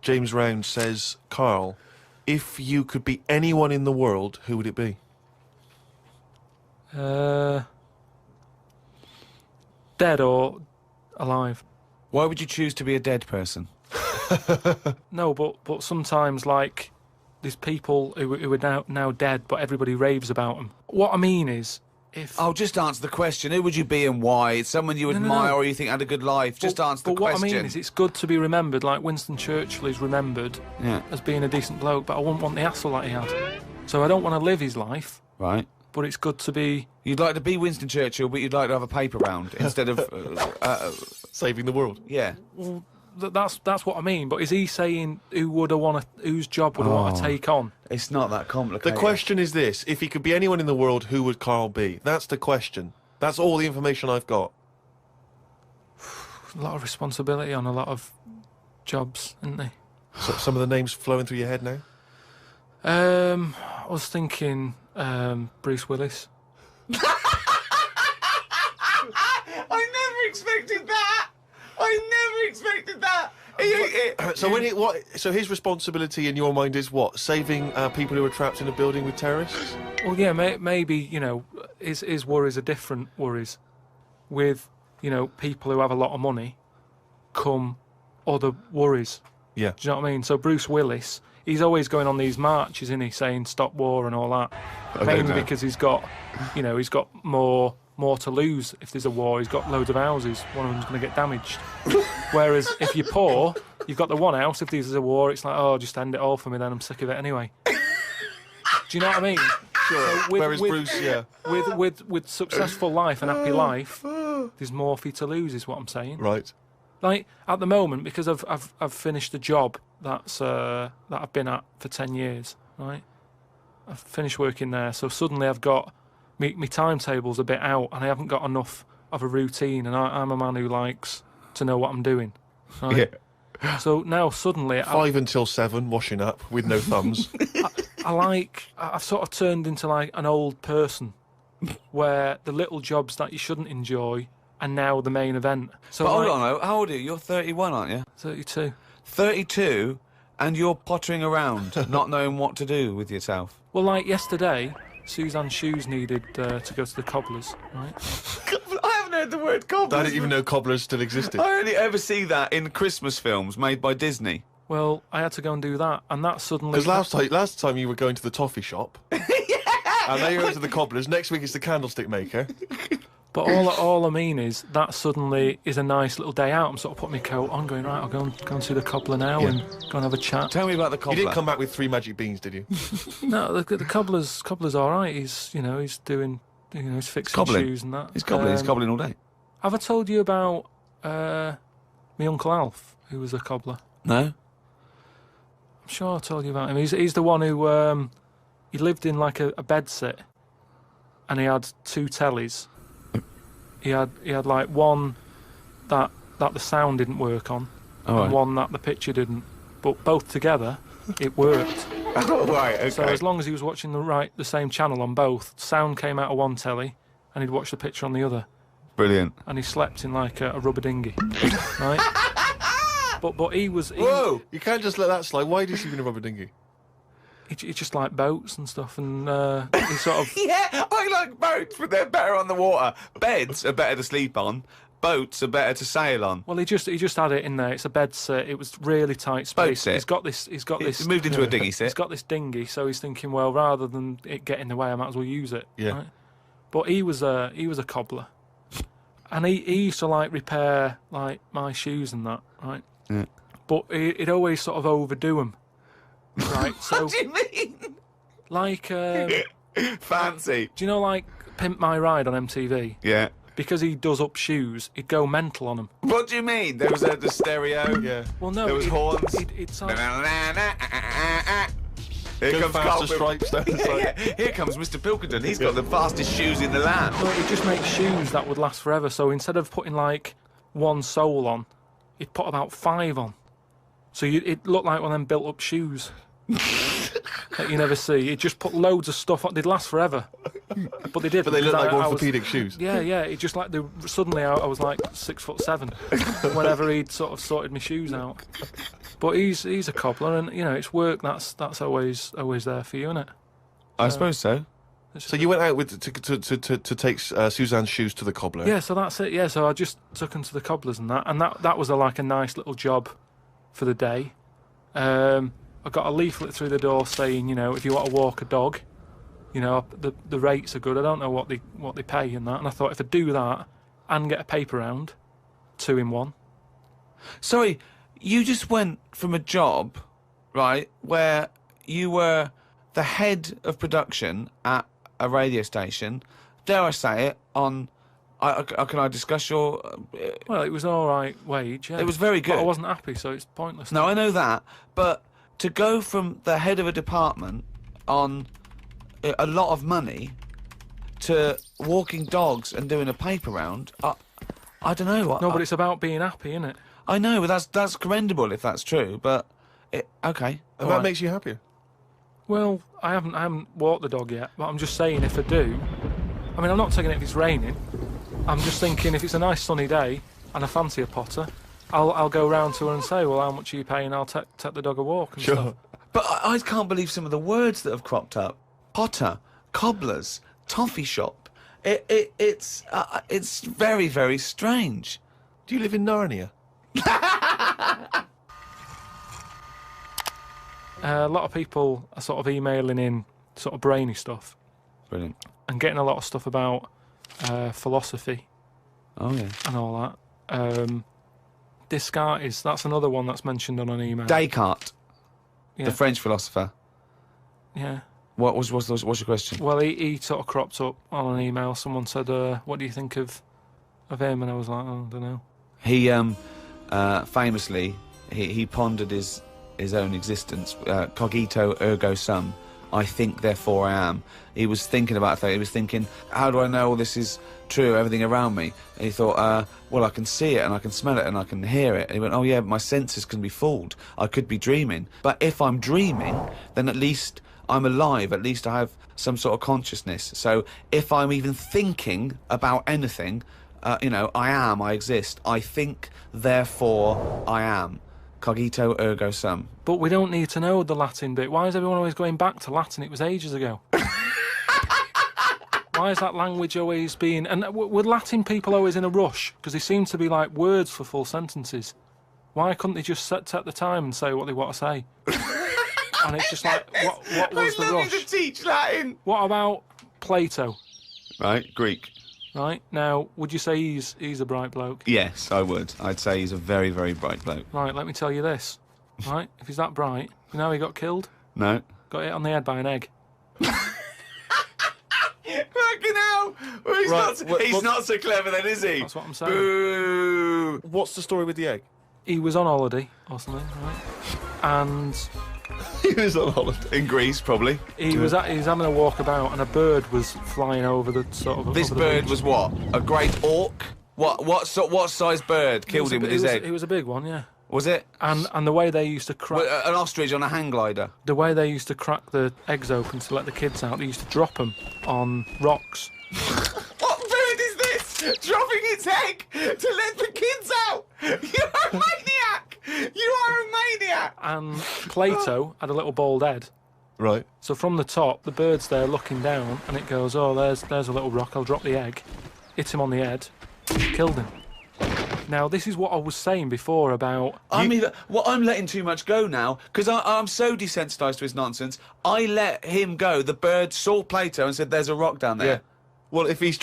James Round says, Carl, if you could be anyone in the world, who would it be? Dead or alive? Why would you choose to be a dead person? No, but sometimes, like, there's people who are now dead, but everybody raves about them. What I mean is, if... Oh, just answer the question. Who would you be and why? It's someone you admire or you think had a good life. Just answer the question. But what I mean is, it's good to be remembered, like Winston Churchill is remembered as being a decent bloke, but I wouldn't want the hassle that he had. So I don't want to live his life. Right. But it's good to be... You'd like to be Winston Churchill, but you'd like to have a paper round instead of... saving the world. Yeah. Well, that's what I mean, but is he saying whose job would I want to take on? It's not that complicated. The question is this: if he could be anyone in the world, who would Carl be? That's the question. That's all the information I've got. A lot of responsibility on a lot of jobs, isn't there? So, some of the names flowing through your head now? I was thinking Bruce Willis. So So his responsibility in your mind is what? Saving people who are trapped in a building with terrorists? Well, yeah, maybe, you know, his worries are different worries. With, you know, people who have a lot of money come other worries. Yeah. Do you know what I mean? So Bruce Willis, he's always going on these marches, isn't he, saying stop war and all that. Mainly because he's got, you know, he's got more to lose if there's a war. He's got loads of houses. One of them's going to get damaged. Whereas if you're poor, you've got the one house. If there's a war, it's like, oh, just end it all for me then. I'm sick of it anyway. Do you know what I mean? Sure. Whereas Bruce, yeah. With successful life and happy life, there's more for you to lose, is what I'm saying. Right. Like at the moment, because I've finished a job that I've been at for 10 years, right? I've finished working there, so suddenly I've got my timetable's a bit out, and I haven't got enough of a routine, and I'm a man who likes to know what I'm doing. Right? Yeah. So now suddenly 5 until 7, washing up with no thumbs. I've sort of turned into like an old person, where the little jobs that you shouldn't enjoy are now the main event. So but hold on, how old are you? You're 31, aren't you? 32. 32, and you're pottering around, not knowing what to do with yourself. Well, like yesterday, Suzanne's shoes needed to go to the cobblers, right? I haven't heard the word cobblers. I didn't even know cobblers still existed. I only ever see that in Christmas films made by Disney. Well, I had to go and do that, and that suddenly... Because last time you were going to the toffee shop. Yeah! And now you're going to the cobblers. Next week it's the candlestick maker. But all I mean is that suddenly is a nice little day out. I'm sort of putting my coat on, going, right, I'll go and see the cobbler now and go and have a chat. Tell me about the cobbler. You didn't come back with 3 magic beans, did you? No, the cobbler's all right. He's doing, he's fixing shoes and that. He's cobbling all day. Have I told you about my Uncle Alf, who was a cobbler? No. I'm sure I told you about him. He's the one who he lived in like a bedsit, and he had 2 tellies. He had like one that the sound didn't work on, and one that the picture didn't. But both together, it worked. Oh, right, okay. So as long as he was watching the same channel on both, sound came out of one telly, and he'd watch the picture on the other. Brilliant. And he slept in like a rubber dinghy, right? But he was... Whoa! You can't just let that slide. Why did he sleep in a rubber dinghy? He just liked boats and stuff, and he sort of... Yeah, I like boats, but they're better on the water. Beds are better to sleep on. Boats are better to sail on. Well, he just had it in there. It's a bed sit. It was really tight space. Boat sit. He's got this. He's moved into a dinghy sit. He's got this dinghy, so he's thinking, well, rather than it get in the way, I might as well use it. Yeah. Right? But he was a cobbler, and he used to like repair like my shoes and that, right? Yeah. But he'd always sort of overdo them. Right, so What do you mean? like Fancy. do you know like Pimp My Ride on MTV? Yeah. Because he does up shoes, he'd go mental on them. What do you mean? There was the stereo. Yeah. Well, no, There was horns. He'd sound... Here Go comes faster Karl stripes down the side. Yeah, here comes Mr. Pilkington. He's got the fastest shoes in the land. No, he'd just make shoes that would last forever. So instead of putting like one sole on, he'd put about 5 on. So it looked like one of them built-up shoes that you never see. He'd just put loads of stuff on. They'd last forever. But they did. But they look like I was- orthopaedic shoes. Yeah. It just like suddenly I was like 6'7" whenever he'd sort of sorted my shoes out. But he's a cobbler, and it's work. That's always there for you, isn't it? I suppose so. So you went out with to take Suzanne's shoes to the cobbler. Yeah, so that's it. Yeah, so I just took him to the cobblers and that was like a nice little job for the day. I got a leaflet through the door saying, if you want to walk a dog, the rates are good. I don't know what they pay and that. And I thought if I do that and get a paper round, 2 in 1. Sorry, you just went from a job, right, where you were the head of production at a radio station, dare I say it, on... can I discuss your... Well, it was an all right wage, yeah. It was very good. But I wasn't happy, so it's pointless. No, I know that, but to go from the head of a department on a lot of money to walking dogs and doing a paper round, I don't know. No, but it's about being happy, isn't it? I know, but that's commendable if that's true, but... okay. And all that right. makes you happier. Well, I haven't walked the dog yet, but I'm just saying if I do... I mean, I'm not taking it if it's raining. I'm just thinking if it's a nice sunny day and I fancy a potter, I'll go round to her and say, well, how much are you paying? I'll take the dog a walk and stuff. But I can't believe some of the words that have cropped up. Potter, cobblers, toffee shop. It's very, very strange. Do you live in Narnia? A lot of people are sort of emailing in sort of brainy stuff. Brilliant. And getting a lot of stuff about philosophy. Oh, yeah. And all that. Descartes, that's another one that's mentioned on an email. Descartes, Yeah. the French philosopher. Yeah. What's your question? Well, he sort of cropped up on an email. Someone said, what do you think of him? And I was like, oh, I don't know. He famously he pondered his own existence. Cogito ergo sum. I think, therefore I am. He was thinking about that. He was thinking, how do I know all this is true, everything around me? And he thought, well, I can see it and I can smell it and I can hear it. And he went, oh yeah, my senses can be fooled. I could be dreaming. But if I'm dreaming, then at least I'm alive. At least I have some sort of consciousness. So if I'm even thinking about anything, I exist. I think, therefore I am. Cogito ergo sum. But we don't need to know the Latin bit. Why is everyone always going back to Latin? It was ages ago. Why is that language always being... And were Latin people always in a rush? Because they seem to be like words for full sentences. Why couldn't they just take the time and say what they want to say? And it's just like, what was the rush? I love you to teach Latin. What about Plato? Right, Greek. Right, now, would you say he's a bright bloke? Yes, I would. I'd say he's a very, very bright bloke. Right, let me tell you this. Right, if he's that bright, you know how he got killed? No. Got hit on the head by an egg. Fucking hell! Well, he's not so clever then, is he? That's what I'm saying. Boo! What's the story with the egg? He was on holiday or something, right? And He was on holiday. In Greece, probably. he was having a walk about, and a bird was flying over the sort of. This over the bird beach. was what? A great auk? What size bird killed him with his egg? It was a big one, yeah. Was it? And the way they used to crack An ostrich on a hang glider. the eggs open to let the kids out, they used to drop them on rocks. What bird is this? Dropping its egg to let the kids out? You're a maniac! You are a maniac! And Plato had a little bald head. Right. So from the top, the bird's there looking down, and it goes, oh, there's a little rock, I'll drop the egg. Hit him on the head, killed him. Now, this is what I was saying before about... I'm letting too much go now, because I'm so desensitised to his nonsense. I let him go. The bird saw Plato and said, there's a rock down there. Yeah. Well, if these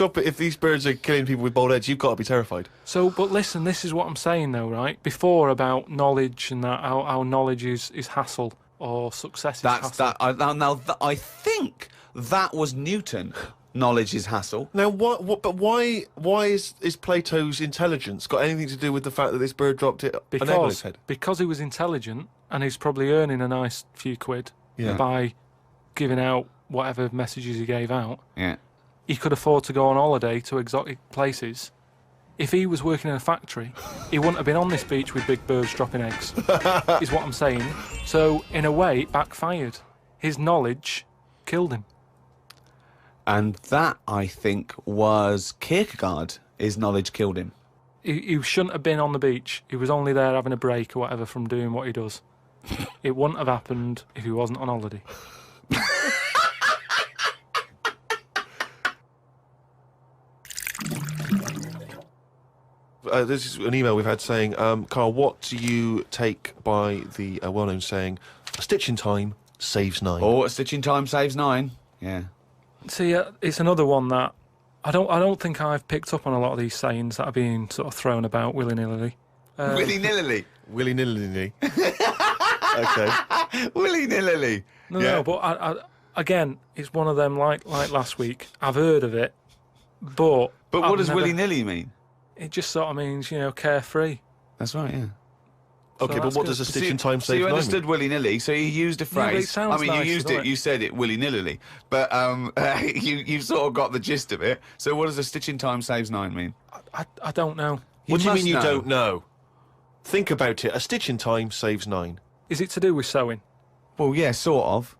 birds are killing people with bald heads, you've got to be terrified. So, but listen, this is what I'm saying, though, right? Before, about knowledge and that, how knowledge is hassle, or success is hassle. I think that was Newton. Knowledge is hassle. Now, why is Plato's intelligence got anything to do with the fact that this bird dropped an egg on his head? Because he was intelligent, and he's probably earning a nice few quid by giving out whatever messages he gave out. Yeah. He could afford to go on holiday to exotic places. If he was working in a factory, he wouldn't have been on this beach with big birds dropping eggs, is what I'm saying. So, in a way, it backfired. His knowledge killed him. And that, I think, was Kierkegaard. His knowledge killed him. He shouldn't have been on the beach. He was only there having a break or whatever from doing what he does. It wouldn't have happened if he wasn't on holiday. This is an email we've had saying, Carl, what do you take by the well-known saying, a stitch in time saves 9? Oh, a stitch in time saves 9. Yeah. See, it's another one that I don't think I've picked up on a lot of these sayings that are being sort of thrown about willy-nilly. Willy-nilly. Willy-nilly. Okay. Willy-nilly. No, but I, again, it's one of them like last week. I've heard of it, but what does willy-nilly mean? It just sort of means, carefree. That's right, yeah. Okay, So but what that's does a good. stitch in time So save 9 you mean? understood willy-nilly, so you used a Yeah, but it phrase. sounds you nice, used doesn't it, you said it willy-nilly, but you sort of got the gist of it. So what does a stitch in time saves 9 mean? I don't know. What do you must mean you know. don't know? Think about it. A stitch in time saves 9. Is it to do with sewing? Well, yeah, sort of.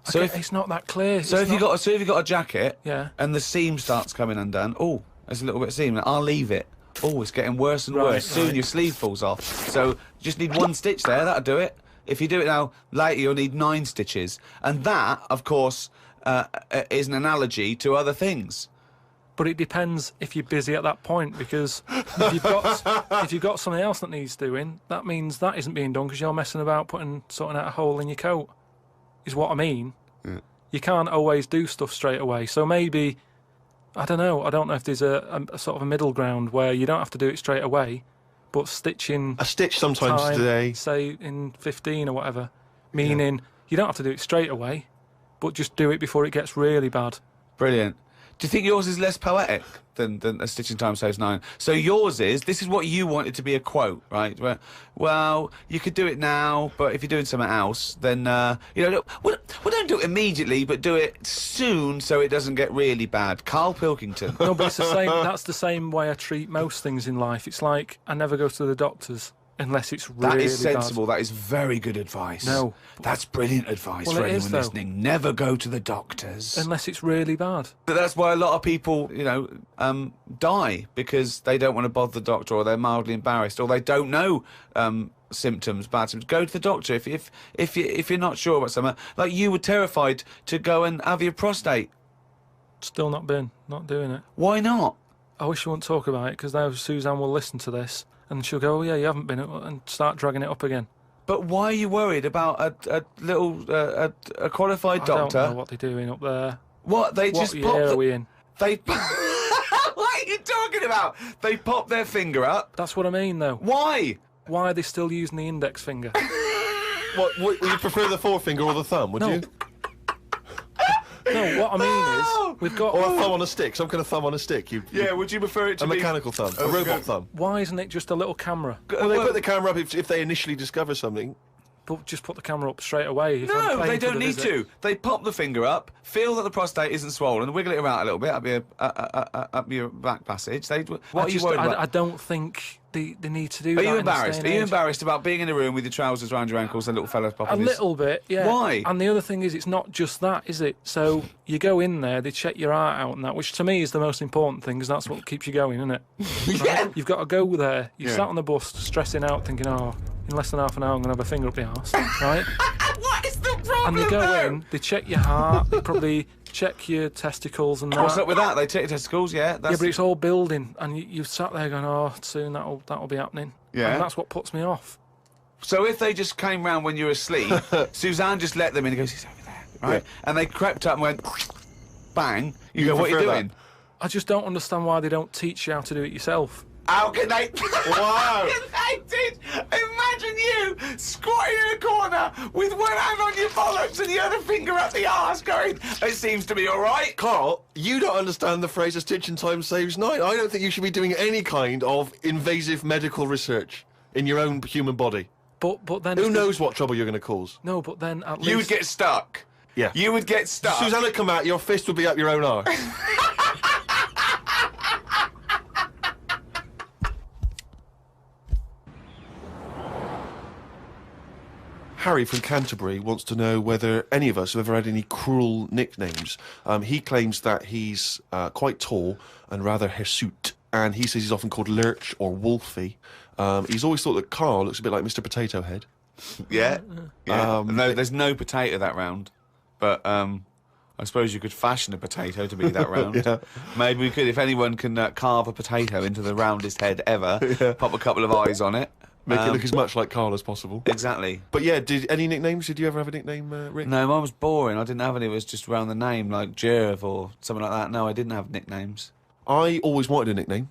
So It's not that clear. So if you got a jacket, Yeah. and the seam starts coming undone, oh, there's a little bit of seam. I'll leave it. Oh, it's getting worse and Right, worse. Soon right. your sleeve falls off. So you just need 1 stitch there, that'll do it. If you do it now, later you'll need 9 stitches. And that, of course, is an analogy to other things. But it depends if you're busy at that point, because if you've got something else that needs doing, that means that isn't being done because you're messing about sorting out a hole in your coat, is what I mean. Yeah. You can't always do stuff straight away. So maybe, I don't know if there's a sort of a middle ground where you don't have to do it straight away, but stitching A stitch sometimes time, today. say in 15 or whatever, meaning you don't have to do it straight away, but just do it before it gets really bad. Brilliant. Do you think yours is less poetic than a stitching time saves 9? So yours is, this is what you want it to be a quote, right? Where, well, you could do it now, but if you're doing something else, then, you know, well, don't do it immediately, but do it soon so it doesn't get really bad. Karl Pilkington. No, but it's the same. That's the same way I treat most things in life. It's like I never go to the doctors unless it's really That is sensible. bad. That is very good advice. No. That's brilliant advice Well, for it anyone is, though. listening. Never go to the doctors. Unless it's really bad. But that's why a lot of people, you know, die because they don't want to bother the doctor, or they're mildly embarrassed, or they don't know symptoms, bad symptoms. Go to the doctor if you're not sure about something. Like you were terrified to go and have your prostate. Still not doing it. Why not? I wish you wouldn't talk about it, because now Suzanne will listen to this and she'll go, "Oh yeah, you haven't been," and start dragging it up again. But why are you worried about a little a qualified doctor? I don't know what they're doing up there. What they What just year pop are the- we in? They. What are you talking about? They pop their finger up. That's what I mean, though. Why? Why are they still using the index finger? What, would you prefer the forefinger or the thumb, would No. you? No, what I mean is, we've got... Or a thumb on a stick, some kind of thumb on a stick. Yeah, would you prefer it to A be mechanical thumb, a robot thumb. Why isn't it just a little camera? Well, they put the camera up if they initially discover something. But just put the camera up straight away. If I'm No, paying they for don't the need visit. to. They pop the finger up, feel that the prostate isn't swollen, wiggle it around a little bit up your back passage. What are you worried about? I don't think they need to do that. Are you in this day embarrassed? and Are you age. embarrassed about being in a room with your trousers around your ankles and little fellas popping A his... little bit, yeah. Why? And the other thing is, it's not just that, is it? So you go in there, they check your heart out and that, which to me is the most important thing, because that's what keeps you going, isn't it? Yeah. You've got to go there. You Yeah. sat on the bus stressing out, thinking, oh, in less than half an hour I'm going to have a finger up the arse, right? What is the problem? And they go in, they check your heart, they probably check your testicles and that. What's up with that? They take your testicles, yeah? That's... Yeah, but it's all building, and you sat there going, oh, soon that'll be happening. Yeah. And that's what puts me off. So if they just came round when you were asleep, Suzanne just let them in and goes, he's over there, right? Yeah. And they crept up and went, bang. You You go, what are you prefer that? doing? I just don't understand why they don't teach you how to do it yourself. How can they? Wow. How can they teach? Imagine you squatting in a corner with one hand on your bollocks and the other finger up the arse going, it seems to be all right. Carl, you don't understand the phrase "a stitch in time saves 9." I don't think you should be doing any kind of invasive medical research in your own human body. But then Who if they- knows what trouble you're going to cause? No, but then at least You would get stuck. Yeah. You would get stuck. Susanna come out, your fist would be up your own arse. Harry from Canterbury wants to know whether any of us have ever had any cruel nicknames. He claims that he's quite tall and rather hirsute, and he says he's often called Lurch or Wolfie. He's always thought that Carl looks a bit like Mr. Potato Head. Yeah. No, there's no potato that round. But I suppose you could fashion a potato to be that round. Yeah. Maybe we could, if anyone can carve a potato into the roundest head ever, pop a couple of eyes on it. Make it look as much like Carl as possible. Exactly. But yeah, any nicknames? Did you ever have a nickname, Rick? No, mine was boring. I didn't have any. It was just around the name, like Jerv or something like that. No, I didn't have nicknames. I always wanted a nickname.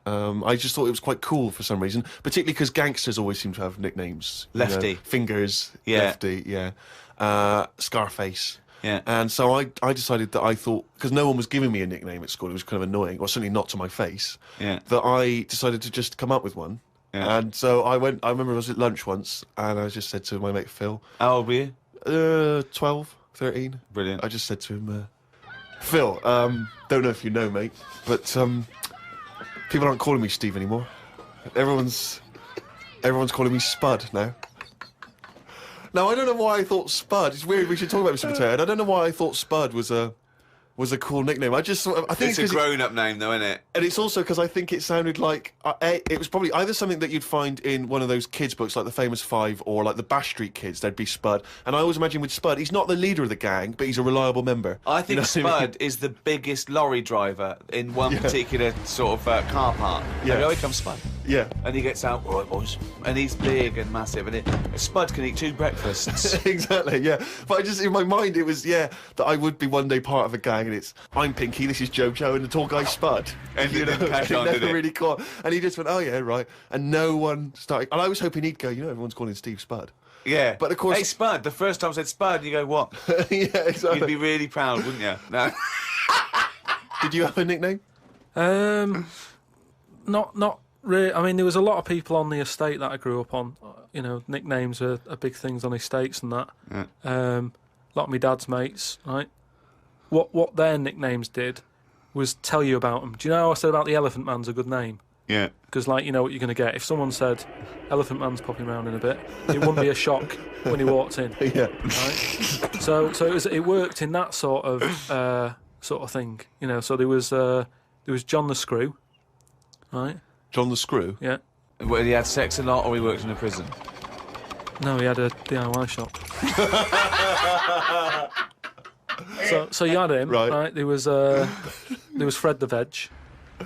I just thought it was quite cool for some reason, particularly because gangsters always seem to have nicknames. You know, Lefty. Fingers. Yeah. Lefty, yeah. Scarface. Yeah. And so I decided that I thought, because no one was giving me a nickname at school, it was kind of annoying, or certainly not to my face, Yeah. that I decided to just come up with one. Yeah. And so I remember I was at lunch once, and I just said to my mate Phil, How old were you? 12, 13. Brilliant. I just said to him, Phil, don't know if you know, mate, but people aren't calling me Steve anymore. Everyone's calling me Spud now. Now, I don't know why I thought Spud. It's weird, we should talk about Mr. Potato Head. I don't know why I thought Spud was a was a cool nickname. I think It's a grown-up name, though, isn't it? and it's also because I think it sounded like it was probably either something that you'd find in one of those kids' books, like the Famous Five, or like the Bash Street Kids. There'd be Spud, and I always imagine with Spud, he's not the leader of the gang, but he's a reliable member. I think You know what I mean? Spud is the biggest lorry driver in one particular sort of car park. Yeah. Oh, here comes Spud. Yeah. And he gets out, all right, boys. And he's big and massive. And Spud can eat 2 breakfasts. Exactly, yeah. But I just, in my mind, it was, that I would be one day part of a gang, and it's, I'm Pinky, this is Jojo, and the tall guy's Spud. And you didn't catch it on, never did it? really caught. And he just went, oh, yeah, right. And no one started. And I was hoping he'd go, everyone's calling Steve Spud. Yeah. But of course. Hey, Spud. The first time I said Spud, you go, what? Yeah, exactly. You'd be really proud, wouldn't you? No. Did you have a nickname? Not really. I mean, there was a lot of people on the estate that I grew up on. Nicknames are big things on estates and that. Yeah. A lot of my dad's mates, right? What their nicknames did was tell you about them. Do you know how I said about the Elephant Man's a good name? Yeah. Because, you know what you're going to get. If someone said, Elephant Man's popping around in a bit, it wouldn't be a shock when he walked in. Yeah. Right? So it worked in that sort of thing. So there was John the Screw, right? John the Screw? Yeah. Well, he had sex a lot or he worked in a prison? No, he had a DIY shop. so you had him, right? There was Fred the Veg.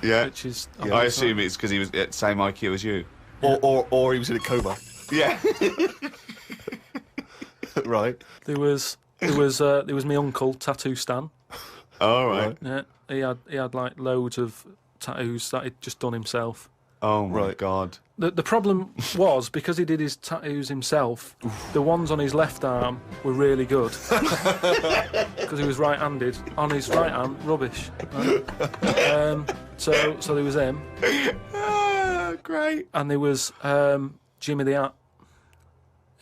Yeah. Which is... I assume it's because he was at the same IQ as you. Or he was in a coma. Yeah. Right. There was my uncle, Tattoo Stan. All right. Yeah. He had like loads of tattoos that he'd just done himself. Oh my God. The problem was, because he did his tattoos himself, the ones on his left arm were really good. Because he was right-handed. On his right arm, rubbish. Right? So there was him. Great. And there was Jimmy the Hat.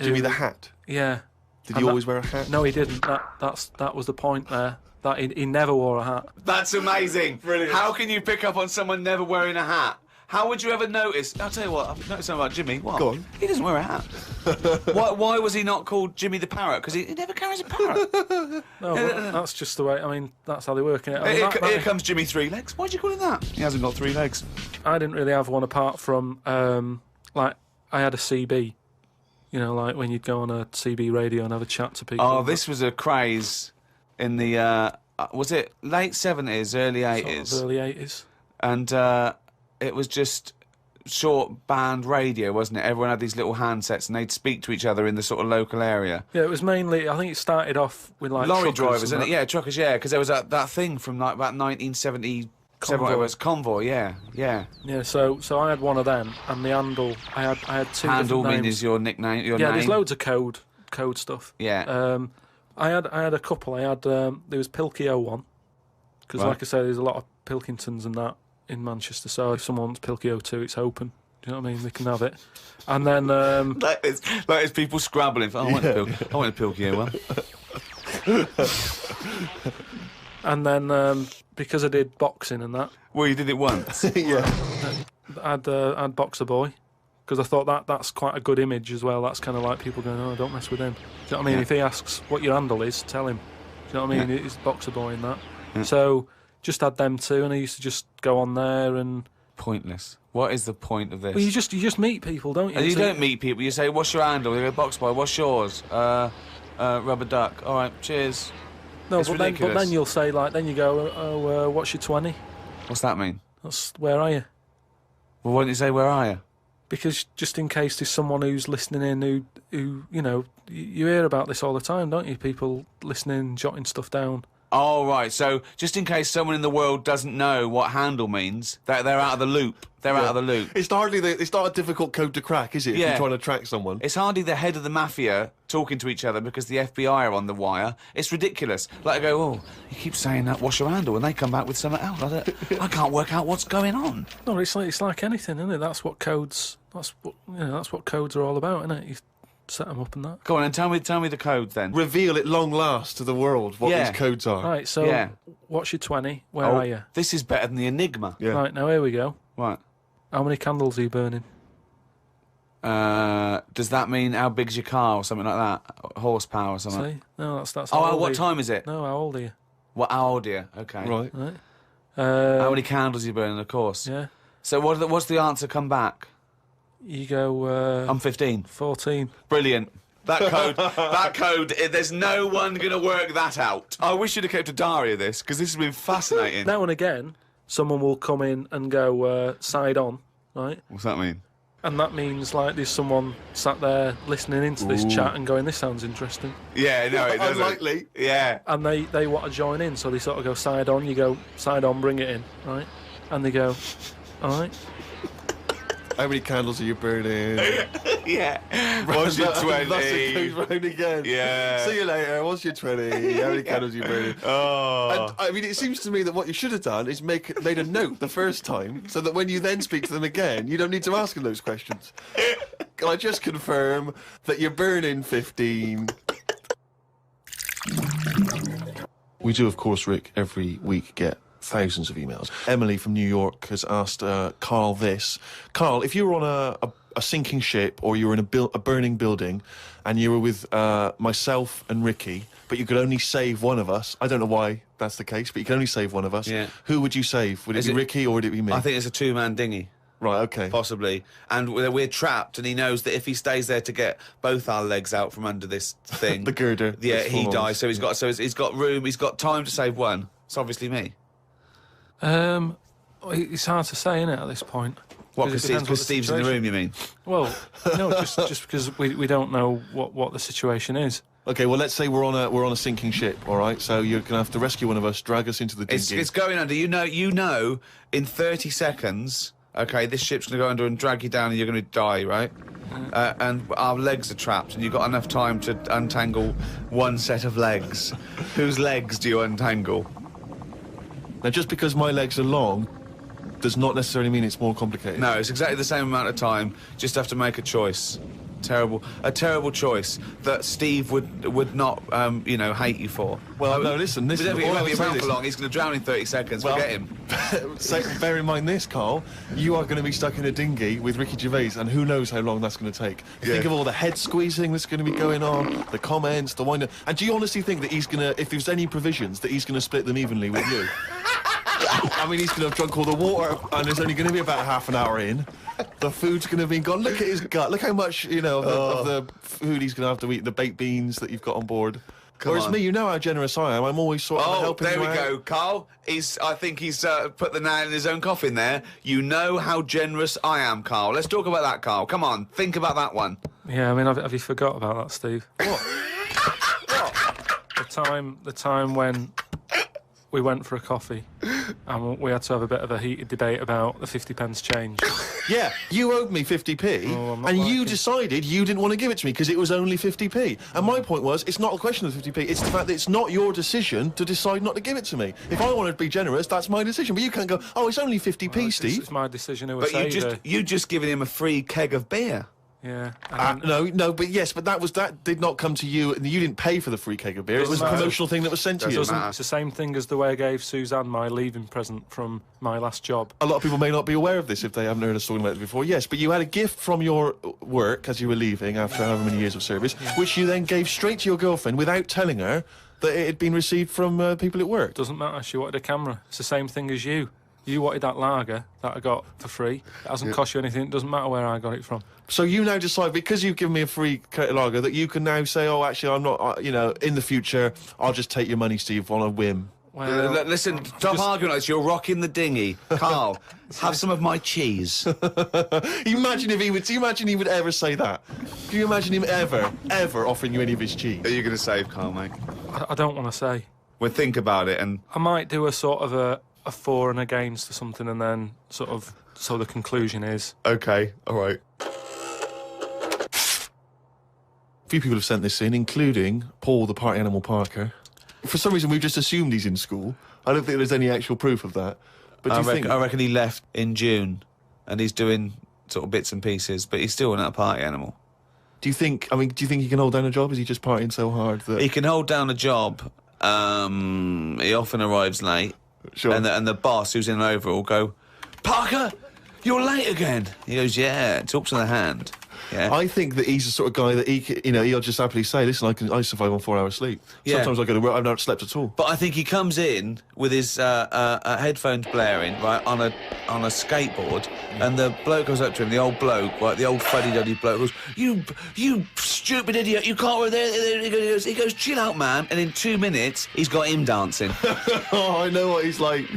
Jimmy the Hat? Yeah. Did he always wear a hat? No, he didn't. That was the point there. That he never wore a hat. That's amazing. Brilliant. How can you pick up on someone never wearing a hat? How would you ever notice? I'll tell you what, I've noticed something about Jimmy. What? Go on. He doesn't wear a hat. Why was he not called Jimmy the Parrot? Because he never carries a parrot. No, but that's just the way. I mean, that's how they work. Innit? I mean, Here comes Jimmy 3 Legs. Why'd you call him that? He hasn't got 3 legs. I didn't really have one apart from I had a CB. Like when you'd go on a CB radio and have a chat to people. Oh, this was a craze in the was it late 70s, early 80s? Sort of early 80s. And it was just short band radio, wasn't it? Everyone had these little handsets and they'd speak to each other in the sort of local area. Yeah, it was mainly, I think it started off with like lorry truckers drivers, and isn't it? Yeah, truckers, yeah, because there was that thing from like about 1977, Convoy. it was Convoy, yeah. Yeah, so I had one of them, and the handle, I had 2 Handle different names. is your nickname, your yeah, name? there's loads of code stuff. Yeah. I had a couple. There was Pilkio1, because Right. like I say, there's a lot of Pilkingtons and that in Manchester. So if someone wants Pilkio2, it's open. Do you know what I mean? They can have it. And then Like it's people scrabbling. I want a Pilkio one. and then because I did boxing and that, Well, you did it once. Yeah. I'd Boxer Boy, because I thought that's quite a good image as well. That's kind of like people going, oh, don't mess with him. Do you know what I mean? Yeah. If he asks what your handle is, tell him. Do you know what I mean? Yeah. It's Boxer Boy and that. Yeah. So just had them 2, and I used to just go on there and... Pointless. What is the point of this? Well, you just meet people, don't you? And you So- don't meet people. You say, "What's your handle?" They go, "Box Boy." What's yours? Rubber duck. All right, cheers. No, It's but ridiculous. then you'll say, like, then you go, oh, what's your 20? What's that mean? That's, where are you? Well, why don't you say, "Where are you?" Because just in case there's someone who's listening in who you hear about this all the time, don't you? People listening, jotting stuff down. Oh, right. So just in case someone in the world doesn't know what handle means, they're out of the loop. They're out of the loop. It's not a difficult code to crack, is it? If Yeah. you're trying to track someone. It's hardly the head of the mafia talking to each other because the FBI are on the wire. It's ridiculous. Like I go, "Oh, he keeps saying that, what's your handle?" And they come back with something else. I can't work out what's going on. No, it's like anything, isn't it? That's what codes are all about, isn't it? You set them up and that. Go on and tell me the code then. Reveal at long last to the world what Yeah. these codes are. Right, so Yeah. what's your 20? Where Oh, are you? this is better than the Enigma. Yeah. Right, now here we go. Right. How many candles are you burning? Does that mean how big's your car or something like that? Horsepower or something? See? No, that's Oh, how old are what you? time is it? No, how old are you? What? How old are you? Okay. Right. Right. How many candles are you burning? Of course. Yeah. So what's the answer? Come back. You go. I'm 15. 14. Brilliant. That code. There's no one going to work that out. I wish you'd have kept a diary of this, because this has been fascinating. Now and again, someone will come in and go side on, right? What's that mean? And that means like there's someone sat there listening into this chat and going, "This sounds interesting," Yeah, no, it doesn't. Unlikely. Yeah. and they want to join in, so they sort of go side on. You go side on, bring it in, right? And they go, "All right." How many candles are you burning? Yeah. What's your 20? That's it goes round again. Yeah. See you later. What's your 20? How many candles are you burning? Oh. And, I mean, it seems to me that what you should have done is made a note the first time, so that when you then speak to them again, you don't need to ask them those questions. Can I just confirm that you're burning 15? We do, of course, Rick, every week get thousands of emails. Emily from New York has asked Karl this. Karl, if you were on a sinking ship, or you were in a burning building, and you were with myself and Ricky, but you could only save one of us, I don't know why that's the case, but you can only save one of us, Yeah. who would you save? Would it be Ricky, or would it be me? I think it's a two-man dinghy. Right, okay. Possibly. And we're trapped, and he knows that if he stays there to get both our legs out from under this thing... The girder. Yeah, that's he full on. dies, so he's got room, he's got time to save one. It's obviously me. It's hard to say, isn't it, at this point? What, it because depends what the Steve's in the situation- room, you mean? Well, no, just because we don't know what the situation is. Okay, well, let's say we're on a sinking ship, all right? So you're going to have to rescue one of us, drag us into the dinghy. It's going under. You know, in 30 seconds, okay, this ship's going to go under and drag you down, and you're going to die, right? And our legs are trapped, and you've got enough time to untangle one set of legs. Whose legs do you untangle? Now, just because my legs are long does not necessarily mean it's more complicated. No, it's exactly the same amount of time. Just have to make a choice. A terrible choice that Steve would not, hate you for. Well, no, listen, But if he all won't I'll be say around is- for long, he's going to drown in 30 seconds. Well- Forget him. So, bear in mind this, Karl. You are going to be stuck in a dinghy with Ricky Gervais, and who knows how long that's going to take. Think of all the head squeezing that's going to be going on, the comments, the wind. And do you honestly think that he's going to, if there's any provisions, that he's going to split them evenly with you? I mean, he's going to have drunk all the water, and there's only going to be about half an hour in. The food's going to be gone. Look at his gut. Look how much, of the food he's going to have to eat, the baked beans that you've got on board. Whereas on. me, you know how generous I am. I'm always sort of helping there you we out. go, Karl. I think he's put the nail in his own coffin there. You know how generous I am, Karl. Let's talk about that, Karl. Come on, think about that one. Yeah, I mean, have you forgot about that, Steve? What? The time when we went for a coffee and we had to have a bit of a heated debate about the 50p change. Yeah, you owed me 50p, Oh, I'm not and you liking- decided you didn't want to give it to me because it was only 50p. And my point was, it's not a question of 50p, it's the fact that it's not your decision to decide not to give it to me. If I want to be generous, that's my decision. But you can't go, oh, it's only 50p, Steve. It's my decision who But was you just given him a free keg of beer. Yeah. and No, but yes, but that did not come to you, and you didn't pay for the free keg of beer. It was a matter. promotional thing that was sent to you. Doesn't matter. it's the same thing as the way I gave Suzanne my leaving present from my last job. A lot of people may not be aware of this if they haven't heard us talking about it before. Yes, but you had a gift from your work as you were leaving after however many years of service, which you then gave straight to your girlfriend without telling her that it had been received from people at work. Doesn't matter, she wanted a camera. It's the same thing as you. You wanted that lager that I got for free. It hasn't cost you anything. It doesn't matter where I got it from. So you now decide, because you've given me a free lager, that you can now say, oh, actually, I'm not, in the future, I'll just take your money, Steve, on a whim. Well, Listen, stop arguing like this. You're rocking the dinghy. Karl, have some of my cheese. Imagine if he would ever say that. Can you imagine him ever offering you any of his cheese? Are you going to save Karl, mate? I don't want to say. Well, think about it and... I might do a sort of a for and against or something, and then so the conclusion is... Okay, all right. A few people have sent this in, including Paul, the party animal Parker. For some reason, we've just assumed he's in school. I don't think there's any actual proof of that. But do you think... I reckon he left in June, and he's doing sort of bits and pieces, but he's still not a party animal. Do you think he can hold down a job? Is he just partying so hard that... He can hold down a job. He often arrives late. Sure. And the boss, who's in overall, go, Parker, you're late again. He goes, yeah, talk to the hand. Yeah. I think that he's the sort of guy that he'll just happily say, listen, I survive on 4 hours sleep. Yeah. Sometimes I go to work, I've not slept at all. But I think he comes in with his headphones blaring, right, on a skateboard, and the bloke goes up to him, the old bloke, right, the old fuddy-duddy bloke, goes, you stupid idiot, you can't... He goes, chill out, man, and in 2 minutes, he's got him dancing. Oh, I know what he's like.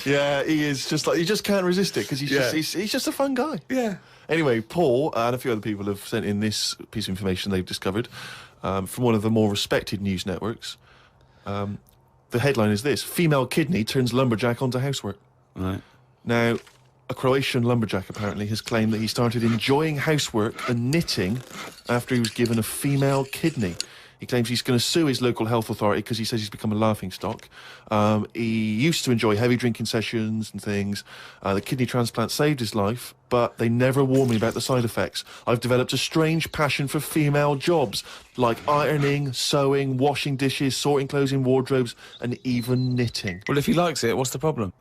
Yeah, he is just like, you just can't resist it, because he's just a fun guy. Yeah. Anyway, Paul and a few other people have sent in this piece of information they've discovered from one of the more respected news networks. The headline is this: female kidney turns lumberjack onto housework. Right. Now, a Croatian lumberjack apparently has claimed that he started enjoying housework and knitting after he was given a female kidney. He claims he's going to sue his local health authority because he says he's become a laughingstock. He used to enjoy heavy drinking sessions and things. The kidney transplant saved his life, but they never warned me about the side effects. I've developed a strange passion for female jobs, like ironing, sewing, washing dishes, sorting clothes in wardrobes, and even knitting. Well, if he likes it, what's the problem?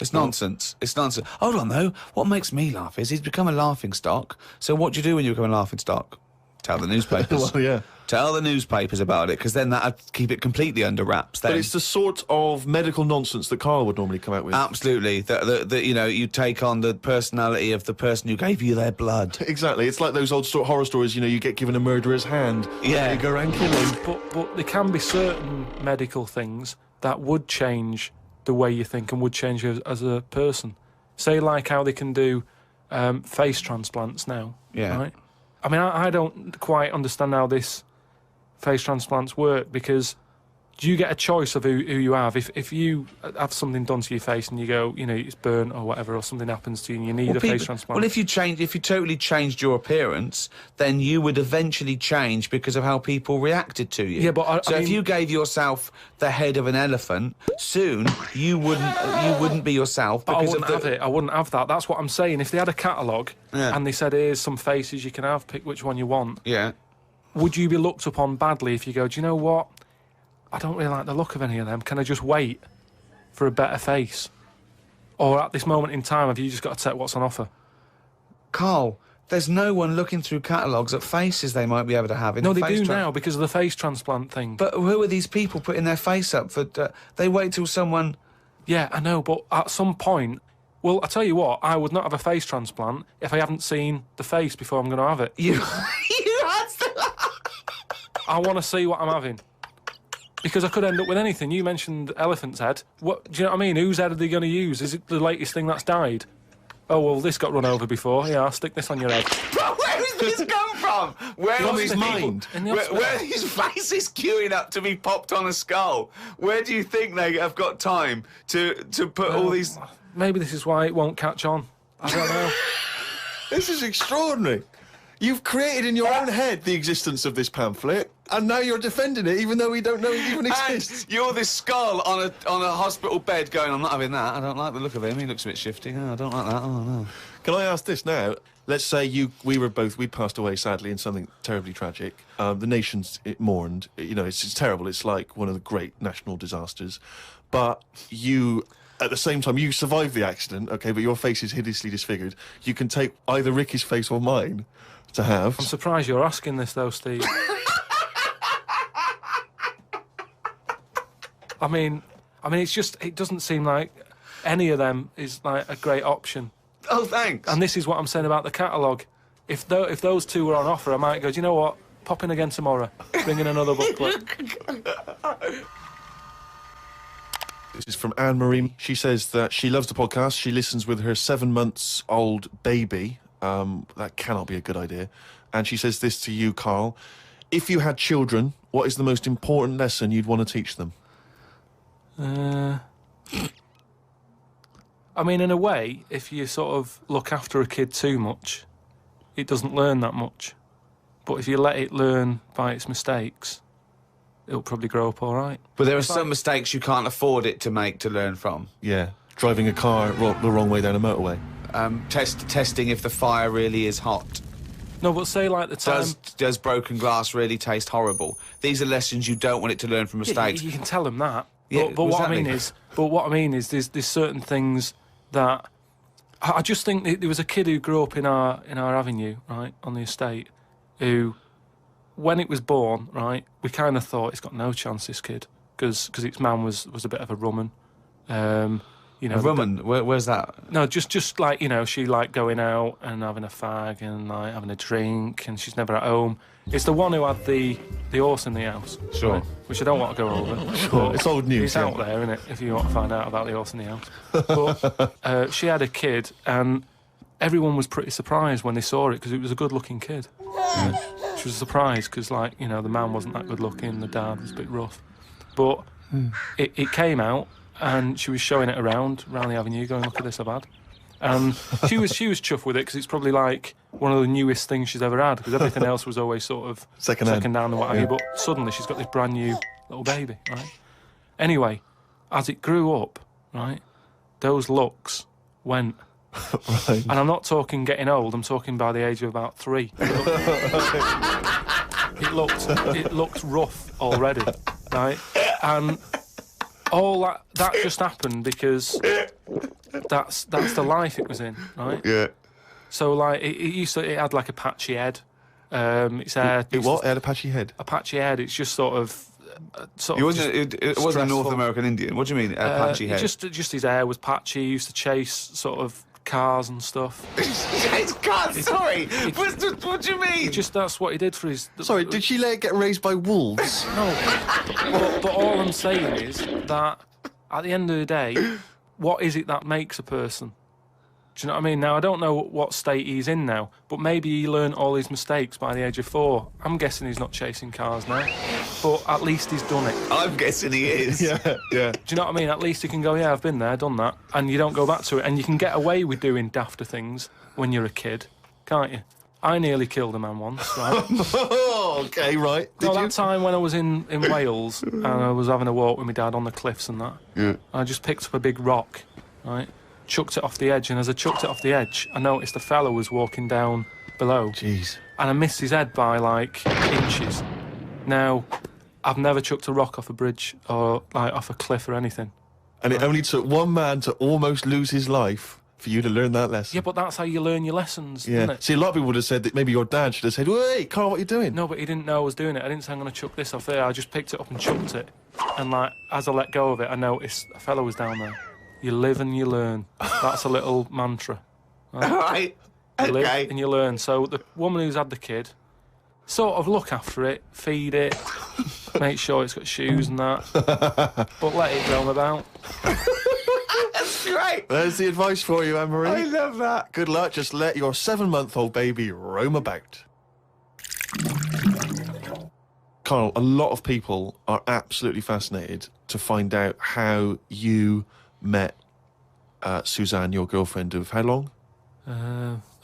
It's nonsense. It's nonsense. Hold on, though. What makes me laugh is he's become a laughingstock. So what do you do when you become a laughingstock? Tell the newspapers. Well, yeah. Tell the newspapers about it, because then that'd keep it completely under wraps. Then. But it's the sort of medical nonsense that Karl would normally come out with. Absolutely. You take on the personality of the person who gave you their blood. Exactly. It's like those old horror stories, you get given a murderer's hand. Yeah. You go around killing. But there can be certain medical things that would change the way you think and would change you as a person. Say, like how they can do face transplants now. Yeah. Right? I mean, I don't quite understand how this face transplants work, because do you get a choice of who you have? If you have something done to your face and you go, it's burnt or whatever, or something happens to you and you need a face transplant. Well, if you totally changed your appearance, then you would eventually change because of how people reacted to you. Yeah, but if you gave yourself the head of an elephant, soon you wouldn't be yourself. But because I wouldn't have it. I wouldn't have that. That's what I'm saying. If they had a catalogue and they said, here's some faces you can have, pick which one you want. Yeah. Would you be looked upon badly if you go, do you know what? I don't really like the look of any of them. Can I just wait for a better face? Or at this moment in time, have you just got to take what's on offer? Karl, there's no one looking through catalogues at faces they might be able to have. No, they do now because of the face transplant thing. But who are these people putting their face up for? They wait till someone... Yeah, I know, but at some point... Well, I tell you what, I would not have a face transplant if I haven't seen the face before I'm going to have it. You had to... I want to see what I'm having. Because I could end up with anything. You mentioned elephant's head. What, do you know what I mean? Whose head are they going to use? Is it the latest thing that's died? Oh, well, this got run over before. Yeah, I'll stick this on your head. Where has this come from? Where From are his these mind. Where are these faces queuing up to be popped on a skull? Where do you think they have got time to put all these... Maybe this is why it won't catch on. I don't know. This is extraordinary. You've created in your own head the existence of this pamphlet, and now you're defending it, even though we don't know it even exists. And you're this skull on a hospital bed going, I'm not having that. I don't like the look of him. He looks a bit shifty. Oh, I don't like that. Oh, no. Can I ask this now? Let's say we passed away sadly in something terribly tragic. The nation's mourned. It's terrible. It's like one of the great national disasters. But you, at the same time, you survived the accident, okay, but your face is hideously disfigured. You can take either Ricky's face or mine to have. I'm surprised you're asking this, though, Steve. I mean, it's just, it doesn't seem like any of them is like a great option. Oh, thanks. And this is what I'm saying about the catalogue. If those two were on offer, I might go, do you know what? Pop in again tomorrow. Bring in another booklet. This is from Anne-Marie. She says that she loves the podcast. She listens with her 7-month-old baby. That cannot be a good idea. And she says this to you, Karl. If you had children, what is the most important lesson you'd want to teach them? I mean, in a way, if you sort of look after a kid too much, it doesn't learn that much. But if you let it learn by its mistakes, it'll probably grow up all right. But there are some mistakes you can't afford it to make to learn from. Yeah, driving a car the wrong way down a motorway. Testing if the fire really is hot. No, but say like the time... Does broken glass really taste horrible? These are lessons you don't want it to learn from mistakes. Yeah, you can tell them that. Yeah, but what I mean is there's certain things that I just think there was a kid who grew up in our avenue, right, on the estate, who, when it was born, right, we kind of thought it's got no chance, this kid, because its man was a bit of a rumman. You know, A rumman? Where's that? No, just like, you know, she liked going out and having a fag and like having a drink, and she's never at home. It's the one who had the horse in the house. Sure. Right, which I don't want to go over. Sure. It's old news. It's out there, isn't it, if you want to find out about the horse in the house. But she had a kid, and everyone was pretty surprised when they saw it, because it was a good-looking kid. Yeah. She was surprised because, like, you know, the man wasn't that good-looking, the dad was a bit rough. But it came out, and she was showing it around the avenue, going, look at this I've had. And she was chuffed with it, because it's probably like one of the newest things she's ever had, because everything else was always sort of second hand and what have you. But suddenly she's got this brand new little baby, right? Anyway, as it grew up, right, those looks went. Right. And I'm not talking getting old, I'm talking by the age of about 3. It looked rough already, right? And all that just happened because that's the life it was in, right? Yeah. So like it had like a patchy head. Its hair. It what? It had a patchy head. A patchy head. It's just sort of. It wasn't a North American Indian. What do you mean, a patchy head? Just his hair was patchy. He used to chase sort of cars and stuff. It's cars. Sorry. What do you mean? That's what he did for his. Sorry, did she let it get raised by wolves? No. But all I'm saying is that at the end of the day, what is it that makes a person? Do you know what I mean? Now, I don't know what state he's in now, but maybe he learned all his mistakes by the age of 4. I'm guessing he's not chasing cars now, but at least he's done it. I'm guessing he is. Yeah. Do you know what I mean? At least you can go, yeah, I've been there, done that, and you don't go back to it. And you can get away with doing dafter things when you're a kid, can't you? I nearly killed a man once, right? Okay, right. Did you? That time when I was in Wales and I was having a walk with my dad on the cliffs and that, I just picked up a big rock, right? Chucked it off the edge, and as I chucked it off the edge, I noticed a fella was walking down below. Jeez. And I missed his head by, like, inches. Now, I've never chucked a rock off a bridge or, like, off a cliff or anything. And it only took one man to almost lose his life for you to learn that lesson. Yeah, but that's how you learn your lessons, isn't it? See, a lot of people would have said that maybe your dad should have said, "Hey, Carl, what are you doing?" No, but he didn't know I was doing it. I didn't say I'm going to chuck this off there. I just picked it up and chucked it. And, like, as I let go of it, I noticed a fella was down there. You live and you learn. That's a little mantra. Right? All right. You live Okay. and you learn. So the woman who's had the kid, sort of look after it, feed it, make sure it's got shoes and that, but let it roam about. That's right. There's the advice for you, Anne-Marie. I love that. Good luck. Just let your 7-month-old baby roam about. Carl, a lot of people are absolutely fascinated to find out how you met Suzanne, your girlfriend of how long?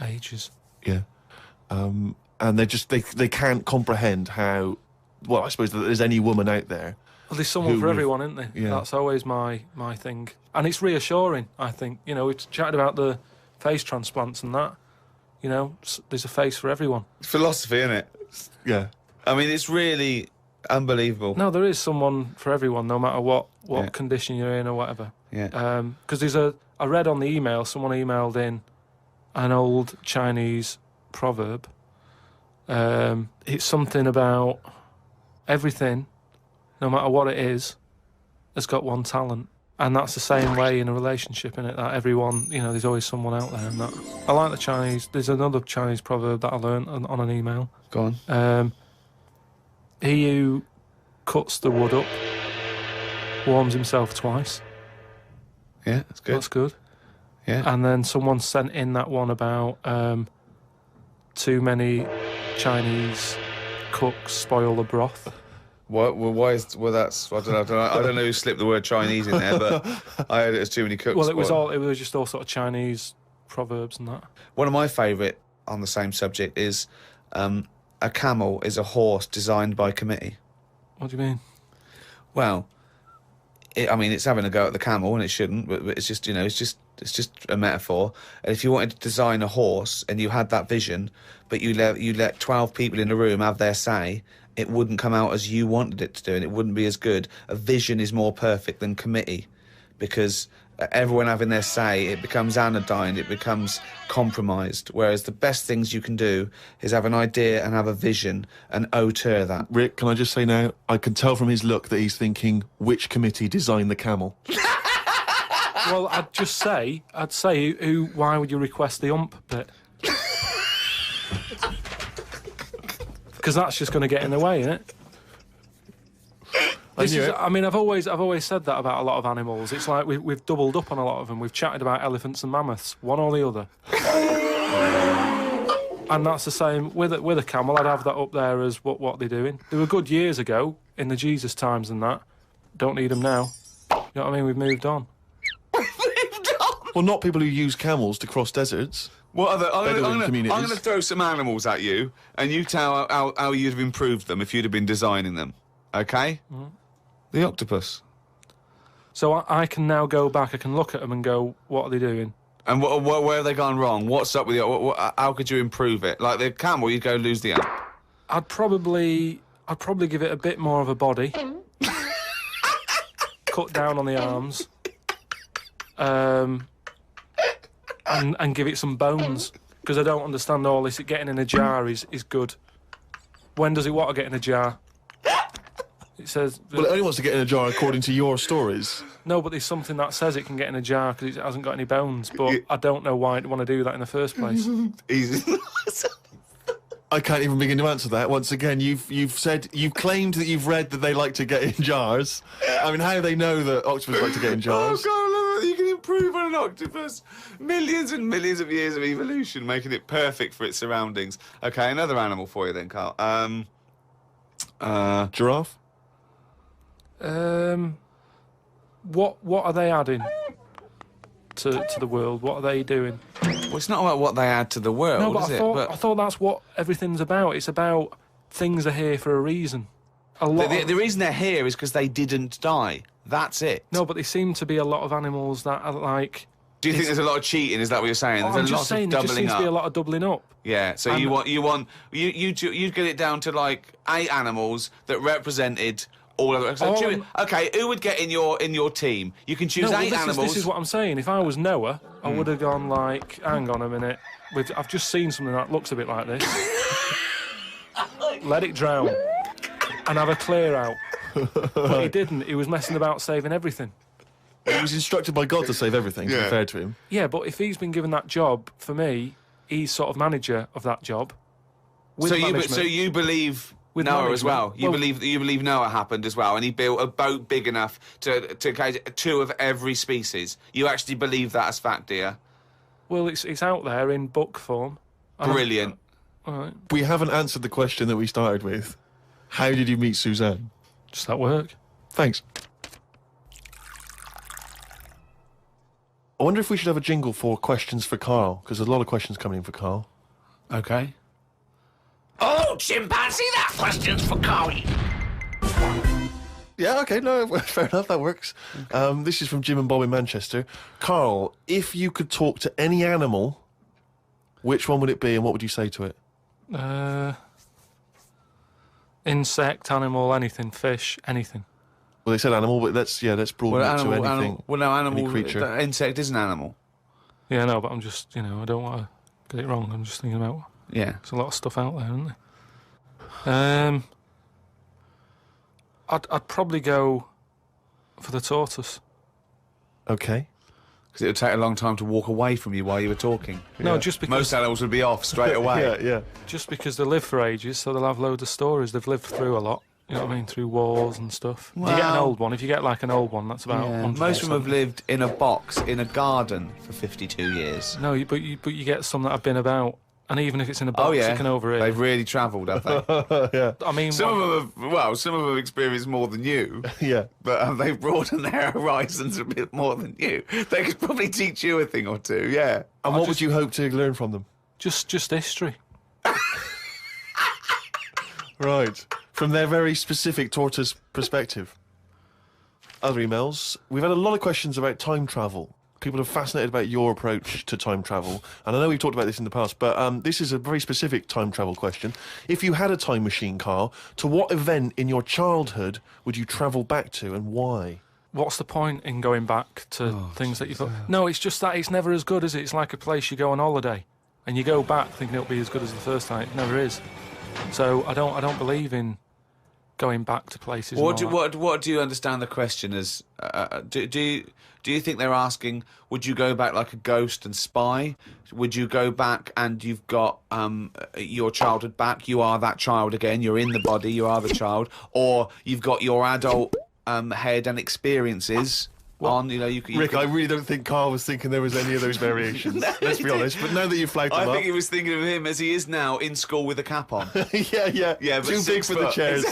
Ages. Yeah. And they can't comprehend how, well, I suppose that there's any woman out there. Well, there's someone for everyone, isn't there? Yeah. That's always my thing. And it's reassuring, I think. You know, we've chatted about the face transplants and that. You know, there's a face for everyone. It's philosophy, isn't it? Yeah. I mean, it's really unbelievable. No, there is someone for everyone, no matter what condition you're in or whatever. Yeah. Because I read on the email, someone emailed in an old Chinese proverb. It's something about everything, no matter what it is, has got one talent. And that's the same way in a relationship, innit? That everyone, you know, there's always someone out there. And that I like the Chinese. There's another Chinese proverb that I learned on an email. Go on. He who cuts the wood up warms himself twice. Yeah, that's good. That's good. Yeah. And then someone sent in that one about too many Chinese cooks spoil the broth. What? Well, why is? Well, that's. I don't know who slipped the word Chinese in there, but I heard it as too many cooks. Well, it was just all sort of Chinese proverbs and that. One of my favourite on the same subject is a camel is a horse designed by committee. What do you mean? Well, it's having a go at the camel, and it shouldn't. But it's just, it's just a metaphor. And if you wanted to design a horse and you had that vision, but you let 12 people in a room have their say, it wouldn't come out as you wanted it to do, and it wouldn't be as good. A vision is more perfect than committee, because everyone having their say, it becomes anodyne, it becomes compromised. Whereas the best things you can do is have an idea and have a vision and auteur that. Rick, can I just say now, I can tell from his look that he's thinking, which committee designed the camel? Well, I'd say, why would you request the ump bit? Because that's just going to get in the way, isn't it? I mean, I've always said that about a lot of animals. It's like we've doubled up on a lot of them. We've chatted about elephants and mammoths, one or the other. And that's the same with a camel. I'd have that up there as what they're doing. They were good years ago, in the Jesus times and that. Don't need them now. You know what I mean? We've moved on. Well, not people who use camels to cross deserts. What other? I'm communities. going to throw some animals at you, and you tell how you'd have improved them if you'd have been designing them. Okay? Mm. The octopus. So I can now go back. I can look at them and go, "What are they doing?" And where have they gone wrong? What's up with you? How could you improve it? Like the camel, you'd go lose the amp. I'd probably give it a bit more of a body. Cut down on the arms. And give it some bones, because I don't understand all this. Getting in a jar is good. When does it want to get in a jar? It says... Well, it only wants to get in a jar according to your stories. No, but there's something that says it can get in a jar because it hasn't got any bones, but I don't know why it'd want to do that in the first place. I can't even begin to answer that. Once again, you've claimed that you've read that they like to get in jars. I mean, how do they know that octopus like to get in jars? Oh, God, you can improve on an octopus. Millions and millions of years of evolution, making it perfect for its surroundings. Okay, another animal for you then, Carl. Giraffe? What are they adding to the world? What are they doing? Well, it's not about what they add to the world, no, but is I thought that's what everything's about. It's about things are here for a reason. The reason they're here is because they didn't die. That's it. No, but there seem to be a lot of animals that are like... Do you think there's a lot of cheating? Is that what you're saying? There's I'm just saying, there just seems to be a lot of doubling up. Yeah, so you'd get it down to like 8 animals that represented all of it. So okay, who would get in your team? You can choose 8 animals. This is what I'm saying. If I was Noah, I would have gone like, hang on a minute. I've just seen something that looks a bit like this. Let it drown and have a clear out. But he didn't. He was messing about saving everything. He was instructed by God to save everything, to be fair to him. Yeah, but if he's been given that job, for me, he's sort of manager of that job. So you believe with Noah as well? You believe Noah happened as well, and he built a boat big enough to catch 2 of every species. You actually believe that as fact, do you? Well, it's out there in book form. Brilliant. All right. We haven't answered the question that we started with. How did you meet Suzanne? Just at work. Thanks. I wonder if we should have a jingle for questions for Carl, because there's a lot of questions coming in for Carl. Okay. Oh, chimpanzee, that question's for Carl. Yeah, okay, no, fair enough, that works. This is from Jim and Bob in Manchester. Carl, if you could talk to any animal, which one would it be and what would you say to it? Insect, animal, anything, fish, anything. Well, they said animal, but let's broaden it to anything. Animal, creature. Insect is an animal. Yeah, no, but I'm just, I don't want to get it wrong. I'm just thinking about... Yeah. There's a lot of stuff out there, isn't there? I'd probably go for the tortoise. Okay. Because it would take a long time to walk away from you while you were talking. No, just because... Most animals would be off straight away. Yeah. Just because they live for ages, so they'll have loads of stories. They've lived through a lot. You know what I mean? Through wars and stuff. Well, if you get an old one, if you get like an old one, that's about 100 Most of them have lived in a box in a garden for 52 years. No, but you get some that have been about, and even if it's in a box, you can overhear. They've really travelled, have they? Yeah. I mean, some of them have experienced more than you. Yeah. But they've broadened their horizons a bit more than you. They could probably teach you a thing or two, yeah. And what would you hope to learn from them? Just history. Right. From their very specific tortoise perspective. Other emails. We've had a lot of questions about time travel. People are fascinated about your approach to time travel. And I know we've talked about this in the past, but this is a very specific time travel question. If you had a time machine, Carl, to what event in your childhood would you travel back to and why? what's the point in going back to things that you thought? No, it's just that it's never as good, is it? It's like a place you go on holiday, and you go back thinking it'll be as good as the first time. It never is. So I don't believe in going back to places. What do you understand the question as? Do you think they're asking, would you go back like a ghost and spy? Would you go back and you've got your childhood back? You are that child again. You're in the body. You are the child, or you've got your adult head and experiences. On, you know, Rick, I really don't think Carl was thinking there was any of those variations. Let's be honest. But now that you've flagged them up, I think he was thinking of him as he is now in school with a cap on. yeah. But Too big for the chairs.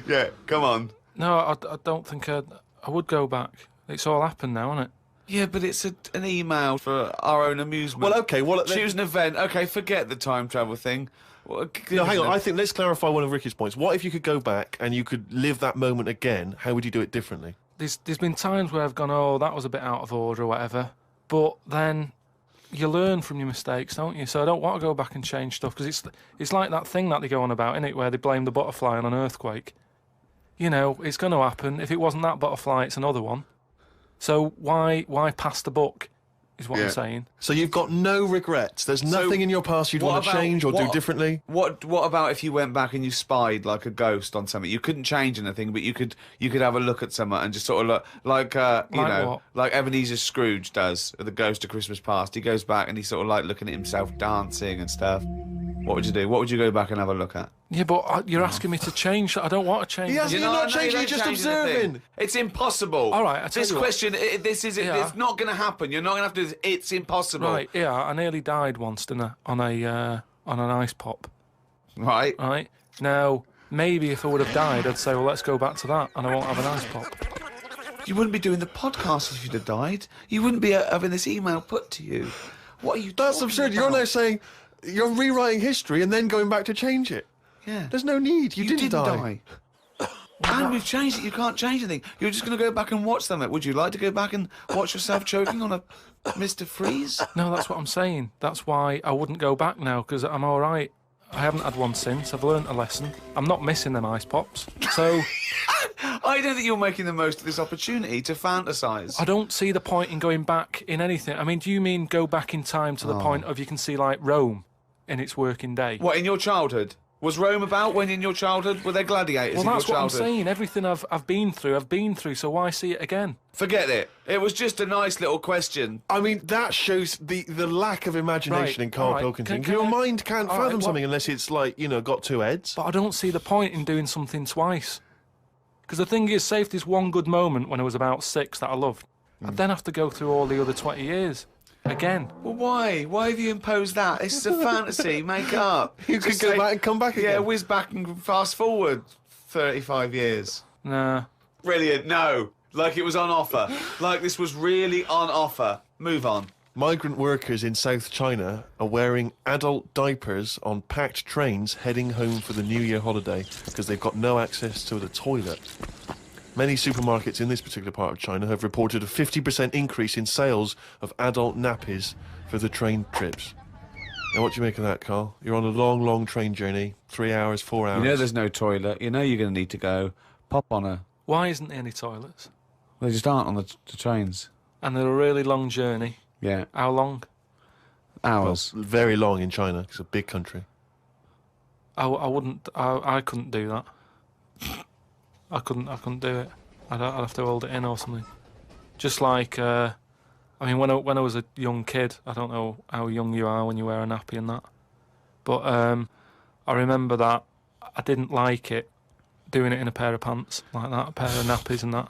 yeah. Come on. No, I don't think I would go back. It's all happened now, isn't it? Yeah, but it's an email for our own amusement. Well, okay. Choose an event. Okay, forget the time travel thing. No, hang on. I think let's clarify one of Ricky's points. What if you could go back and you could live that moment again? How would you do it differently? There's been times where I've gone, oh, that was a bit out of order or whatever. But then you learn from your mistakes, don't you? So I don't want to go back and change stuff, because it's like that thing that they go on about, innit, where they blame the butterfly on an earthquake. You know, it's going to happen. If it wasn't that butterfly, it's another one. So why pass the buck, is what I'm saying. So you've got no regrets. There's nothing in your past you'd want to change or do differently? What about if you went back and you spied like a ghost on something? You couldn't change anything, but you could have a look at someone and just sort of look like like Ebenezer Scrooge does at the Ghost of Christmas Past. He goes back and he's sort of like looking at himself dancing and stuff. What would you do? What would you go back and have a look at? Yeah, but you're asking me to change. I don't want to change. You're not changing, you're just observing. It's impossible. All right, this question, it's not going to happen. You're not going to have to do this. It's impossible. Right, yeah, I nearly died once on an ice pop. Right. Right. Now, maybe if I would have died, I'd say, well, let's go back to that, and I won't have an ice pop. You wouldn't be doing the podcast if you'd have died. You wouldn't be having this email put to you. What are you That's absurd. about? You're now saying you're rewriting history and then going back to change it. Yeah. There's no need. You didn't die. And we've changed it. You can't change anything. You're just going to go back and watch something. Would you like to go back and watch yourself choking on a Mr. Freeze? No, that's what I'm saying. That's why I wouldn't go back now, because I'm all right. I haven't had one since. I've learnt a lesson. I'm not missing them ice pops. So I don't think you're making the most of this opportunity to fantasise. I don't see the point in going back in anything. I mean, do you mean go back in time to the point of you can see, like, Rome in its working day? What, in your childhood? Was Rome about when in your childhood? Were there gladiators in your childhood? Well, that's what I'm saying. Everything I've been through, so why see it again? Forget it. It was just a nice little question. I mean, that shows the lack of imagination in Karl Pilkington. Your mind can't fathom something unless it's, like, you know, got two heads. But I don't see the point in doing something twice. Because the thing is, say if there's one good moment when I was about 6 that I loved, I'd then have to go through all the other 20 years. Again. Well, why? Why have you imposed that? This is a fantasy. Make it up. You could go back and come back again. Yeah, whiz back and fast forward 35 years. Nah. Brilliant. No. Like it was on offer. Like this was really on offer. Move on. Migrant workers in South China are wearing adult diapers on packed trains heading home for the New Year holiday because they've got no access to the toilet. Many supermarkets in this particular part of China have reported a 50% increase in sales of adult nappies for the train trips. Now, what do you make of that, Carl? You're on a long, long train journey, 3 hours, 4 hours. You know there's no toilet. You know you're going to need to go. Pop on a... Why isn't there any toilets? They just aren't on the trains. And they're a really long journey. Yeah. How long? Hours. Well, very long in China. It's a big country. I couldn't do that. I couldn't do it. I'd have to hold it in or something. Just like, I mean, when I was a young kid, I don't know how young you are when you wear a nappy and that, but I remember that I didn't like it, doing it in a pair of pants like that, a pair of nappies and that.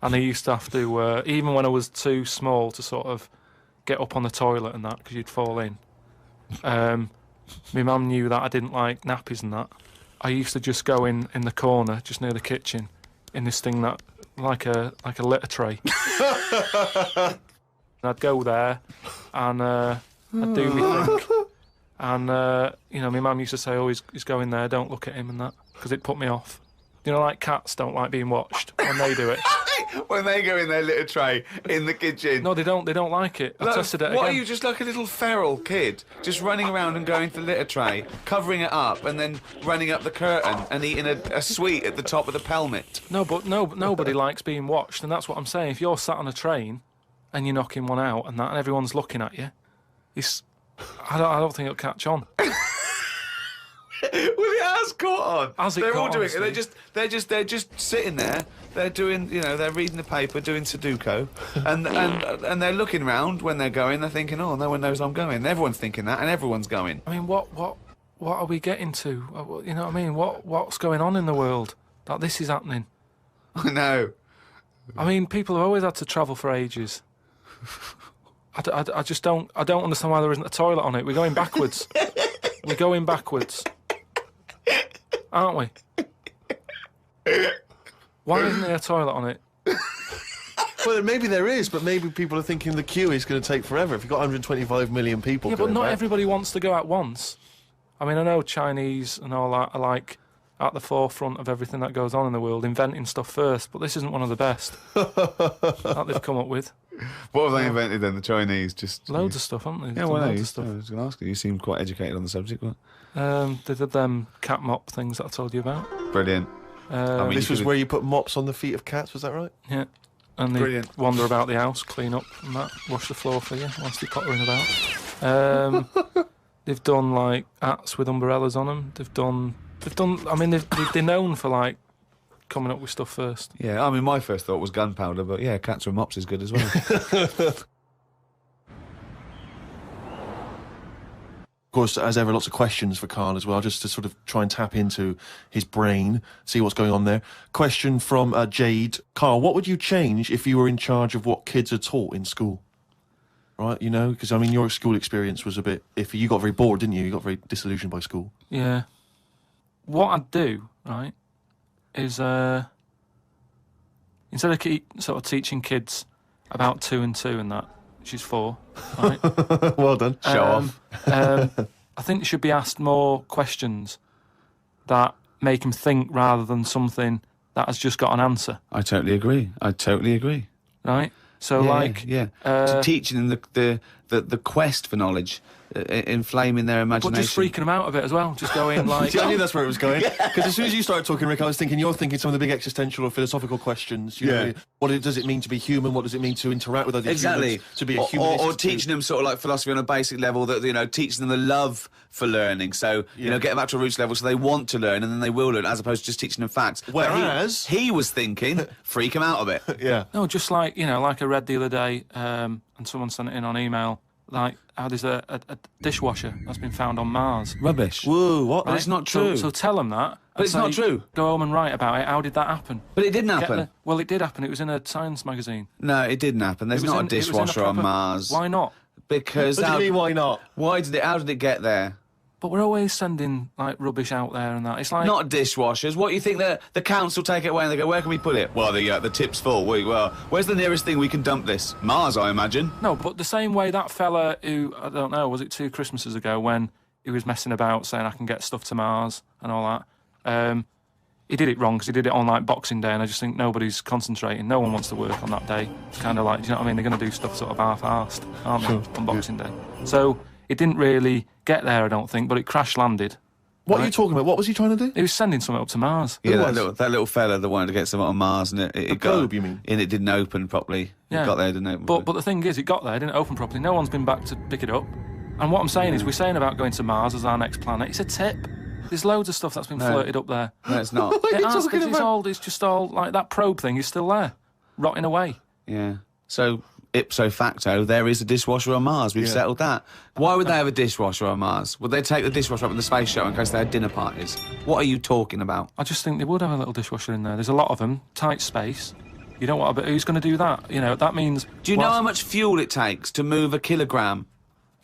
And I used to have to, even when I was too small to sort of get up on the toilet and that, because you'd fall in, my mum knew that I didn't like nappies and that. I used to just go in the corner, just near the kitchen, in this thing that, like a litter tray. And I'd go there, and I'd do my thing. And, you know, my mum used to say, oh, he's going there, don't look at him and that, because it put me off. You know, like cats don't like being watched when they do it. when they go in their litter tray in the kitchen. No, they don't. They don't like it. I tested it again. What are you, just like a little feral kid, just running around and going to the litter tray, covering it up, and then running up the curtain and eating a sweet at the top of the pelmet? No, but nobody likes being watched, and that's what I'm saying. If you're sat on a train and you're knocking one out and everyone's looking at you, I don't think it'll catch on. Well, it has caught on. Has it They're caught all on, doing it. Steve? They're just sitting there. They're doing, they're reading the paper, doing Sudoku, and they're looking around when they're going. They're thinking, oh, no one knows I'm going. And everyone's thinking that, and everyone's going. I mean, what are we getting to? You know what I mean? What's going on in the world that this is happening? I know. I mean, people have always had to travel for ages. I just don't understand why there isn't a toilet on it. We're going backwards. We're going backwards. Aren't we? Why isn't there a toilet on it? Well, maybe there is, but maybe people are thinking the queue is going to take forever. If you've got 125 million people Yeah, but going not back. everybody wants to go at once. I mean, I know Chinese and all that are like at the forefront of everything that goes on in the world, inventing stuff first, but this isn't one of the best that they've come up with. What have they invented then? The Chinese just Loads of stuff, haven't they? They've Yeah, done well, no, loads I of stuff. was going to ask you. You seem quite educated on the subject. What? They did them cat mop things that I told you about. Brilliant. I mean, This was where you put mops on the feet of cats, was that right? Yeah. And they Brilliant. wander about the house, clean up and that, wash the floor for you whilst they're pottering about. They've done like hats with umbrellas on them. I mean, they're known for like coming up with stuff first. Yeah, I mean, my first thought was gunpowder, but yeah, cats with mops is good as well. Of course, as ever, lots of questions for Karl as well, just to sort of try and tap into his brain, see what's going on there. Question from Jade. Karl, what would you change if you were in charge of what kids are taught in school? Right, because, I mean, your school experience was a bit iffy. You got very bored, didn't you? You got very disillusioned by school. Yeah. What I'd do, right, is instead of sort of teaching kids about 2 and 2 and that, which is 4, right? Well done. Show off. I think they should be asked more questions that make them think rather than something that has just got an answer, I totally agree. right? So, So teaching them the quest for knowledge, inflaming their but imagination. just freaking them out a bit as well, just going like... See, I knew that's where it was going. Because as soon as you started talking, Rick, I was thinking you're thinking some of the big existential or philosophical questions. You know, what does it mean to be human? What does it mean to interact with other humans? To be a human. Or teaching them sort of like philosophy on a basic level, that teaching them the love for learning. So get them back to a roots level, so they want to learn and then they will learn, as opposed to just teaching them facts. Whereas he was thinking, freak them out a bit. Yeah. No, just like, like I read the other day, and someone sent it in on email, like how there's a dishwasher that's been found on Mars. Rubbish. Whoa, what? But it's not true. So tell them that. But it's not true. Go home and write about it. How did that happen? But it didn't happen. Well, it did happen. It was in a science magazine. No, it didn't happen. There's not a dishwasher on Mars. Why not? Because What do you mean, why not? How did it get there? But we're always sending like rubbish out there and that. It's like Not dishwashers. What, you think the council take it away and they go, where can we put it? Well, the tip's full. Well, where's the nearest thing we can dump this? Mars, I imagine. No, but the same way that fella who, I don't know, was it 2 Christmases ago when he was messing about saying I can get stuff to Mars and all that. He did it wrong because he did it on like Boxing Day, and I just think nobody's concentrating. No one wants to work on that day. It's kind of like, do you know what I mean? They're going to do stuff sort of half-arsed, aren't they, on Boxing Day? So it didn't really get there, I don't think, but it crash-landed. What are you talking about? What was he trying to do? He was sending something up to Mars. Yeah, that little fella that wanted to get something on Mars, and it got, probe, you mean? And it didn't open properly. Yeah. It got there, didn't open. But the thing is, it got there, didn't open properly. No one's been back to pick it up. And what I'm saying is, we're saying about going to Mars as our next planet. It's a tip. There's loads of stuff that's been flirted up there. No, it's not. What are you It has, talking 'cause about? it's just all, like, that probe thing is still there, rotting away. Yeah. So, ipso facto, there is a dishwasher on Mars. We've settled that. Why would they have a dishwasher on Mars? Would they take the dishwasher up in the space shuttle in case they had dinner parties? What are you talking about? I just think they would have a little dishwasher in there. There's a lot of them, tight space. You don't want to, but who's going to do that? That means... Do you know how much fuel it takes to move a kilogram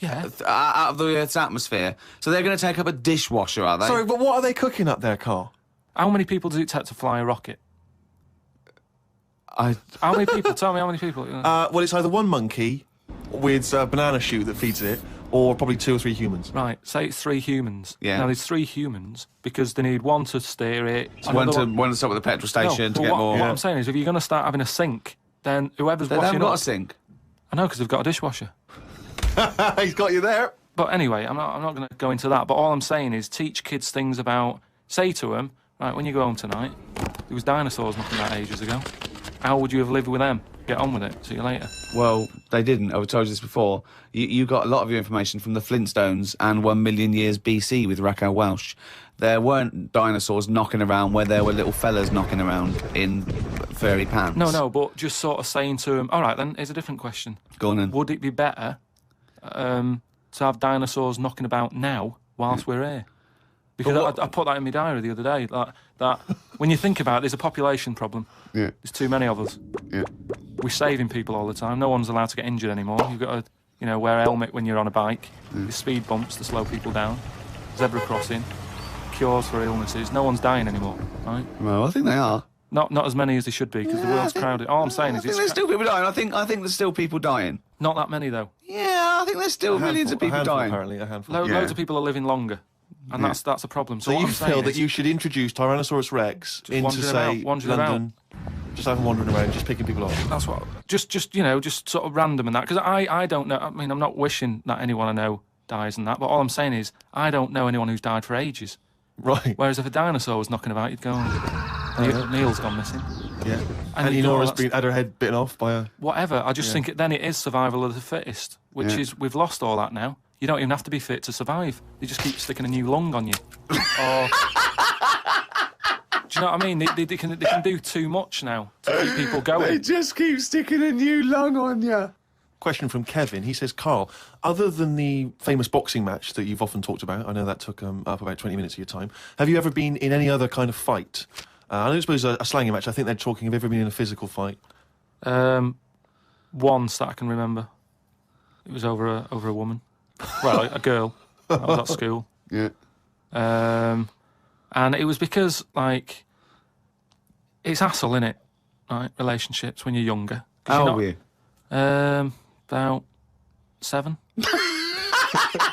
Yeah. out of the Earth's atmosphere? So they're going to take up a dishwasher, are they? Sorry, but what are they cooking up there, Karl? How many people does it take to fly a rocket? I How many people? Tell me how many people. Well, it's either one monkey with a banana shoot that feeds it, or probably 2 or 3 humans. Right, say it's 3 humans. Yeah. Now, there's 3 humans because they need one to steer it. One another to stop at the petrol station No, to but get what, more. What I'm saying is, if you're going to start having a sink, then whoever's They washing haven't got up... a sink. I know, because they've got a dishwasher. He's got you there. But anyway, I'm not going to go into that. But all I'm saying is teach kids things about... Say to them, right, when you go home tonight, there was dinosaurs knocking about ages ago. How would you have lived with them? Get on with it. See you later. Well, they didn't. I've told you this before. You got a lot of your information from the Flintstones and 1 million years BC with Raquel Welch. There weren't dinosaurs knocking around where there were little fellas knocking around in furry pants. No, but just sort of saying to them, all right, then, here's a different question. Go on then. Would it be better to have dinosaurs knocking about now whilst we're here? Because I put that in my diary the other day. That when you think about it, there's a population problem. Yeah. There's too many of us. Yeah. We're saving people all the time. No one's allowed to get injured anymore. You've got to, wear a helmet when you're on a bike. There's speed bumps to slow people down. Zebra crossing. Cures for illnesses. No one's dying anymore, right? Well, I think they are. Not as many as they should be because the world's crowded. All I'm saying is I think there's still people dying. I think there's still people dying. not that many though. Yeah, I think there's still millions of people dying. Apparently, a handful. Loads of people are living longer, and that's a problem. So what you I'm saying feel that is, you should introduce Tyrannosaurus Rex into, say, wandering London, just have them wandering around, just picking people off. That's what. Just sort of random and that, because I don't know. I mean, I'm not wishing that anyone I know dies and that, but all I'm saying is I don't know anyone who's died for ages. Right. Whereas if a dinosaur was knocking about, you'd go, Neil's gone missing. Yeah. And And Nora's had her head bitten off by a... Whatever. I just think then it is survival of the fittest, which is, we've lost all that now. You don't even have to be fit to survive. They just keep sticking a new lung on you. Or... Do you know what I mean? They can do too much now to keep people going. They just keep sticking a new lung on you. Question from Kevin. He says, Carl, other than the famous boxing match that you've often talked about, I know that took up about 20 minutes of your time, have you ever been in any other kind of fight? I don't suppose a slanging match. I think they're talking, have you ever been in a physical fight? Once that I can remember. It was over a woman. Well, a girl. I was at school. Yeah. And it was because, like, it's hassle, innit? Right? Relationships when you're younger. How old were you? About 7. It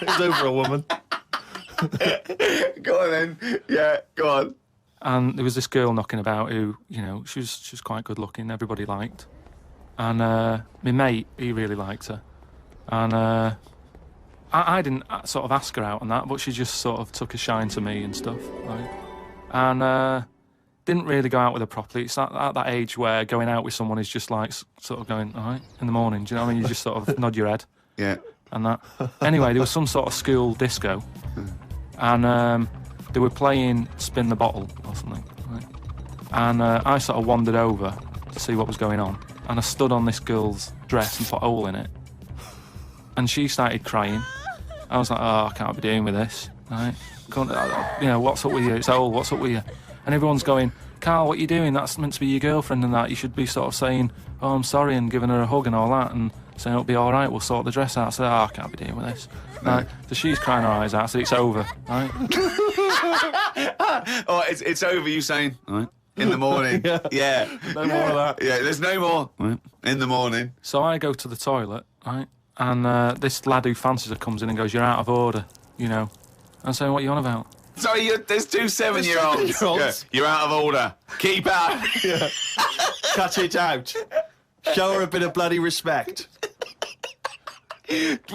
was over a woman. Go on then. Yeah, go on. And there was this girl knocking about who, she was quite good looking, everybody liked. And my mate, he really liked her. And I didn't sort of ask her out and that, but she just sort of took a shine to me and stuff, right? And didn't really go out with her properly. It's at that age where going out with someone is just like sort of going, all right, in the morning, do you know what I mean? You just sort of nod your head. Yeah. And that. Anyway, there was some sort of school disco. And they were playing Spin the Bottle or something, right? And I sort of wandered over to see what was going on. And I stood on this girl's dress and put a hole in it. And she started crying. I was like, oh, I can't be doing with this, right? What's up with you? It's a hole, what's up with you? And everyone's going, Carl, what are you doing? That's meant to be your girlfriend and that. You should be sort of saying, oh, I'm sorry, and giving her a hug and all that, and saying it'll be all right, we'll sort the dress out. I said, oh, I can't be dealing with this. Right? So she's crying her eyes out, I said, it's over, right? Oh, it's over, you saying, all right, in the morning. Yeah. No more of that. Yeah, there's no more. Right. In the morning. So I go to the toilet, right? And this lad who fancies her comes in and goes, you're out of order, I'm saying, what are you on about? Sorry, there's 2 7-year-olds. Yeah, you're out of order. Keep out. Yeah. Cut it out. Show her a bit of bloody respect.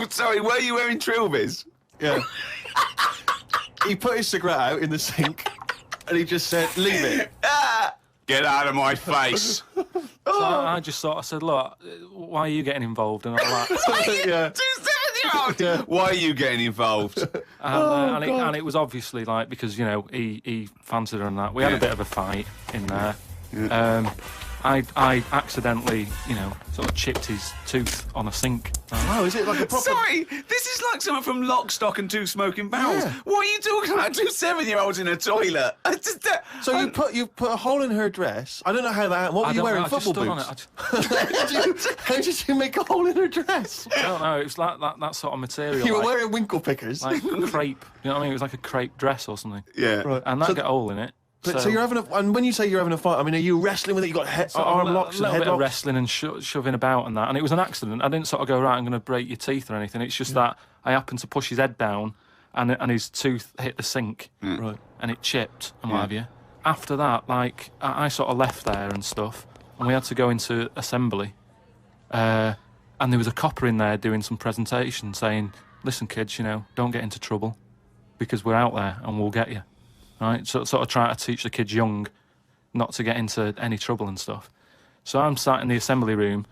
Sorry, were you wearing trilbies? Yeah. He put his cigarette out in the sink and he just said, leave it. Get out of my face. So I just sort of said, look, why are you getting involved and all that? Yeah. 2 7-year-olds. Why are you getting involved? And it was obviously like because he fancied her and that. We had a bit of a fight in there. Yeah. I accidentally sort of chipped his tooth on a sink. Oh, is it like a proper... Sorry, this is like something from Lock, Stock and 2 Smoking Barrels. Yeah. What are you talking about? 2 7-year-olds in a toilet. So you put a hole in her dress. I don't know how that... What were you wearing? Football boots? How did you make a hole in her dress? I don't know. It was like that sort of material. You were wearing winkle pickers. Like crepe. You know what I mean? It was like a crepe dress or something. Yeah. Right. And that got a hole in it. But so you're having and when you say you're having a fight, I mean, are you wrestling with it? You got arm locks and a little head bit of locks? wrestling and shoving about and that, and it was an accident. I didn't sort of go, right, I'm going to break your teeth or anything. It's just that I happened to push his head down, and his tooth hit the sink, Right. and it chipped and what have you. After that, like, I sort of left there and stuff, and we had to go into assembly, and there was a copper in there doing some presentation saying, listen, kids, you know, don't get into trouble, because we're out there and we'll get you. Right, so sort of try to teach the kids young not to get into any trouble and stuff. So I'm sat in the assembly room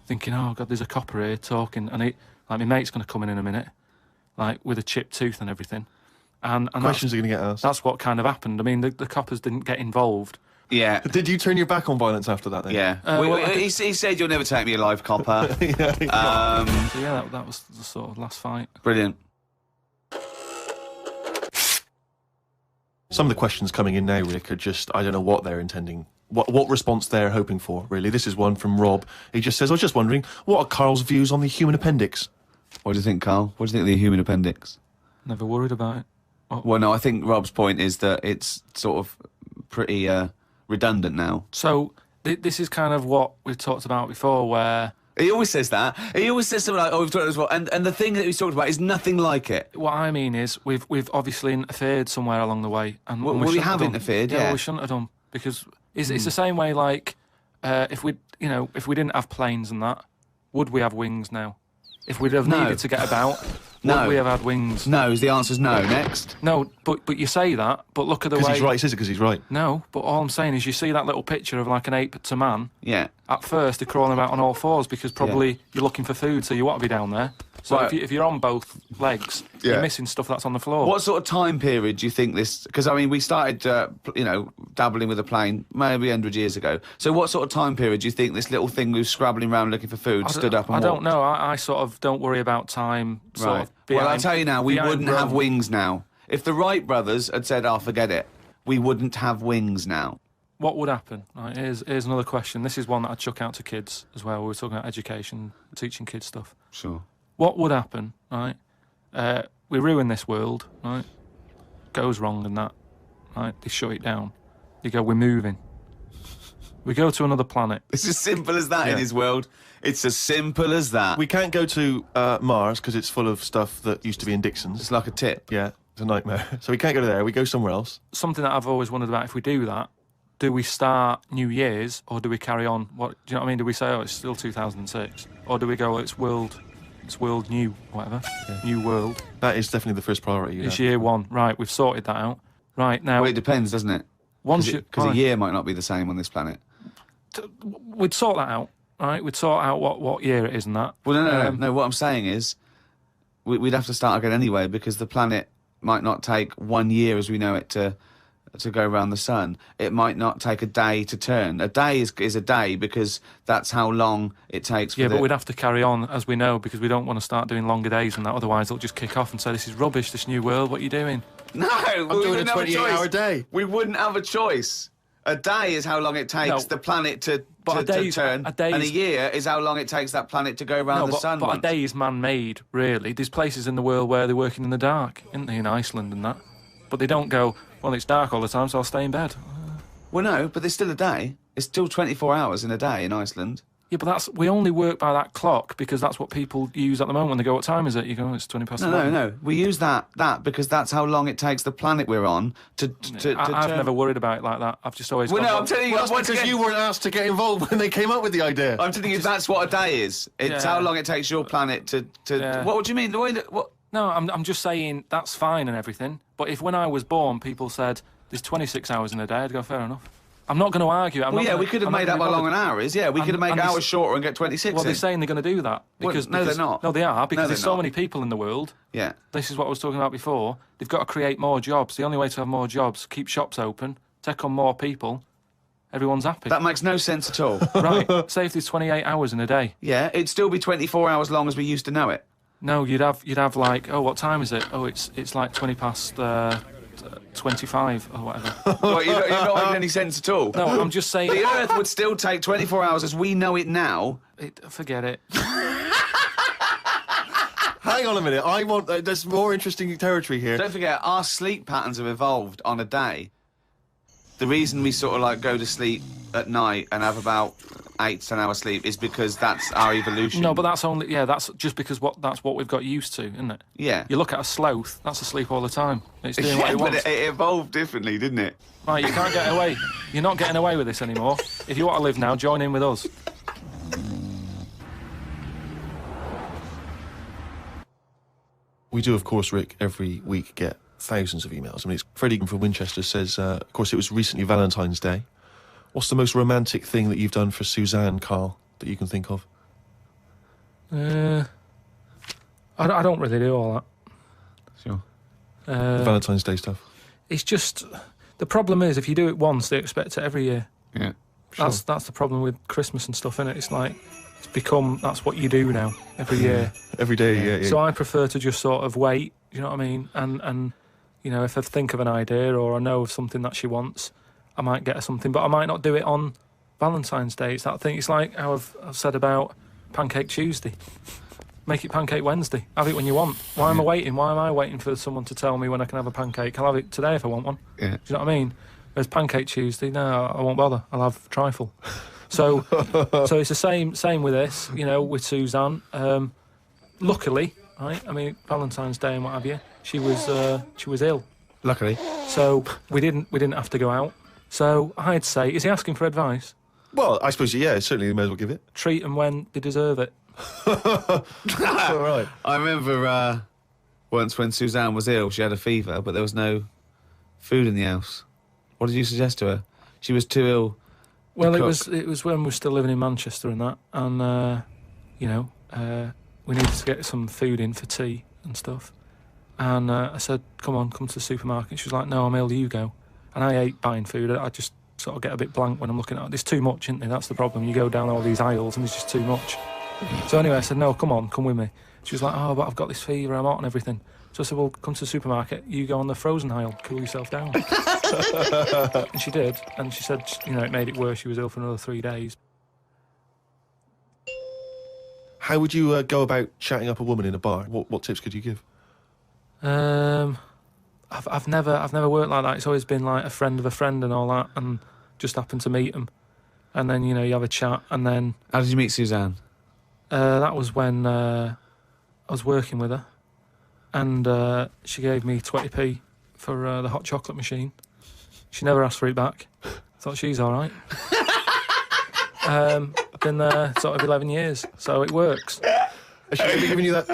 thinking, oh, God, there's a copper here talking, and my mate's going to come in a minute, like, with a chipped tooth and everything. And Questions are going to get asked. That's what kind of happened. I mean, the coppers didn't get involved. Yeah. Did you turn your back on violence after that then? Yeah. He said, you'll never take me alive, copper. So yeah, that was the sort of last fight. Brilliant. Some of the questions coming in now, Rick, are just, I don't know what they're intending, what response they're hoping for, really. This is one from Rob. He just says, I was just wondering, what are Karl's views on the human appendix? What do you think, Karl? What do you think of the human appendix? Never worried about it. Well, no, I think Rob's point is that it's sort of pretty redundant now. So this is kind of what we've talked about before, where... He always says that. He always says something like, oh, we've talked about this before. And the thing that he's talked about is nothing like it. What I mean is, we've obviously interfered somewhere along the way. And Well, we we shouldn't have done. interfered, Yeah, yeah. we shouldn't have done, because it's the same way, like, if we didn't have planes and that, would we have wings now? If we'd have No. needed to get about, No. would we have had wings? No, the answer's no. Next. No, but you say that, but look at the way... Because he's right, he says it because he's right. No, but all I'm saying is you see that little picture of like an ape to man. Yeah. At first, they're crawling about on all fours because probably you're looking for food, so you want to be down there. So Right. if you're on both legs, Yeah. you're missing stuff that's on the floor. What sort of time period do you think this... Because, I mean, we started, dabbling with a plane maybe 100 years ago. So what sort of time period do you think this little thing who's scrabbling around looking for food stood up and I don't walked? know. I sort of don't worry about time. Sort Right. of Well, I'll behind- tell you now, we behind wouldn't have Rome. wings now. If the Wright brothers had said, oh, forget it, we wouldn't have wings now. What would happen? Right, here's another question. This is one that I chuck out to kids as well. We were talking about education, teaching kids stuff. Sure. What would happen, right? We ruin this world, right? Goes wrong and that, right? They shut it down. You go, we're moving. We go to another planet. It's as simple as that in his world. It's as simple as that. We can't go to Mars because it's full of stuff that used to be in Dixon's. It's like a tip. Yeah, it's a nightmare. So we can't go there, we go somewhere else. Something that I've always wondered about, if we do that, do we start New Year's or do we carry on? What do you know what I mean? Do we say, oh, it's still 2006? Or do we go, it's world new, whatever, new world? That is definitely the first priority. It's year one. Right, we've sorted that out. Right, now... Well, it depends, doesn't it? Because a year might not be the same on this planet. We'd sort that out, right? We'd sort out what year it is and that. Well, no. What I'm saying is, we'd have to start again anyway, because the planet might not take 1 year as we know it to go around the sun. It might not take a day to turn. A day is a day because that's how long it takes. Yeah, but we'd have to carry on as we know, because we don't want to start doing longer days and that. Otherwise, they'll just kick off and say, "This is rubbish. This new world. What are you doing?" No, I'm doing a 28-hour day. We wouldn't have a choice. A day is how long it takes the planet to turn, and a year is how long it takes that planet to go around the sun. But a day is man-made, really. There's places in the world where they're working in the dark, isn't there, in Iceland and that? But they don't go, well, it's dark all the time, so I'll stay in bed. Well, no, but there's still a day. It's still 24 hours in a day in Iceland. Yeah, but we only work by that clock because that's what people use at the moment when they go, what time is it? You go, oh, it's 20 past 11. No. We use that because that's how long it takes the planet we're on to I've turn. never worried about it like that. I've just always Well, gone, no, I'm telling you, Well, that's because you weren't asked to get involved when they came up with the idea. I'm telling you, that's what a day is. It's how long it takes your planet to. Yeah. What would you mean? The way that what? No, I'm just saying that's fine and everything. But if when I was born, people said there's 26 hours in a day, I'd go, fair enough. I'm not going to argue. We could have made up how long an hour is. Yeah, we could have made hours shorter and get 26. Well, they're saying they're going to do that. Because, no, they're not. No, they are, because there's so not. many people in the world. Yeah. This is what I was talking about before. They've got to create more jobs. The only way to have more jobs, keep shops open, take on more people. Everyone's happy. That makes no sense at all. Right. Say if there's 28 hours in a day. Yeah, it'd still be 24 hours long as we used to know it. No, you'd have like, oh, what time is it? Oh, it's like 20 past 25 or whatever. Well, you're not making any sense at all. No, I'm just saying. The Earth would still take 24 hours as we know it now. Forget it. Hang on a minute, I want... there's more interesting territory here. Don't forget, our sleep patterns have evolved on a day. The reason we sort of like go to sleep at night and have about 8 to 10 hours sleep is because that's our evolution. No, but that's that's just because that's what we've got used to, isn't it? Yeah. You look at a sloth, that's asleep all the time. It's doing what it but wants. it evolved differently, didn't it? Right, you can't get away. You're not getting away with this anymore. If you want to live now, join in with us. We do, of course, Rick, every week get thousands of emails. I mean, it's Freddie from Winchester says, of course, it was recently Valentine's Day. What's the most romantic thing that you've done for Suzanne, Karl, that you can think of? I don't really do all that. Sure. Valentine's Day stuff. It's just... The problem is, if you do it once, they expect it every year. Yeah. Sure. That's the problem with Christmas and stuff, innit? It's like, it's become, that's what you do now, every year. Every day, yeah. So I prefer to just sort of wait, you know what I mean? And you know, if I think of an idea or I know of something that she wants, I might get her something, but I might not do it on Valentine's Day. It's that thing. It's like how I've said about Pancake Tuesday. Make it Pancake Wednesday. Have it when you want. Why am I waiting? Why am I waiting for someone to tell me when I can have a pancake? I'll have it today if I want one. Yeah. Do you know what I mean? Whereas Pancake Tuesday, no, I won't bother. I'll have trifle. So it's the same with this, you know, with Suzanne. Luckily, right? I mean, Valentine's Day and what have you, she was ill. Luckily. So we didn't have to go out. So I'd say, is he asking for advice? Well, I suppose, yeah, certainly you may as well give it. Treat them when they deserve it. All right. I remember once when Suzanne was ill, she had a fever, but there was no food in the house. What did you suggest to her? She was too ill. Well, it was when we were still living in Manchester and that, and you know, we needed to get some food in for tea and stuff. And I said, come to the supermarket. She was like, no, I'm ill, you go. And I hate buying food. I just sort of get a bit blank when I'm looking at it. There's too much, isn't there? That's the problem. You go down all these aisles and there's just too much. So anyway, I said, no, come with me. She was like, oh, but I've got this fever, I'm hot and everything. So I said, well, come to the supermarket, you go on the frozen aisle, cool yourself down. And she did, and she said, you know, it made it worse, she was ill for another 3 days. How would you go about chatting up a woman in a bar? What tips could you give? I've never worked like that. It's always been like a friend of a friend and all that, and just happened to meet them. And then, you know, you have a chat, and then... How did you meet Suzanne? That was when I was working with her, and she gave me 20p for the hot chocolate machine. She never asked for it back. Thought she's all right. Been there sort of 11 years, so it works. Has she ever given you that?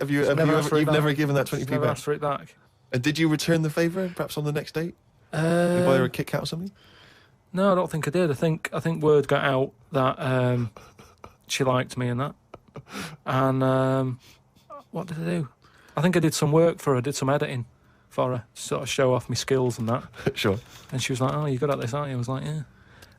You've never given that 20p never back? asked for it back. And did you return the favour, perhaps on the next date? You buy her a Kit Kat or something? No, I don't think I did. I think word got out that she liked me and that. And what did I do? I think I did some work for her, did some editing for her, to sort of show off my skills and that. Sure. And she was like, oh, you're good at this, aren't you? I was like, yeah.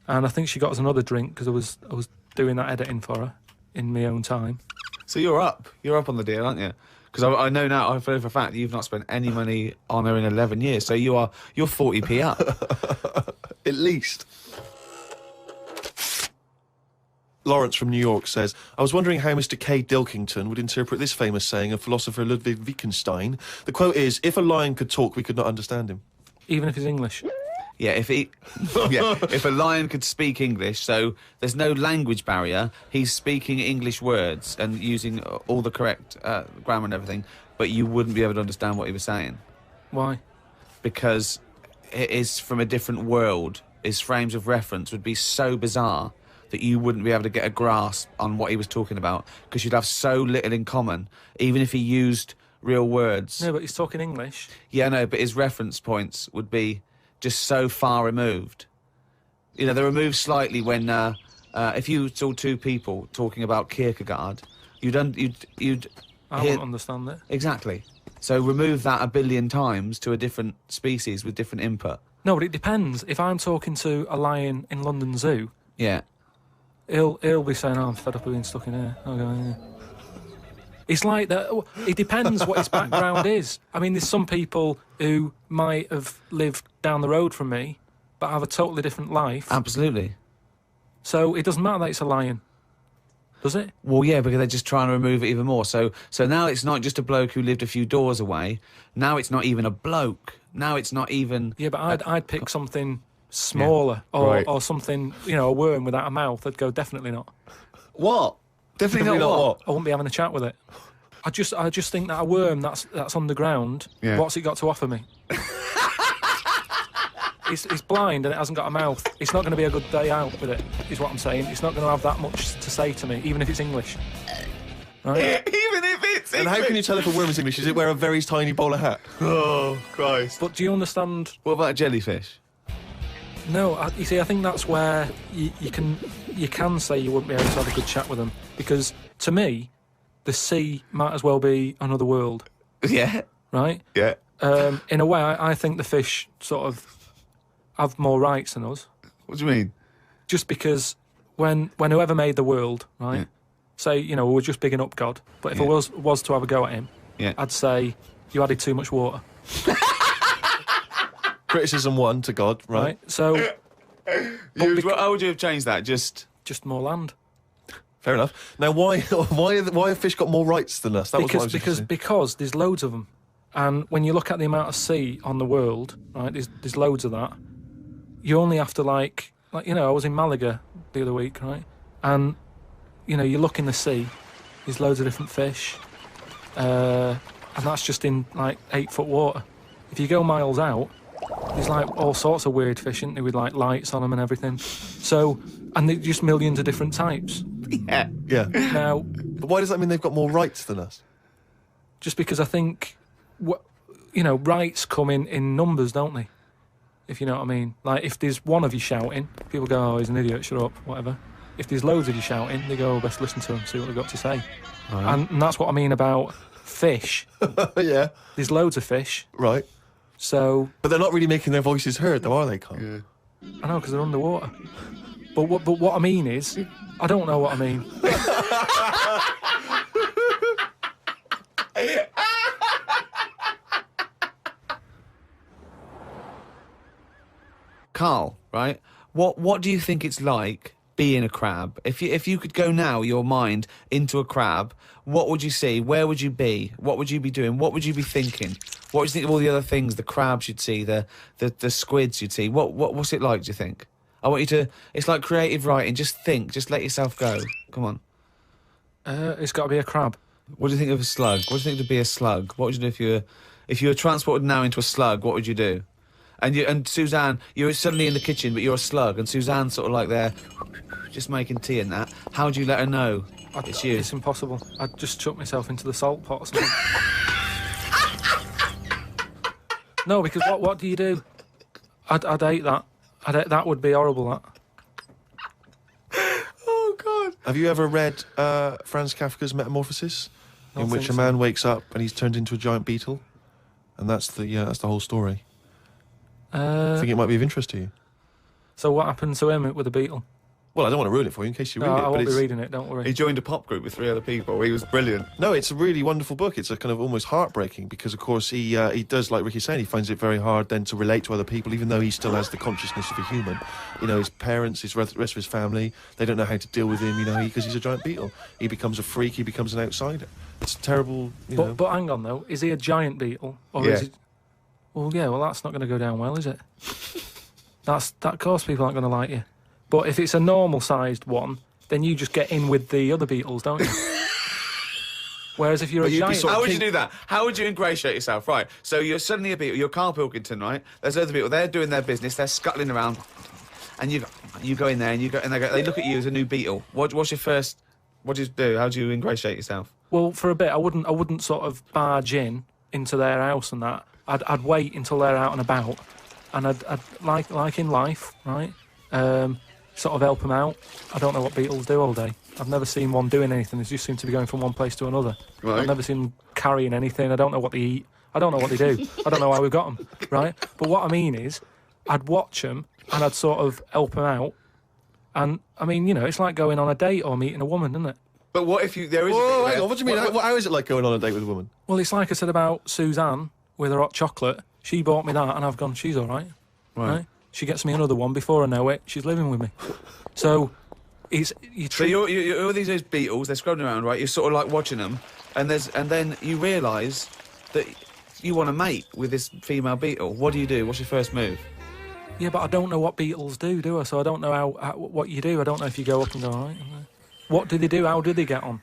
And I think she got us another drink because I was doing that editing for her in my own time. So you're up on the deal, aren't you? Because I know now, I know for a fact you've not spent any money on her in 11 years, so you're 40p up. At least. Lawrence from New York says, I was wondering how Mr. K. Pilkington would interpret this famous saying of philosopher Ludwig Wittgenstein. The quote is, if a lion could talk, we could not understand him. Even if he's English. Yeah, if a lion could speak English, so there's no language barrier, he's speaking English words and using all the correct grammar and everything, but you wouldn't be able to understand what he was saying. Why? Because it is from a different world. His frames of reference would be so bizarre that you wouldn't be able to get a grasp on what he was talking about, because you'd have so little in common, even if he used real words. No, but he's talking English. Yeah, no, but his reference points would be just so far removed. You know, they're removed slightly when, if you saw two people talking about Kierkegaard, you'd I hear... wouldn't understand it. Exactly. So remove that 1 billion times to a different species with different input. No, but it depends. If I'm talking to a lion in London Zoo... Yeah. He'll be saying, oh, I'm fed up of being stuck in here. I'll go, yeah. It's like that. It depends what his background is. I mean, there's some people who might have lived down the road from me, but have a totally different life. Absolutely. So it doesn't matter that it's a lion, does it? Well, yeah, because they're just trying to remove it even more. So now it's not just a bloke who lived a few doors away. Now it's not even a bloke. Now it's not even... Yeah, but I'd pick something smaller, or, Right. or something, a worm without a mouth, I'd go, definitely not. What? Definitely not what? I wouldn't be having a chat with it. I just think that a worm that's on the ground, Yeah. what's it got to offer me? It's blind and it hasn't got a mouth. It's not going to be a good day out with it, is what I'm saying. It's not going to have that much to say to me, even if it's English. Right? Even if it's And how can you tell if a worm is English? Is it wear a very tiny bowler hat? Oh, Christ. But do you understand? What about a jellyfish? No, you see, I think that's where you can say you wouldn't be able to have a good chat with them, because to me, the sea might as well be another world, Yeah. right? Yeah. In a way, I think the fish sort of have more rights than us, What do you mean? just because when whoever made the world, right? Yeah. Say, we're just bigging up God, but if I was to have a go at him, Yeah. I'd say you added too much water, Criticism 1 to God, right? So How would you have changed that? Just more land. Fair enough. Now, why have fish got more rights than us? That was what I was interested in. Because there's loads of them, and when you look at the amount of sea on the world, right? There's loads of that. You only have to like I was in Malaga the other week, right? And you look in the sea, there's loads of different fish, and that's just in like 8-foot water. If you go miles out, there's like all sorts of weird fish, isn't there, with like lights on them and everything. So, and there's just millions of different types. yeah. Yeah. Now, But why does that mean they've got more rights than us? just because I think, rights come in numbers, don't they? If you know what I mean. Like, if there's one of you shouting, people go, oh, he's an idiot, shut up, whatever. If there's loads of you shouting, they go, oh, best listen to them, see what they've got to say. And that's what I mean about fish. Yeah. There's loads of fish, Right. so But they're not really making their voices heard, though, are they, Carl? Yeah. I know, because they're underwater. But what I mean is, I don't know what I mean. Carl, right? What do you think it's like being a crab? If you could go now, your mind into a crab, what would you see? Where would you be? What would you be doing? What would you be thinking? What would you think of all the other things? The crabs you'd see, the squids you'd see. What's it like? Do you think? I want you to. It's like creative writing. Just think. Just let yourself go. Come on. It's got to be a crab. What do you think of a slug? What do you think to be a slug? What would you do if you were transported now into a slug? What would you do? And Suzanne, you're suddenly in the kitchen, but you're a slug, and Suzanne's sort of like there, just making tea and that. How do you let her know it's you? It's impossible. I'd just chuck myself into the salt pot or something. No, because what do you do? I'd hate that. That would be horrible, that. Oh, God. Have you ever read Franz Kafka's Metamorphosis? Don't In which think a so. man wakes up and he's turned into a giant beetle? And that's the whole story. I think it might be of interest to you. So what happened to him with the beetle? Well, I don't want to ruin it for you in case you read No, it. I but won't be it's, reading it, don't worry. He joined a pop group with 3 other people. He was brilliant. No, it's a really wonderful book. It's a kind of almost heartbreaking because, of course, he does, like Ricky's saying, he finds it very hard then to relate to other people, even though he still has the consciousness of a human. His parents, his rest of his family, they don't know how to deal with him, because he's a giant beetle. He becomes a freak, he becomes an outsider. It's terrible, But hang on, though. Is he a giant beetle? Or Yeah. is he... Well, yeah, that's not going to go down well, is it? That, of course, people aren't going to like you. But if it's a normal-sized one, then you just get in with the other beetles, don't you? Whereas if you're But a you'd be giant... sort of How would you do that? How would you ingratiate yourself? Right, so you're suddenly a beetle. You're Karl Pilkington, right? There's loads of people. They're doing their business. They're scuttling around. And you go in there and they look at you as a new beetle. What's your first... What do you do? How do you ingratiate yourself? Well, for a bit, I wouldn't sort of barge into their house and that. I'd wait until they're out and about, and I'd like in life, right? Sort of help them out. I don't know what beetles do all day. I've never seen one doing anything. They just seem to be going from one place to another. Right. I've never seen them carrying anything. I don't know what they eat. I don't know what they do. I don't know how we've got them, right? But what I mean is, I'd watch them and I'd sort of help them out. And I mean, it's like going on a date or meeting a woman, isn't it? But what if there is... Whoa, hang on, what do you mean? How is it like going on a date with a woman? Well, it's like I said about Suzanne with her hot chocolate. She bought me that, and I've gone, she's all right. Right? She gets me another one. Before I know it, she's living with me. So, you So you're all these beetles, they're scrolling around, right? You're sort of like watching them, and then you realise that you want to mate with this female beetle. What do you do? What's your first move? Yeah, but I don't know what beetles do I? So I don't know what you do. I don't know if you go up and go, all right. What do they do? How do they get on?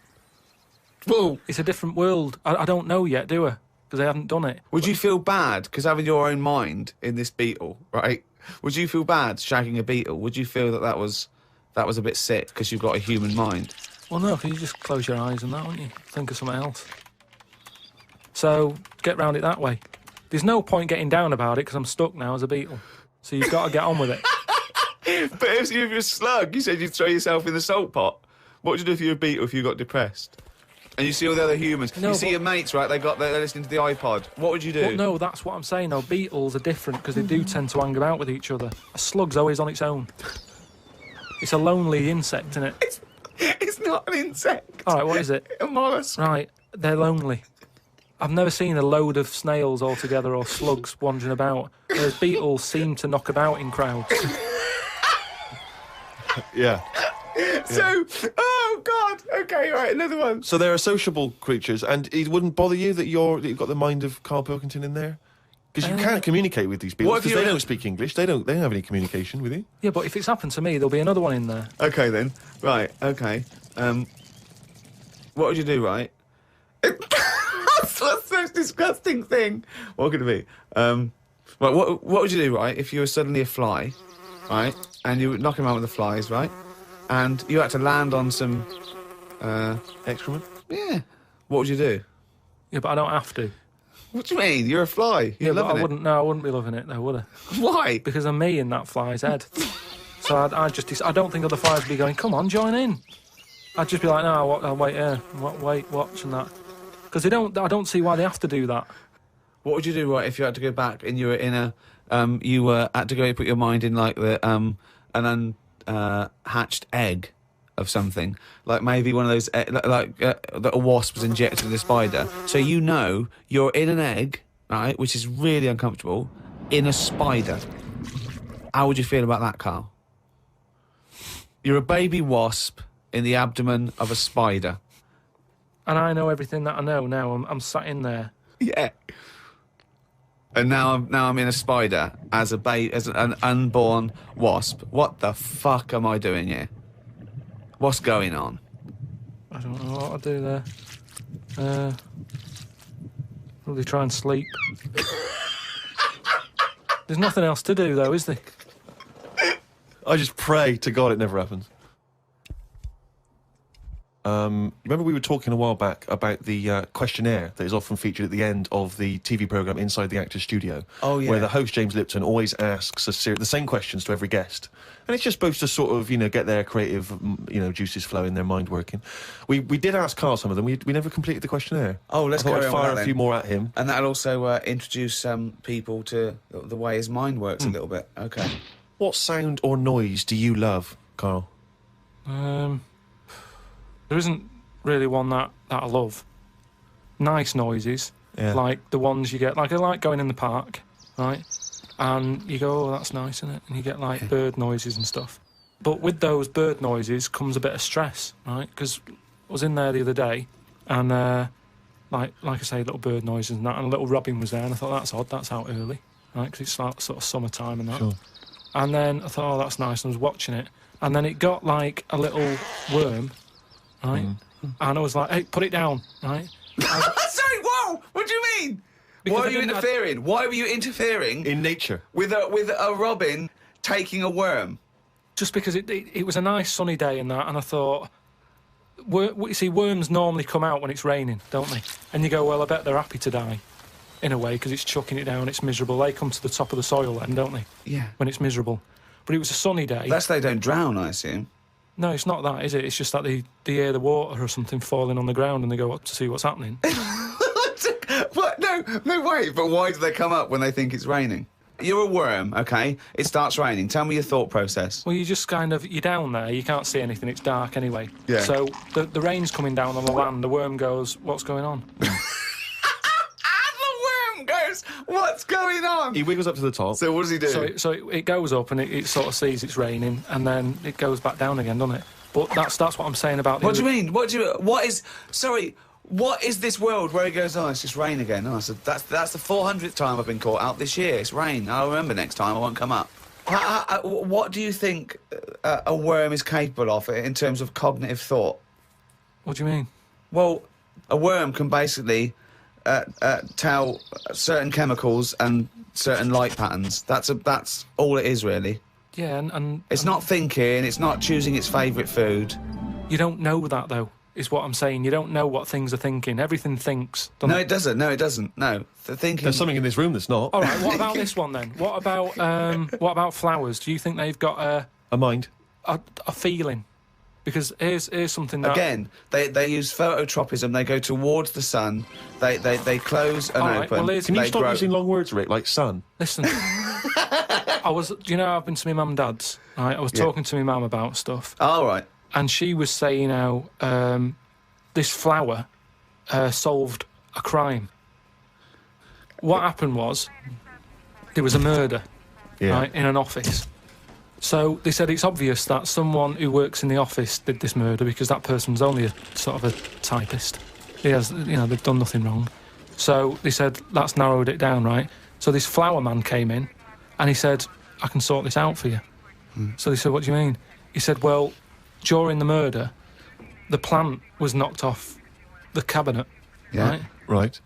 Well, It's a different world. I don't know yet, do I? Because I haven't done it. would you feel bad, because having your own mind in this beetle, right? Would you feel bad shagging a beetle? Would you feel that was a bit sick because you've got a human mind? Well, no, because you just close your eyes and that, wouldn't you? Think of something else. So, get round it that way. There's no point getting down about it because I'm stuck now as a beetle. So you've got to get on with it. But if you're a slug, you said you'd throw yourself in the salt pot. What would you do if you were a beetle if you got depressed? And you see all the other humans. No, you see your mates, right? They're listening to the iPod. What would you do? Well, no, that's what I'm saying. No, beetles are different because they do tend to hang about with each other. A slug's always on its own. It's a lonely insect, isn't it? It's not an insect. All right, what is it? A mollusk. Right, they're lonely. I've never seen a load of snails all together or slugs wandering about, whereas beetles seem to knock about in crowds. Yeah. So, oh God. Okay, right, another one. So they're sociable creatures, and it wouldn't bother you that you've got the mind of Karl Pilkington in there? Because you can't communicate with these people, What if because they you- don't speak English. They don't have any communication with you. Yeah, but if it's happened to me, there'll be another one in there. Okay then. Right. Okay. What would you do? Right. That's the most disgusting thing. What could it be? Right. What would you do? Right. If you were suddenly a fly, right, and you were knocking around with the flies, right, and you had to land on some, Excrement? yeah. What would you do? Yeah, but I don't have to. What do you mean? You're a fly. Yeah, You're but I loving wouldn't. No, I wouldn't be loving it, though, would I? it. Why? Because I'm me in that fly's head. So I don't think other flies would be going, come on, join in. I'd just be like, no, I'll wait here, wait, watch and that. Because I don't see why they have to do that. What would you do, right, if you had to go back and you were in a, you had to go put your mind in like an unhatched egg of something, like maybe one of those, that a wasp was injected with a spider. So you know you're in an egg, right, which is really uncomfortable, in a spider. How would you feel about that, Karl? You're a baby wasp in the abdomen of a spider. And I know everything that I know now. I'm sat in there. Yeah. And now I'm in a spider as an unborn wasp. What the fuck am I doing here? What's going on? I don't know what I'll do there. Probably try and sleep. There's nothing else to do, though, is there? I just pray to God it never happens. Remember we were talking a while back about the questionnaire that is often featured at the end of the TV programme Inside the Actor's Studio. Oh, yeah. Where the host, James Lipton, always asks the same questions to every guest. And it's just supposed to sort of, get their creative, juices flowing, their mind working. We did ask Karl some of them. We never completed the questionnaire. Oh, let's I thought carry I'd on with fire that a few then. more at him. And that'll also introduce people to the way his mind works a little bit. Okay. What sound or noise do you love, Karl? There isn't really one that I love. Nice noises, Yeah. like the ones you get. Like I like going in the park, right? And you go, oh, that's nice, isn't it? And you get like bird noises and stuff. But with those bird noises comes a bit of stress, right? Because I was in there the other day, and like I say, little bird noises and that, and a little robin was there, and I thought that's odd. That's out early, right? Because it's like sort of summertime and that. Sure. And then I thought, oh, that's nice. And I was watching it, and then it got like a little worm, right? And I was like, hey, put it down, right? Sorry, whoa! What do you mean? Because Why I are you didn't- interfering? Why were you interfering In nature. with a robin taking a worm? Just because it was a nice sunny day and that, and I thought, you see, worms normally come out when it's raining, don't they? And you go, well, I bet they're happy to die, in a way, because it's chucking it down, it's miserable. They come to the top of the soil then, don't they? Yeah. When it's miserable. But it was a sunny day. That's they don't drown, I assume. No, it's not that, is it? It's just that they hear the water or something falling on the ground and they go up to see what's happening. What? No way. But why do they come up when they think it's raining? You're a worm, okay? It starts raining. Tell me your thought process. Well, you just you're down there, you can't see anything, it's dark anyway. Yeah. So the rain's coming down on the land, the worm goes, what's going on? The worm goes, what's going on? He wiggles up to the top. So what does he do? So it goes up and it sort of sees it's raining, and then it goes back down again, doesn't it? But that's what I'm saying about the What do you mean? What is this world where he goes, oh, it's just rain again? Oh, so that's the 400th time I've been caught out this year. It's rain. I'll remember next time I won't come up. What do you think a worm is capable of in terms of cognitive thought? What do you mean? Well, a worm can basically tell certain chemicals and certain light patterns. That's all it is, really. Yeah, and It's not thinking, it's not choosing its favourite food. you don't know that, though, is what I'm saying. You don't know what things are thinking. Everything thinks. No, it doesn't. No, it doesn't. No. The thinking... There's something in this room that's not. All right, what about this one, then? What about flowers? Do you think they've got A mind. a feeling? Because here's something that... Again, they use phototropism. They go towards the sun. They close and All right, open. well, Can you they stop grow. using long words, Rick, like sun? Listen, do you know I've been to my mum and dad's, right? I was talking to my mum about stuff, All right. and she was saying how this flower solved a crime. What happened was, there was a murder, right, in an office. So they said it's obvious that someone who works in the office did this murder because that person's only a sort of a typist. He has, they've done nothing wrong. So they said, that's narrowed it down, right? So this flower man came in and he said, I can sort this out for you. So they said, what do you mean? He said, well, during the murder, the plant was knocked off the cabinet, Yeah. right? Right.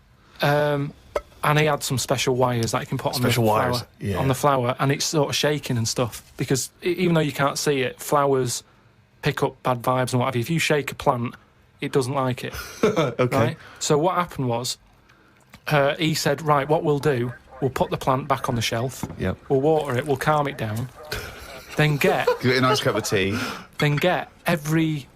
And he had some special wires that he can put on the Special flower, wires, yeah. on the flower, and it's sort of shaking and stuff. Because even though you can't see it, flowers pick up bad vibes and what have you. If you shake a plant, it doesn't like it. Okay. Right? So what happened was, he said, right, what we'll do, we'll put the plant back on the shelf. Yep. We'll water it. We'll calm it down. Then get Give it a nice cup of tea. every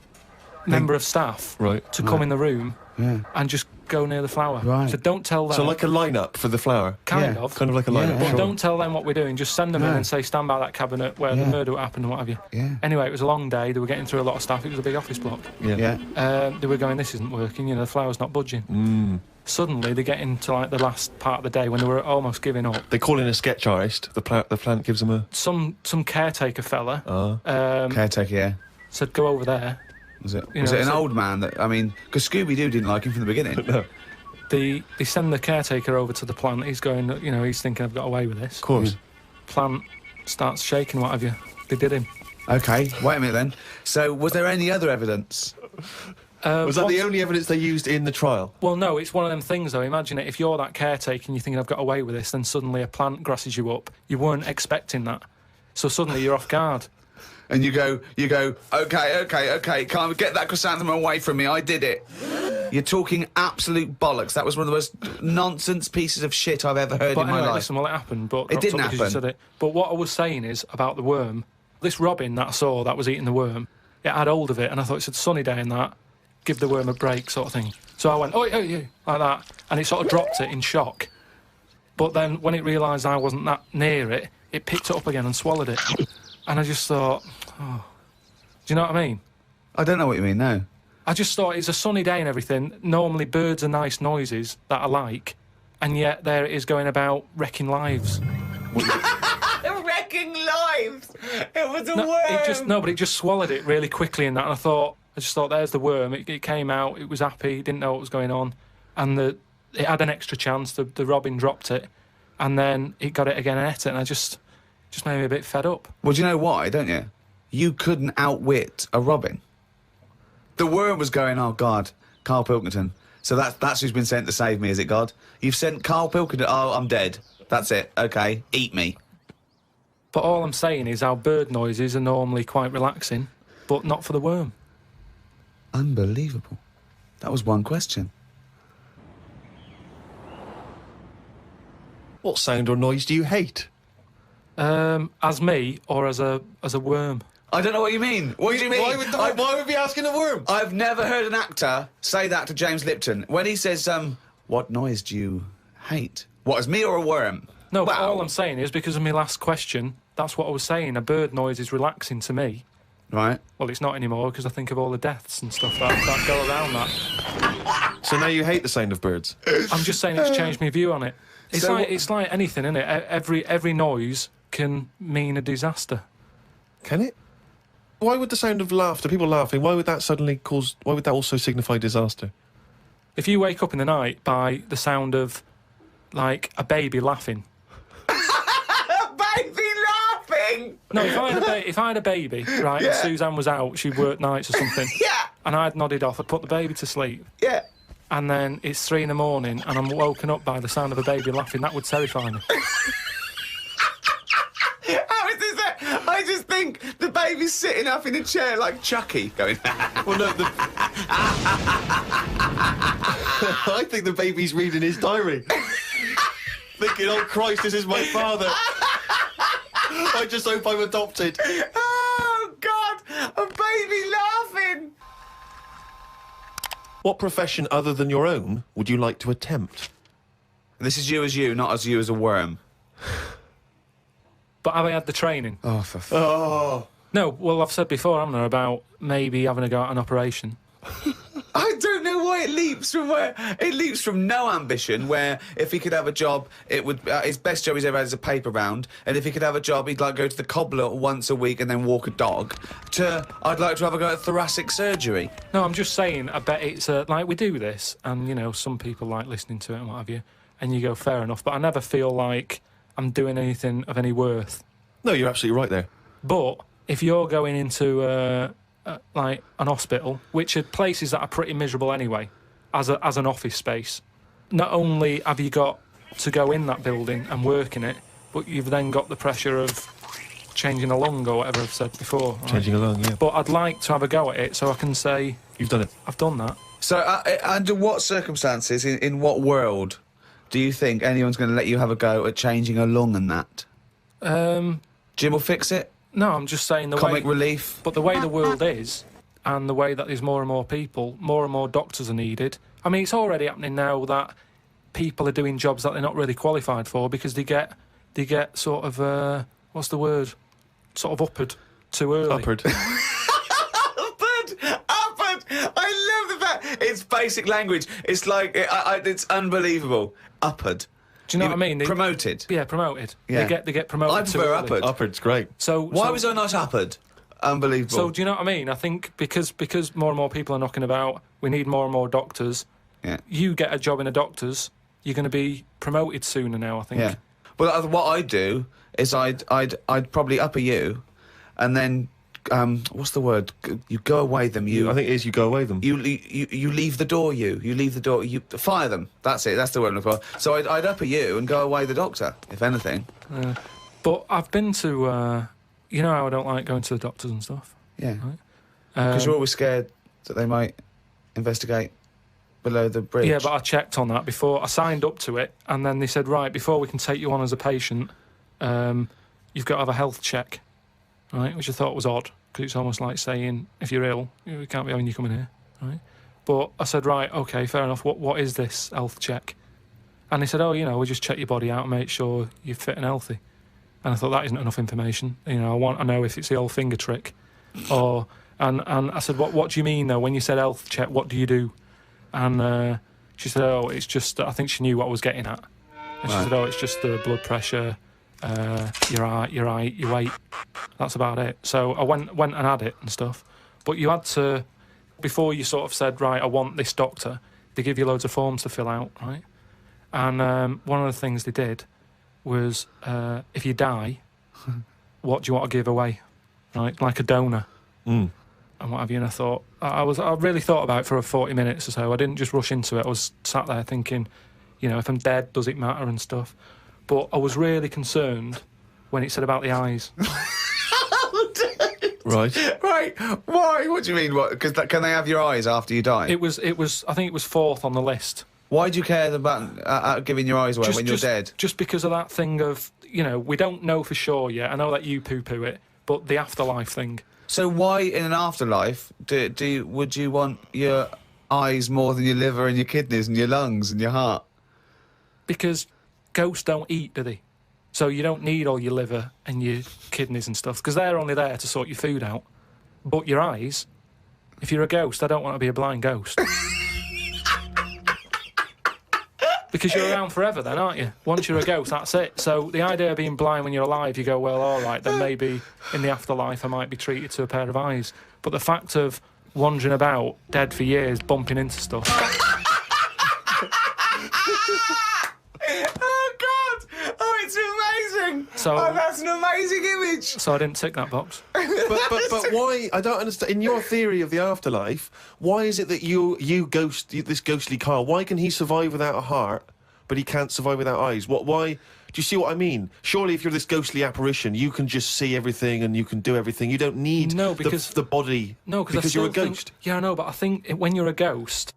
member of staff Right. to come in the room and just go near the flower. Right. So don't tell them. So like a lineup for the flower. kind Yeah. of. Kind of like a lineup. But sure. don't tell them what we're doing. Just send them in and say, stand by that cabinet where the murder happened and what have you. Yeah. Anyway, it was a long day. They were getting through a lot of stuff. It was a big office block. Yeah. They were going, this isn't working. The flower's not budging. Suddenly, they get into like the last part of the day when they were almost giving up. They call in a sketch artist. The plant gives them a... Some caretaker fella Caretaker, yeah. said, go over there. Was it? You Was know, it an so- old man that... I mean, because Scooby-Doo didn't like him from the beginning. No. They send the caretaker over to the plant. He's going, he's thinking, I've got away with this. Of course. Plant starts shaking, what have you. They did him. Okay, wait a minute then. So, was there any other evidence? Was that the only evidence they used in the trial? Well, no, it's one of them things, though. Imagine it, if you're that caretaker and you're thinking, I've got away with this, then suddenly a plant grasses you up. You weren't expecting that. So suddenly you're off guard. And you go, okay, can't get that chrysanthemum away from me, I did it. You're talking absolute bollocks. That was one of the most nonsense pieces of shit I've ever heard But in my anyway, life. listen, well, it happened, but... It didn't because you happen. said it. But what I was saying is, about the worm, this robin that I saw that was eating the worm, it had hold of it, and I thought it's a sunny day and that, give the worm a break sort of thing. So I went, oh, like that, and it sort of dropped it in shock. But then, when it realised I wasn't that near it, it picked it up again and swallowed it. And I just thought, oh... Do you know what I mean? I don't know what you mean, no. I just thought it's a sunny day and everything. Normally birds are nice noises that I like, and yet there it is going about wrecking lives. Wrecking lives! It was a But it just swallowed it really quickly in that, and I just thought, there's the worm. It came out, it was happy, didn't know what was going on, and it had an extra chance. The robin dropped it, and then it got it again and ate it, and I just made me a bit fed up. Well, do you know why, don't you? You couldn't outwit a robin. The worm was going, oh, God, Karl Pilkington. So that's who's been sent to save me, is it, God? You've sent Karl Pilkington, oh, I'm dead. That's it, OK, eat me. But all I'm saying is our bird noises are normally quite relaxing, but not for the worm. Unbelievable. That was one question. What sound or noise do you hate? As me or as a worm? I don't know what you mean. What do you mean? Why would we be asking a worm? I've never heard an actor say that to James Lipton. When he says, what noise do you hate? What, as me or a worm? No, but Wow. all I'm saying is, because of my last question, that's what I was saying. A bird noise is relaxing to me. Right. Well, it's not anymore, because I think of all the deaths and stuff that go around that. So now you hate the sound of birds? I'm just saying it's changed my view on it. It's So- it's like anything, isn't it? Every noise can mean a disaster. Can it? Why would the sound of laughter, people laughing, why would that also signify disaster? If you wake up in the night by the sound of, like, a baby laughing... Baby laughing! laughing? No, if I had a baby, right, and Suzanne was out, she worked nights or something, and I'd nodded off, I'd put the baby to sleep, and then it's 3 a.m. and I'm woken up by the sound of a baby laughing, that would terrify me. How is this? I just think the baby's sitting up in a chair like Chucky, going. Well, no, I think the baby's reading his diary. Thinking, oh Christ, this is my father. I just hope I'm adopted. Oh God, a baby laughing. What profession other than your own would you like to attempt? This is you as you, not as you as a worm. But have I had the training? Oh, for Oh. No, well, I've said before, haven't I, about maybe having a go at an operation. I don't know why it leaps from where. It leaps from no ambition, where if he could have a job, it would his best job he's ever had is a paper round, and if he could have a job, he'd like go to the cobbler once a week and then walk a dog. To I'd like to have a go at thoracic surgery. No, I'm just saying, I bet it's like we do this, and you know, some people like listening to it and what have you, and you go fair enough. But I never feel like I'm doing anything of any worth. No, you're absolutely right there. But if you're going into like an hospital, which are places that are pretty miserable anyway, as an office space, not only have you got to go in that building and work in it, but you've then got the pressure of changing a lung or whatever I've said before. Right? Changing a lung, yeah. But I'd like to have a go at it so I can say You've done it. I've done that. So, under what circumstances, in what world, do you think anyone's going to let you have a go at changing a lung and that? Jim will fix it. No, I'm just saying the Comic way... relief. But the way the world is, and the way that there's more and more people, more and more doctors are needed. I mean, it's already happening now that people are doing jobs that they're not really qualified for because they get sort of, what's the word? Sort of uppered too early. Upward. Upward! I love the fact it's basic language. It's like it's unbelievable. Upward. Do you know what I mean? Promoted. Yeah, promoted. Yeah. They get promoted. I prefer too early. upward. Upward's great. So Why was I not upward? Unbelievable. So do you know what I mean? I think because more and more people are knocking about, we need more and more doctors. Yeah. You get a job in a doctor's, you're going to be promoted sooner now, I think. Yeah. Well, what I'd do is I'd probably upper you, and then what's the word? You go away them. I think it is you go away them. You leave the door. You leave the door. You fire them. That's it. That's the word I'm looking for. So I'd upper you and go away the doctor, if anything. But I've been to, you know how I don't like going to the doctors and stuff. Yeah. Right? Because you're always scared that they might investigate below the bridge. Yeah, but I checked on that before. I signed up to it, and then they said, right, before we can take you on as a patient, you've got to have a health check, right? Which I thought was odd, because it's almost like saying, if you're ill, we can't be having you coming here, right? But I said, right, OK, fair enough, what is this health check? And they said, oh, you know, we just check your body out and make sure you're fit and healthy. And I thought, that isn't enough information. You know, I want to know if it's the old finger trick. Or, and I said, what do you mean, though? When you said health check, what do you do? And she said, oh, it's just... I think she knew what I was getting at. And she said, oh, it's just the blood pressure, your height, your weight. That's about it. So I went and had it and stuff. But you had to... Before you sort of said, right, I want this doctor, they give you loads of forms to fill out, right? And one of the things they did was, if you die, what do you want to give away? Right? Like a donor. Mm. And what have you, and I thought... I really thought about it for 40 minutes or so. I didn't just rush into it. I was sat there thinking, you know, if I'm dead, does it matter and stuff? But I was really concerned when it said about the eyes. Right. Right. Why? What do you mean? What? Because can they have your eyes after you die? It was. I think it was fourth on the list. Why do you care about giving your eyes away when you're dead? Just because of that thing of, you know, we don't know for sure yet. I know that you poo-poo it, but the afterlife thing. So why, in an afterlife, would you want your eyes more than your liver and your kidneys and your lungs and your heart? Because ghosts don't eat, do they? So you don't need all your liver and your kidneys and stuff, because they're only there to sort your food out. But your eyes, if you're a ghost, I don't want to be a blind ghost. Because you're around forever then, aren't you? Once you're a ghost, that's it. So the idea of being blind when you're alive, you go, well, all right, then maybe in the afterlife I might be treated to a pair of eyes. But the fact of wandering about, dead for years, bumping into stuff... Oh, God! Oh, it's amazing! So that's an amazing image. So I didn't tick that box. But why? I don't understand. In your theory of the afterlife, why is it that this ghostly Karl, why can he survive without a heart, but he can't survive without eyes? Why? Do you see what I mean? Surely, if you're this ghostly apparition, you can just see everything and you can do everything. You don't need the body. No, because you're a ghost. Yeah, I know, but I think when you're a ghost,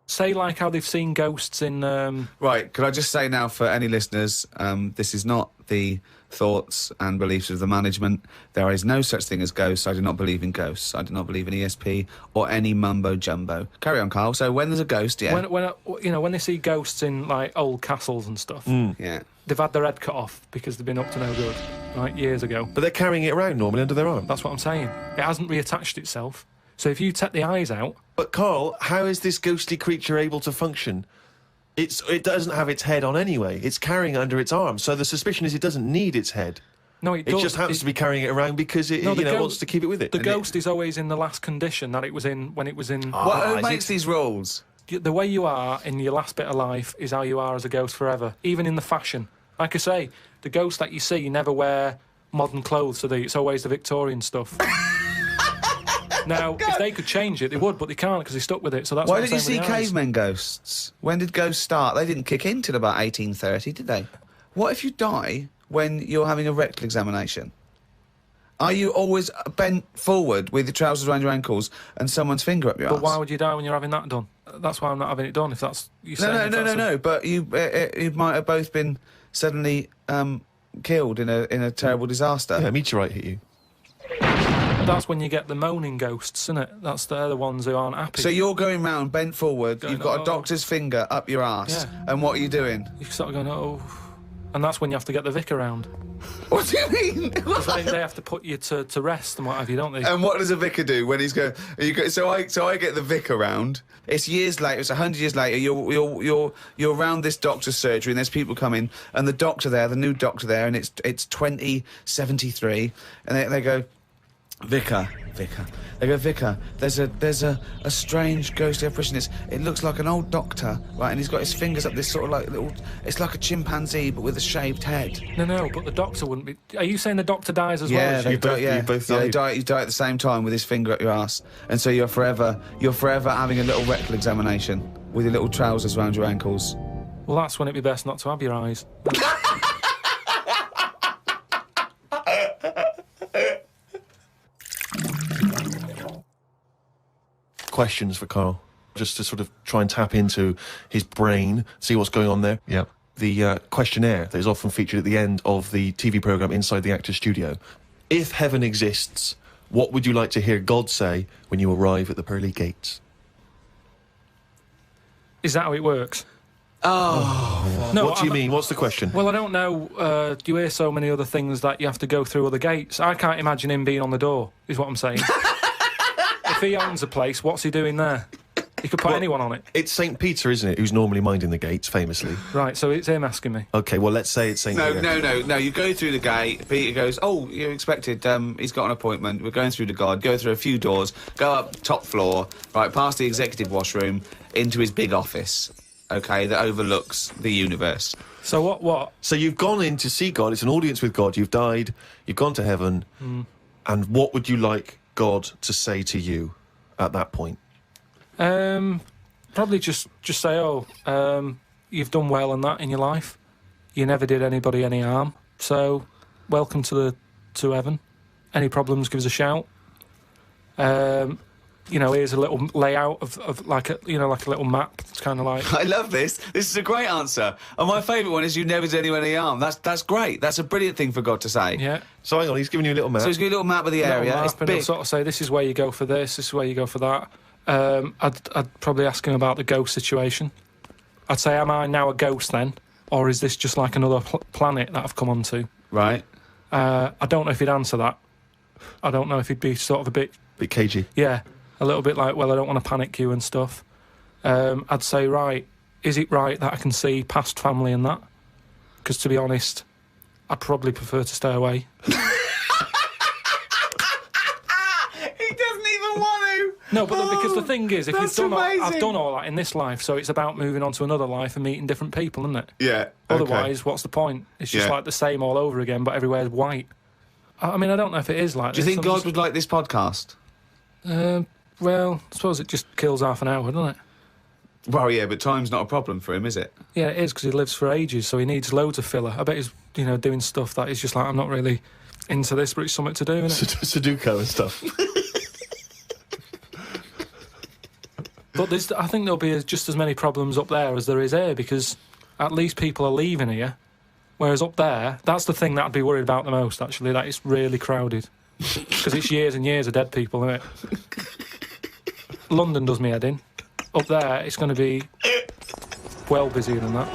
say like how they've seen ghosts in. Right, could I just say now for any listeners, this is not the thoughts and beliefs of the management. There is no such thing as ghosts. I do not believe in ghosts. I do not believe in ESP or any mumbo jumbo. Carry on, Carl. So when there's a ghost, yeah. When they see ghosts in like old castles and stuff, yeah, they've had their head cut off because they've been up to no good, right, years ago. But they're carrying it around normally under their arm. That's what I'm saying. It hasn't reattached itself. So if you take the eyes out... But Karl, how is this ghostly creature able to function? It doesn't have its head on anyway. It's carrying it under its arm. So the suspicion is it doesn't need its head. No, it does. It just happens to be carrying it around because it wants to keep it with it. The ghost is always in the last condition that it was in when it was in... Who makes these rules? The way you are in your last bit of life is how you are as a ghost forever, even in the fashion. Like I say, the ghosts that you see never wear modern clothes, so it's always the Victorian stuff. Now, if they could change it, they would, but they can't because they're stuck with it. So that's why did you see cavemen ghosts? When did ghosts start? They didn't kick in till about 1830, did they? What if you die when you're having a rectal examination? Are you always bent forward with your trousers around your ankles and someone's finger up your arse? But why would you die when you're having that done? That's why I'm not having it done. If that's you saying. No. But you might have both been suddenly killed in a terrible disaster. Yeah, a meteorite hit you. That's when you get the moaning ghosts, isn't it? They're the ones who aren't happy. So you're going round, bent forward, you've got a doctor's finger up your arse, and what are you doing? You're sort of going, oh... And that's when you have to get the vicar round. What do you mean? Because they have to put you to rest and what have you, don't they? And what does a vicar do when he's going... So I get the vicar round. It's years later, it's 100 years later, you're around this doctor's surgery and there's people coming, and the doctor there, the new doctor there, and it's 2073, and they go... Vicar. They go, Vicar, there's a strange ghostly apparition. It looks like an old doctor, right? And he's got his fingers up this sort of like little... It's like a chimpanzee, but with a shaved head. No, but the doctor wouldn't be... Are you saying the doctor dies as well? Yeah, they both die. You die at the same time with his finger up your ass. And so you're forever having a little rectal examination with your little trousers around your ankles. Well, that's when it'd be best not to have your eyes. Questions for Karl, just to sort of try and tap into his brain, see what's going on there. Yeah. The questionnaire that is often featured at the end of the TV programme Inside the Actor's Studio. If heaven exists, what would you like to hear God say when you arrive at the pearly gates? Is that how it works? Oh. No, what do you mean? What's the question? Well, I don't know. You hear so many other things that you have to go through other gates. I can't imagine him being on the door, is what I'm saying. If he owns a place, what's he doing there? He could put anyone on it. It's St. Peter, isn't it, who's normally minding the gates, famously. Right, so it's him asking me. OK, well, let's say it's St. Peter. No, you go through the gate, Peter goes, oh, you're expected, he's got an appointment, we're going through to God, go through a few doors, go up top floor, right, past the executive washroom, into his big office, OK, that overlooks the universe. So what? So you've gone in to see God, it's an audience with God, you've died, you've gone to heaven, and what would you like God to say to you at that point? Probably just say, you've done well and that in your life. You never did anybody any harm. So, welcome to heaven. Any problems, give us a shout. Here's a little layout of like a little map. It's kind of like... I love this. This is a great answer. And my favourite one is you never did anyone any harm. That's great. That's a brilliant thing for God to say. Yeah. So hang on, he's giving you a little map. So he's giving you a little map of the area. It's big. He'll sort of say, this is where you go for this is where you go for that. I'd probably ask him about the ghost situation. I'd say, am I now a ghost then? Or is this just like another planet that I've come onto? Right. I don't know if he'd answer that. I don't know if he'd be sort of a bit... Bit cagey. Yeah. A little bit like, well, I don't want to panic you and stuff. I'd say, right, is it right that I can see past family and that? Because, to be honest, I'd probably prefer to stay away. He doesn't even want to. No, but because the thing is, if you've That's done amazing. I've done all that in this life, so it's about moving on to another life and meeting different people, isn't it? Yeah. Otherwise, what's the point? It's just Yeah. like the same all over again, but everywhere's white. I mean, I don't know if it is like Do you this. think God would like this podcast? Well, I suppose it just kills half an hour, doesn't it? Well, yeah, but time's not a problem for him, is it? Yeah, it is, because he lives for ages, so he needs loads of filler. I bet he's, doing stuff that he's just like, I'm not really into this, but it's something to do, isn't it? Sudoku and stuff. But I think there'll be just as many problems up there as there is here, because at least people are leaving here, whereas up there, that's the thing that I'd be worried about the most, actually, that it's really crowded. Because it's years and years of dead people, isn't it? London does me head in. Up there, it's going to be well busier than that.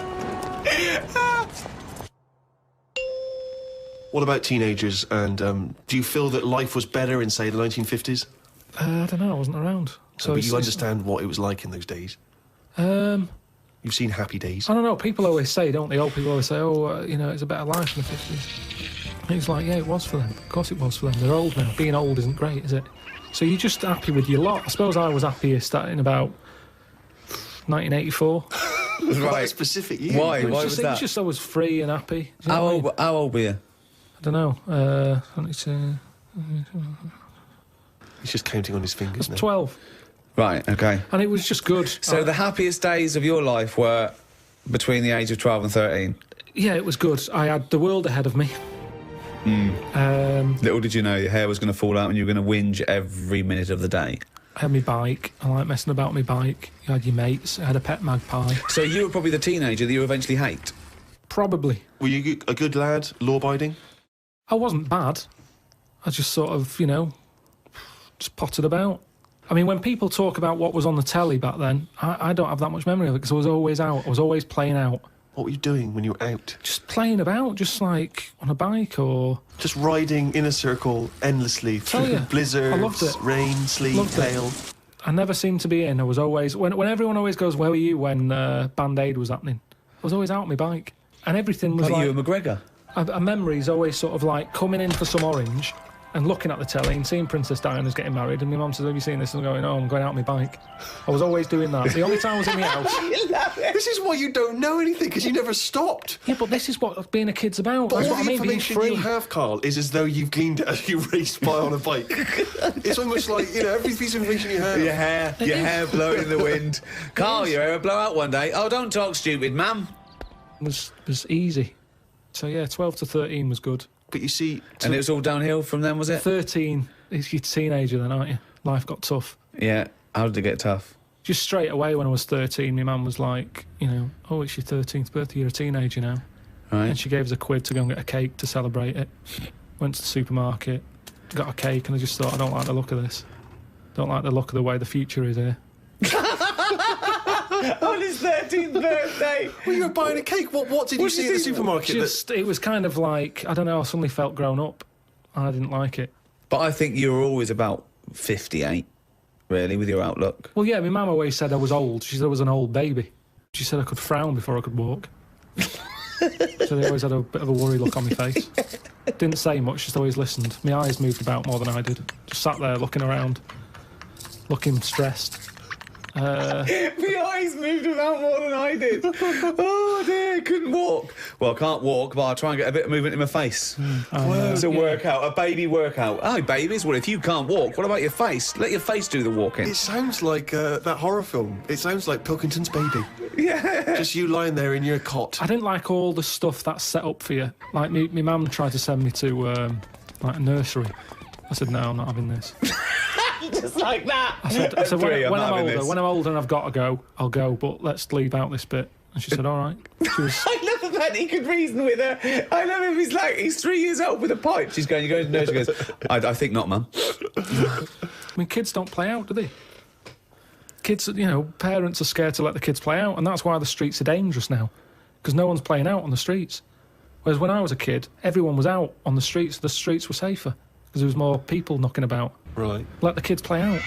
What about teenagers? And do you feel that life was better in, say, the 1950s? I don't know, I wasn't around. So but you understand what it was like in those days. You've seen Happy Days. I don't know, people always say, don't they? Old people always say, it's a better life in the 50s. And it's like, yeah, it was for them. Of course it was for them. They're old now. Being old isn't great, is it? So you're just happy with your lot. I suppose I was happiest in about 1984. Quite a specific year. Why? It Why was was that? just I was free and happy. Do you know what I mean? How old were you? I don't know. 22, He's just counting on his fingers now. 12. Right, okay. And it was just good. So the happiest days of your life were between the age of 12 and 13? Yeah, it was good. I had the world ahead of me. Little did you know your hair was going to fall out and you were going to whinge every minute of the day. I had my bike. I like messing about my bike. You had your mates. I had a pet magpie. So you were probably the teenager that you eventually hate? Probably. Were you a good lad, law-abiding? I wasn't bad. I just sort of, just potted about. I mean, when people talk about what was on the telly back then, I don't have that much memory of it because I was always out. I was always playing out. What were you doing when you were out? Just playing about, just like on a bike or... Just riding in a circle endlessly Tell through you, blizzards, I loved it. rain, sleet, Loved it. hail. I never seemed to be in. I was always... When everyone always goes, where were you when Band-Aid was happening? I was always out on my bike. And everything was Like like... you and McGregor? A memory's always sort of like coming in for some orange and looking at the telly and seeing Princess Diana's getting married, and my mum says, have you seen this? And I'm going, oh, I'm going out on my bike. I was always doing that. The only time I was in the house... This is why you don't know anything, because you never stopped. Yeah, but this is what being a kid's about. But That's all what I the mean, being information free. you have, Carl, is as though you've gleaned it as you raced by on a bike. It's almost like, every piece of information you have. Your hair blowing in the wind. Carl, your hair will blow out one day. Oh, don't talk stupid, ma'am. was easy. So yeah, 12 to 13 was good. But you see... And it was all downhill from then, was it? 13, you're a teenager then, aren't you? Life got tough. Yeah. How did it get tough? Just straight away when I was 13, my mum was like, oh, it's your 13th birthday, you're a teenager now. Right. And she gave us a quid to go and get a cake to celebrate it. Went to the supermarket, got a cake, and I just thought, I don't like the look of this. Don't like the look of the way the future is here. On his 13th birthday. Well, you were buying a cake. What did you see at the supermarket? It was kind of like, I don't know, I suddenly felt grown up. I didn't like it. But I think you were always about 58, really, with your outlook. Well, yeah, my mum always said I was old. She said I was an old baby. She said I could frown before I could walk. So they always had a bit of a worry look on my face. Didn't say much, just always listened. My eyes moved about more than I did. Just sat there looking around, looking stressed. My eyes moved about more than I did. Oh dear, couldn't walk. Well, I can't walk, but I'll try and get a bit of movement in my face. It's a workout, a baby workout. Oh, babies, well, if you can't walk, what about your face? Let your face do the walking. It sounds like that horror film. It sounds like Pilkington's Baby. Yeah. Just you lying there in your cot. I didn't like all the stuff that's set up for you. Like, my mum tried to send me to, a nursery. I said, no, I'm not having this. Just like that. I said when I'm not having this. when I'm older and I've got to go, I'll go, but let's leave out this bit. And she said, all right. She was, I love the fact he could reason with her. I love him. He's 3 years old with a pipe. She's going, you're going to nurse. She goes, I think not, Mum. I mean, kids don't play out, do they? Kids, parents are scared to let the kids play out, and that's why the streets are dangerous now, because no one's playing out on the streets. Whereas when I was a kid, everyone was out on the streets. The streets were safer, because there was more people knocking about. Right. Let the kids play out.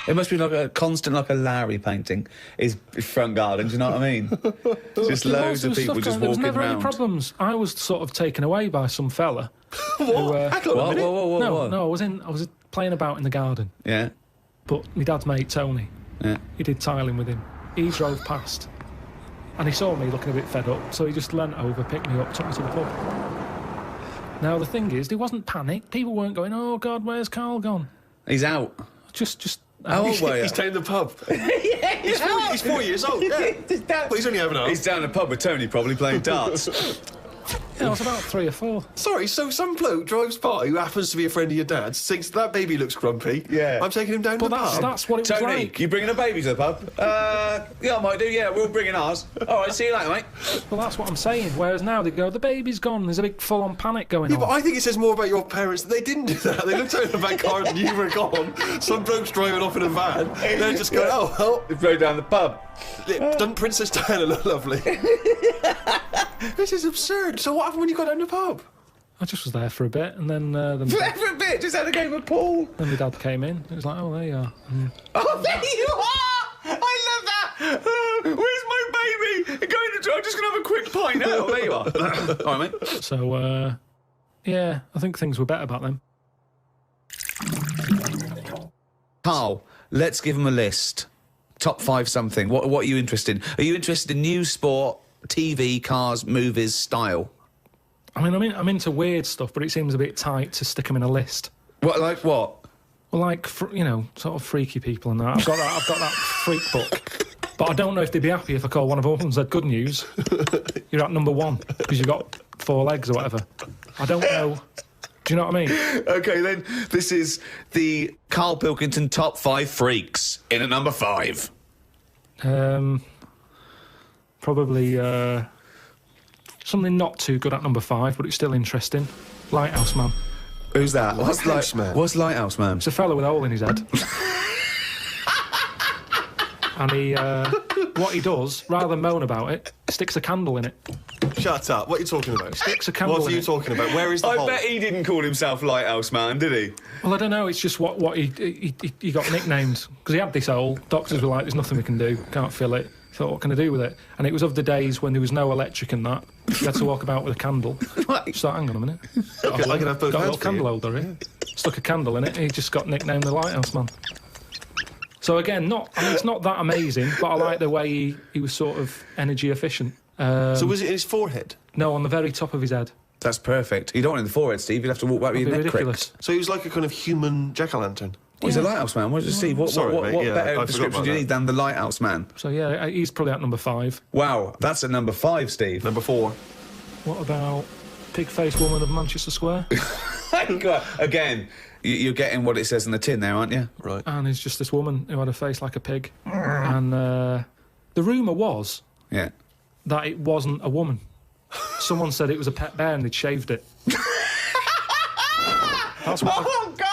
It must be like a constant, like a Larry painting, his front garden, do you know what I mean? Just loads of people just There was walking never any around. problems. I was sort of taken away by some fella. What? Hang on a minute. What? No, I was playing about in the garden. Yeah. But my dad's mate, Tony, he did tiling with him. He drove past, and he saw me looking a bit fed up, so he just leant over, picked me up, took me to the pub. Now, the thing is, there wasn't panic. People weren't going, oh, God, where's Karl gone? He's out. Just... How old were you? He's down the pub. He's 4 years old, yeah. But he's only having a... He's down the pub with Tony, probably playing darts. Yeah, I was about 3 or 4. Sorry, so some bloke drives by who happens to be a friend of your dad's, thinks that baby looks grumpy. Yeah. I'm taking him down to the pub. That's what it was Tony, like. you bringing a baby to the pub? Yeah, I might do, yeah, we're all bringing ours. All right, see you later, mate. Well, that's what I'm saying. Whereas now they go, the baby's gone. There's a big full-on panic going Yeah, on. but I think it says more about your parents that they didn't do that. They looked out in the back car and you were gone. Some bloke's driving off in a van. They're just going, oh, well, We rode down the pub. doesn't Princess Diana look lovely? This is absurd. So what happened when you got down the pub? I just was there for a bit, and then For a bit, just had a game of pool. then my dad came in. It was like, oh, there you are. Oh, there you are! I love that! Where's my baby? Go in the door, I'm just going to have a quick pint. Oh, there you are. All right, mate. So, yeah, I think things were better back then. Karl, let's give him a list. Top 5 something. What are you interested in? Are you interested in news, sport, TV, cars, movies, style? I mean, I'm into weird stuff, but it seems a bit tight to stick them in a list. What, like what? Well, like, you know, sort of freaky people and that. I've got that freak book. But I don't know if they'd be happy if I called one of them and said, good news, you're at number 1, because you've got 4 legs or whatever. I don't know. Do you know what I mean? OK, then, this is the Karl Pilkington Top 5 Freaks in at number 5. Probably something not too good at number 5, but it's still interesting. Lighthouse Man. Who's that? Lighthouse Man? What's Lighthouse Man? It's a fella with a hole in his head. And he, what he does, rather than moan about it, sticks a candle in it. Shut up. What are you talking about? Sticks a candle What are in you it. talking about? Where is the hole? I bet he didn't call himself Lighthouse Man, did he? Well, I don't know, it's just what he got nicknamed. Because he had this hole, doctors were like, there's nothing we can do, can't fill it. He thought, what can I do with it? And it was of the days when there was no electric and that. You had to walk about with a candle. So hang on a minute. I can have both Got a hands little for candle you. holder here. Stuck a candle in it, and he just got nicknamed the Lighthouse Man. So again, it's not that amazing, but I like the way he was sort of energy efficient. So was it in his forehead? No, on the very top of his head. That's perfect. You don't want it in the forehead, Steve. You'll have to walk back with That'd your be neck ridiculous. cricked. So he was like a kind of human jack-o'-lantern. Well, he's a Lighthouse Man. What does Steve? What Sorry, mate, yeah, I better forgot description about do you that. need than the Lighthouse Man? So yeah, he's probably at number 5. Wow, that's at number 5, Steve. Number 4. What about Pig-Faced Woman of Manchester Square? Again, you're getting what it says in the tin there, aren't you? Right. And it's just this woman who had a face like a pig. And the rumour was Yeah. that it wasn't a woman. Someone said it was a pet bear and they'd shaved it. That's what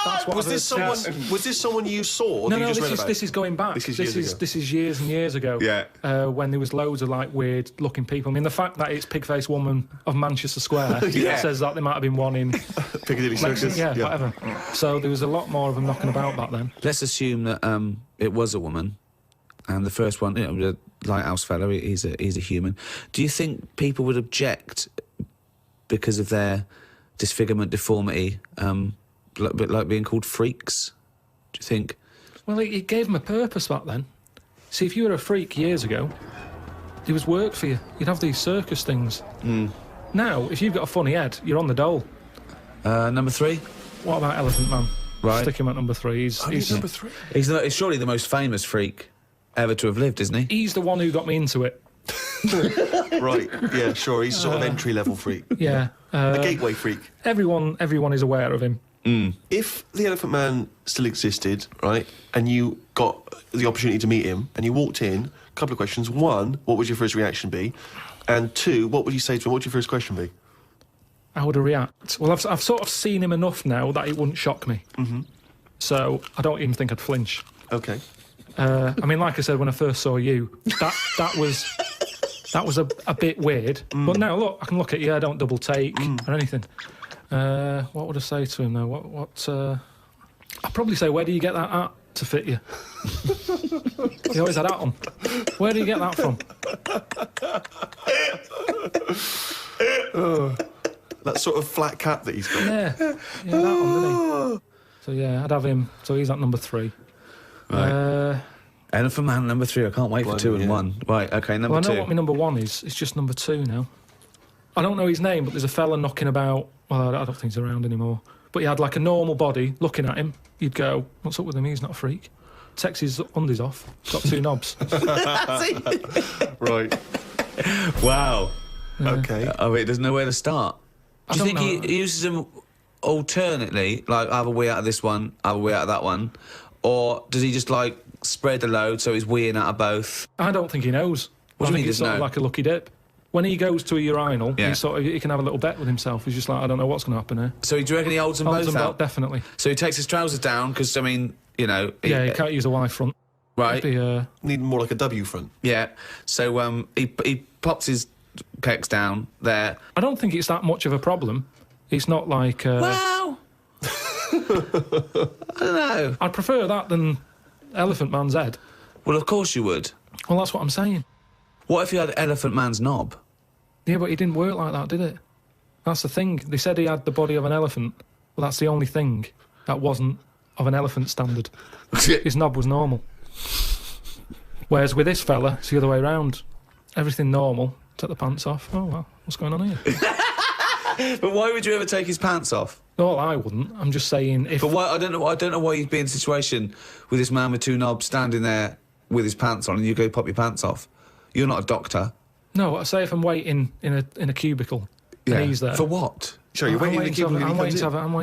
that's what Was I've this heard. someone? Was this someone you saw? Or No, that you no, just read about? this is going back. This is years ago. This is years and years ago. Yeah. When there was loads of like weird looking people. I mean, the fact that it's Pig-Faced Woman of Manchester Square Yeah. says that there might have been one in Piccadilly Circus. yeah, whatever. So there was a lot more of them knocking about back then. Let's assume that it was a woman, and the first one, the Lighthouse fellow, he's a human. Do you think people would object because of their disfigurement, deformity, a bit like being called freaks? Do you think? Well, it gave them a purpose back then. See, if you were a freak years ago, there was work for you. You'd have these circus things. Now, if you've got a funny head, you're on the dole. Number 3? What about Elephant Man? Right. Stick him at number 3. He's Number 3. He's surely the most famous freak ever to have lived, isn't he? he's the one who got me into it. Right. Yeah. Sure. He's a sort of entry-level freak. Yeah. A gateway freak. Everyone is aware of him. If the Elephant Man still existed, right, and you got the opportunity to meet him, and you walked in, a couple of questions. 1, what would your first reaction be? And 2, what would you say to him? What would your first question be? How would I react? Well, I've sort of seen him enough now that it wouldn't shock me. So I don't even think I'd flinch. Okay. I mean, like I said, when I first saw you, that was a bit weird. But now, look, I can look at you. I don't double take or anything. What would I say to him, though? I'd probably say, where do you get that hat to fit you? He always had that on. Where do you get that from? That sort of flat cap that he's got. Yeah, that one, didn't he? So, yeah, I'd have him. So he's at number 3. Right. Elephant Man number 3. I can't wait for 2 and 1. Right, OK, number 2. Well, I know what my number 1 is. It's just number 2 now. I don't know his name, but there's a fella knocking about. Well, I don't think he's around anymore. But he had like a normal body. Looking at him, you'd go, "What's up with him? He's not a freak." Takes his undies off. Got 2 knobs. Right. Wow. Okay. I mean, there's nowhere to start. Do you think he uses them alternately, like have a wee out of this one, have a wee out of that one, or does he just like spread the load so he's weeing out of both? I don't think he knows. What do you I mean think it's he doesn't sort of know? like a lucky dip. When he goes to a urinal, Yeah. he can have a little bet with himself. He's just like, I don't know what's going to happen here. So do you reckon he holds them Holds both them out? definitely. So he takes his trousers down because, I mean, you know... Yeah, he can't use a Y front. Right. It'd be, Need more like a W front. Yeah. So he pops his pecs down there. I don't think it's that much of a problem. It's not like... Well... I don't know. I'd prefer that than Elephant Man's head. Well, of course you would. Well, that's what I'm saying. What if you had Elephant Man's knob? Yeah, but it didn't work like that, did it? That's the thing. They said he had the body of an elephant. Well, that's the only thing that wasn't of an elephant standard. His knob was normal. Whereas with this fella, it's the other way round. Everything normal. Take the pants off. Oh, well, what's going on here? But why would you ever take his pants off? No, I wouldn't. I'm just saying if... But why? I don't know why you'd be in a situation with this man with 2 knobs standing there with his pants on and you go pop your pants off. You're not a doctor. No, I say if I'm waiting in a cubicle and he's there. For what? Sure, you're waiting in the queue. I'm waiting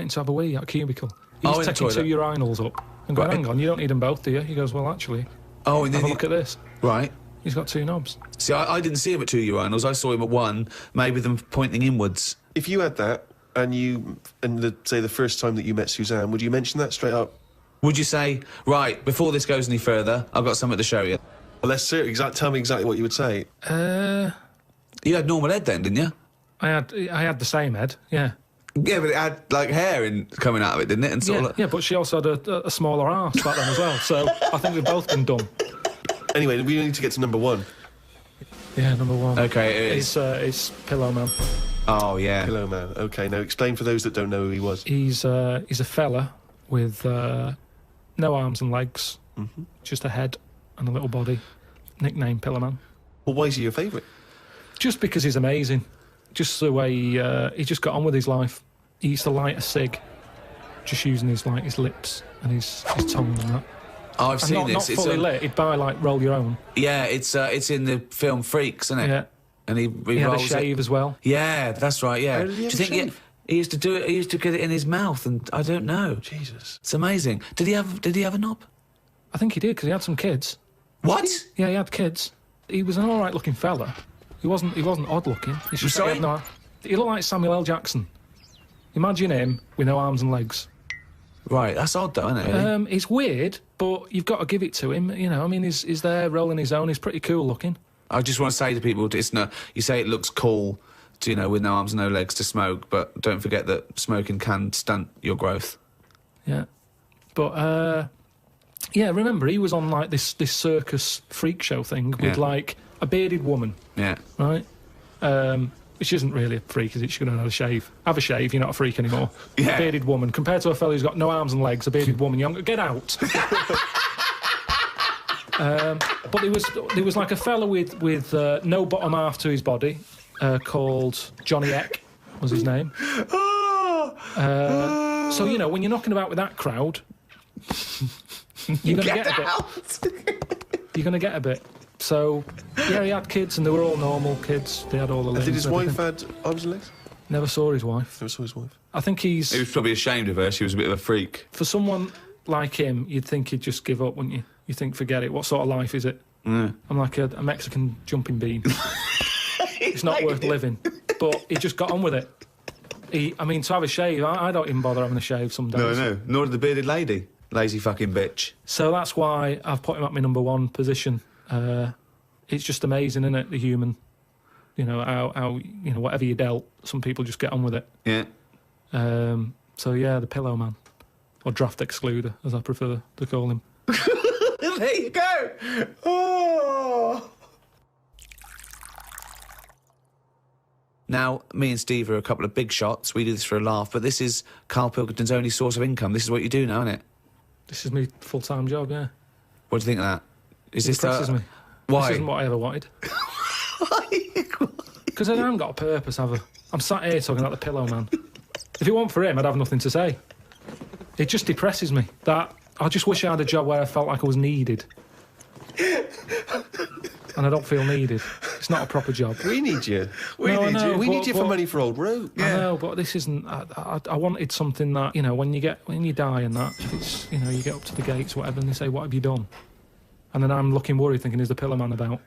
to have a wee at a cubicle. Oh, He's in the taking 2 toilet. urinals up and going, hang on, you don't need them both, do you? He goes, well, actually, Oh, and then have a look at this. Right. He's got 2 knobs. See, I didn't see him at 2 urinals. I saw him at 1, maybe them pointing inwards. If you had that, say the first time that you met Suzanne, would you mention that straight up? Would you say, right, before this goes any further, I've got something to show you? Well, let's see. Tell me exactly what you would say. You had normal head then, didn't you? I had the same head, yeah. Yeah, but it had, like, hair coming out of it, didn't it? And sort of Yeah, but she also had a smaller arse back then as well, so I think we've both been dumb. Anyway, we need to get to number 1. Yeah, number 1. Okay, it is. It's Pillow Man. Oh, yeah. Hello, man. Okay, now explain for those that don't know who he was. He's a fella with no arms and legs, just a head and a little body. Nickname Pillow Man. Well, why is he your favourite? Just because he's amazing. Just the way he just got on with his life. He used to light a cig, just using his lips and his tongue and that. Oh, I've seen Not this. fully lit. He'd buy like Roll Your Own. Yeah, it's in the film Freaks, isn't it? Yeah. And he He had a rolls shave it. as well. Yeah, that's right. Yeah. How Do did he you have a think shave? he used to do it? He used to get it in his mouth, and I don't know. Jesus. It's amazing. Did he have a knob? I think he did because he had some kids. What? Yeah, he had kids. He was an all right looking fella. He wasn't odd looking. It's just Sorry? He looked like Samuel L. Jackson. Imagine him with no arms and legs. Right, that's odd though, isn't it? Really? It's weird, but you've got to give it to him. You know, I mean, he's there rolling his own. He's pretty cool looking. I just want to say to people, it's no. You say it looks cool, to, you know, with no arms and no legs to smoke, but don't forget that smoking can stunt your growth. Yeah, but yeah. Remember, he was on like this circus freak show thing with Yeah. like a bearded woman, Yeah. right? Which isn't really a freak, is it? She could have had a shave. Have a shave, you're not a freak anymore. Yeah. A bearded woman, compared to a fella who's got no arms and legs, a bearded woman, get out. But there was like a fella with no bottom half to his body, called Johnny Eck, was his name. So, you know, when you're knocking about with that crowd, you're going to get a bit. You're going to get a bit. So, yeah, he had kids, and they were all normal kids. They had all the limbs. Did his and wife everything. had arms and legs? Never saw his wife. Never saw his wife. I think He was probably ashamed of her. She was a bit of a freak. for someone like him, you'd think he'd just give up, wouldn't you? You think, forget it. What sort of life is it? Yeah. I'm like a Mexican jumping bean. It's not worth living. But he just got on with it. I mean, to have a shave, I don't even bother having a shave some days. No. Nor did the bearded lady. Lazy fucking bitch. So that's why I've put him at my number 1 position. It's just amazing, isn't it, the human? You know, how you know, whatever you dealt, some people just get on with it. Yeah. So, yeah, the Pillow Man. Or Draft Excluder, as I prefer to call him. There you go. Oh. Now, me and Steve are a couple of big shots. We do this for a laugh, but this is Karl Pilkington's only source of income. This is what you do now, isn't it? This is my full-time job, yeah. What do you think of that? Is It this depresses me. Why? This isn't what I ever wanted. Because I haven't got a purpose, have I? I'm sat here talking about the pillow man. If it weren't for him, I'd have nothing to say. It just depresses me. That I just wish I had a job where I felt like I was needed. And I don't feel needed. It's not a proper job. We need you. We need you for money for old Root. I know, but this isn't. I wanted something that, you know, when you die and that, it's, you know, you get up to the gates, whatever, and they say, "What have you done?" And then I'm looking worried, thinking, "Is the pillow man about?"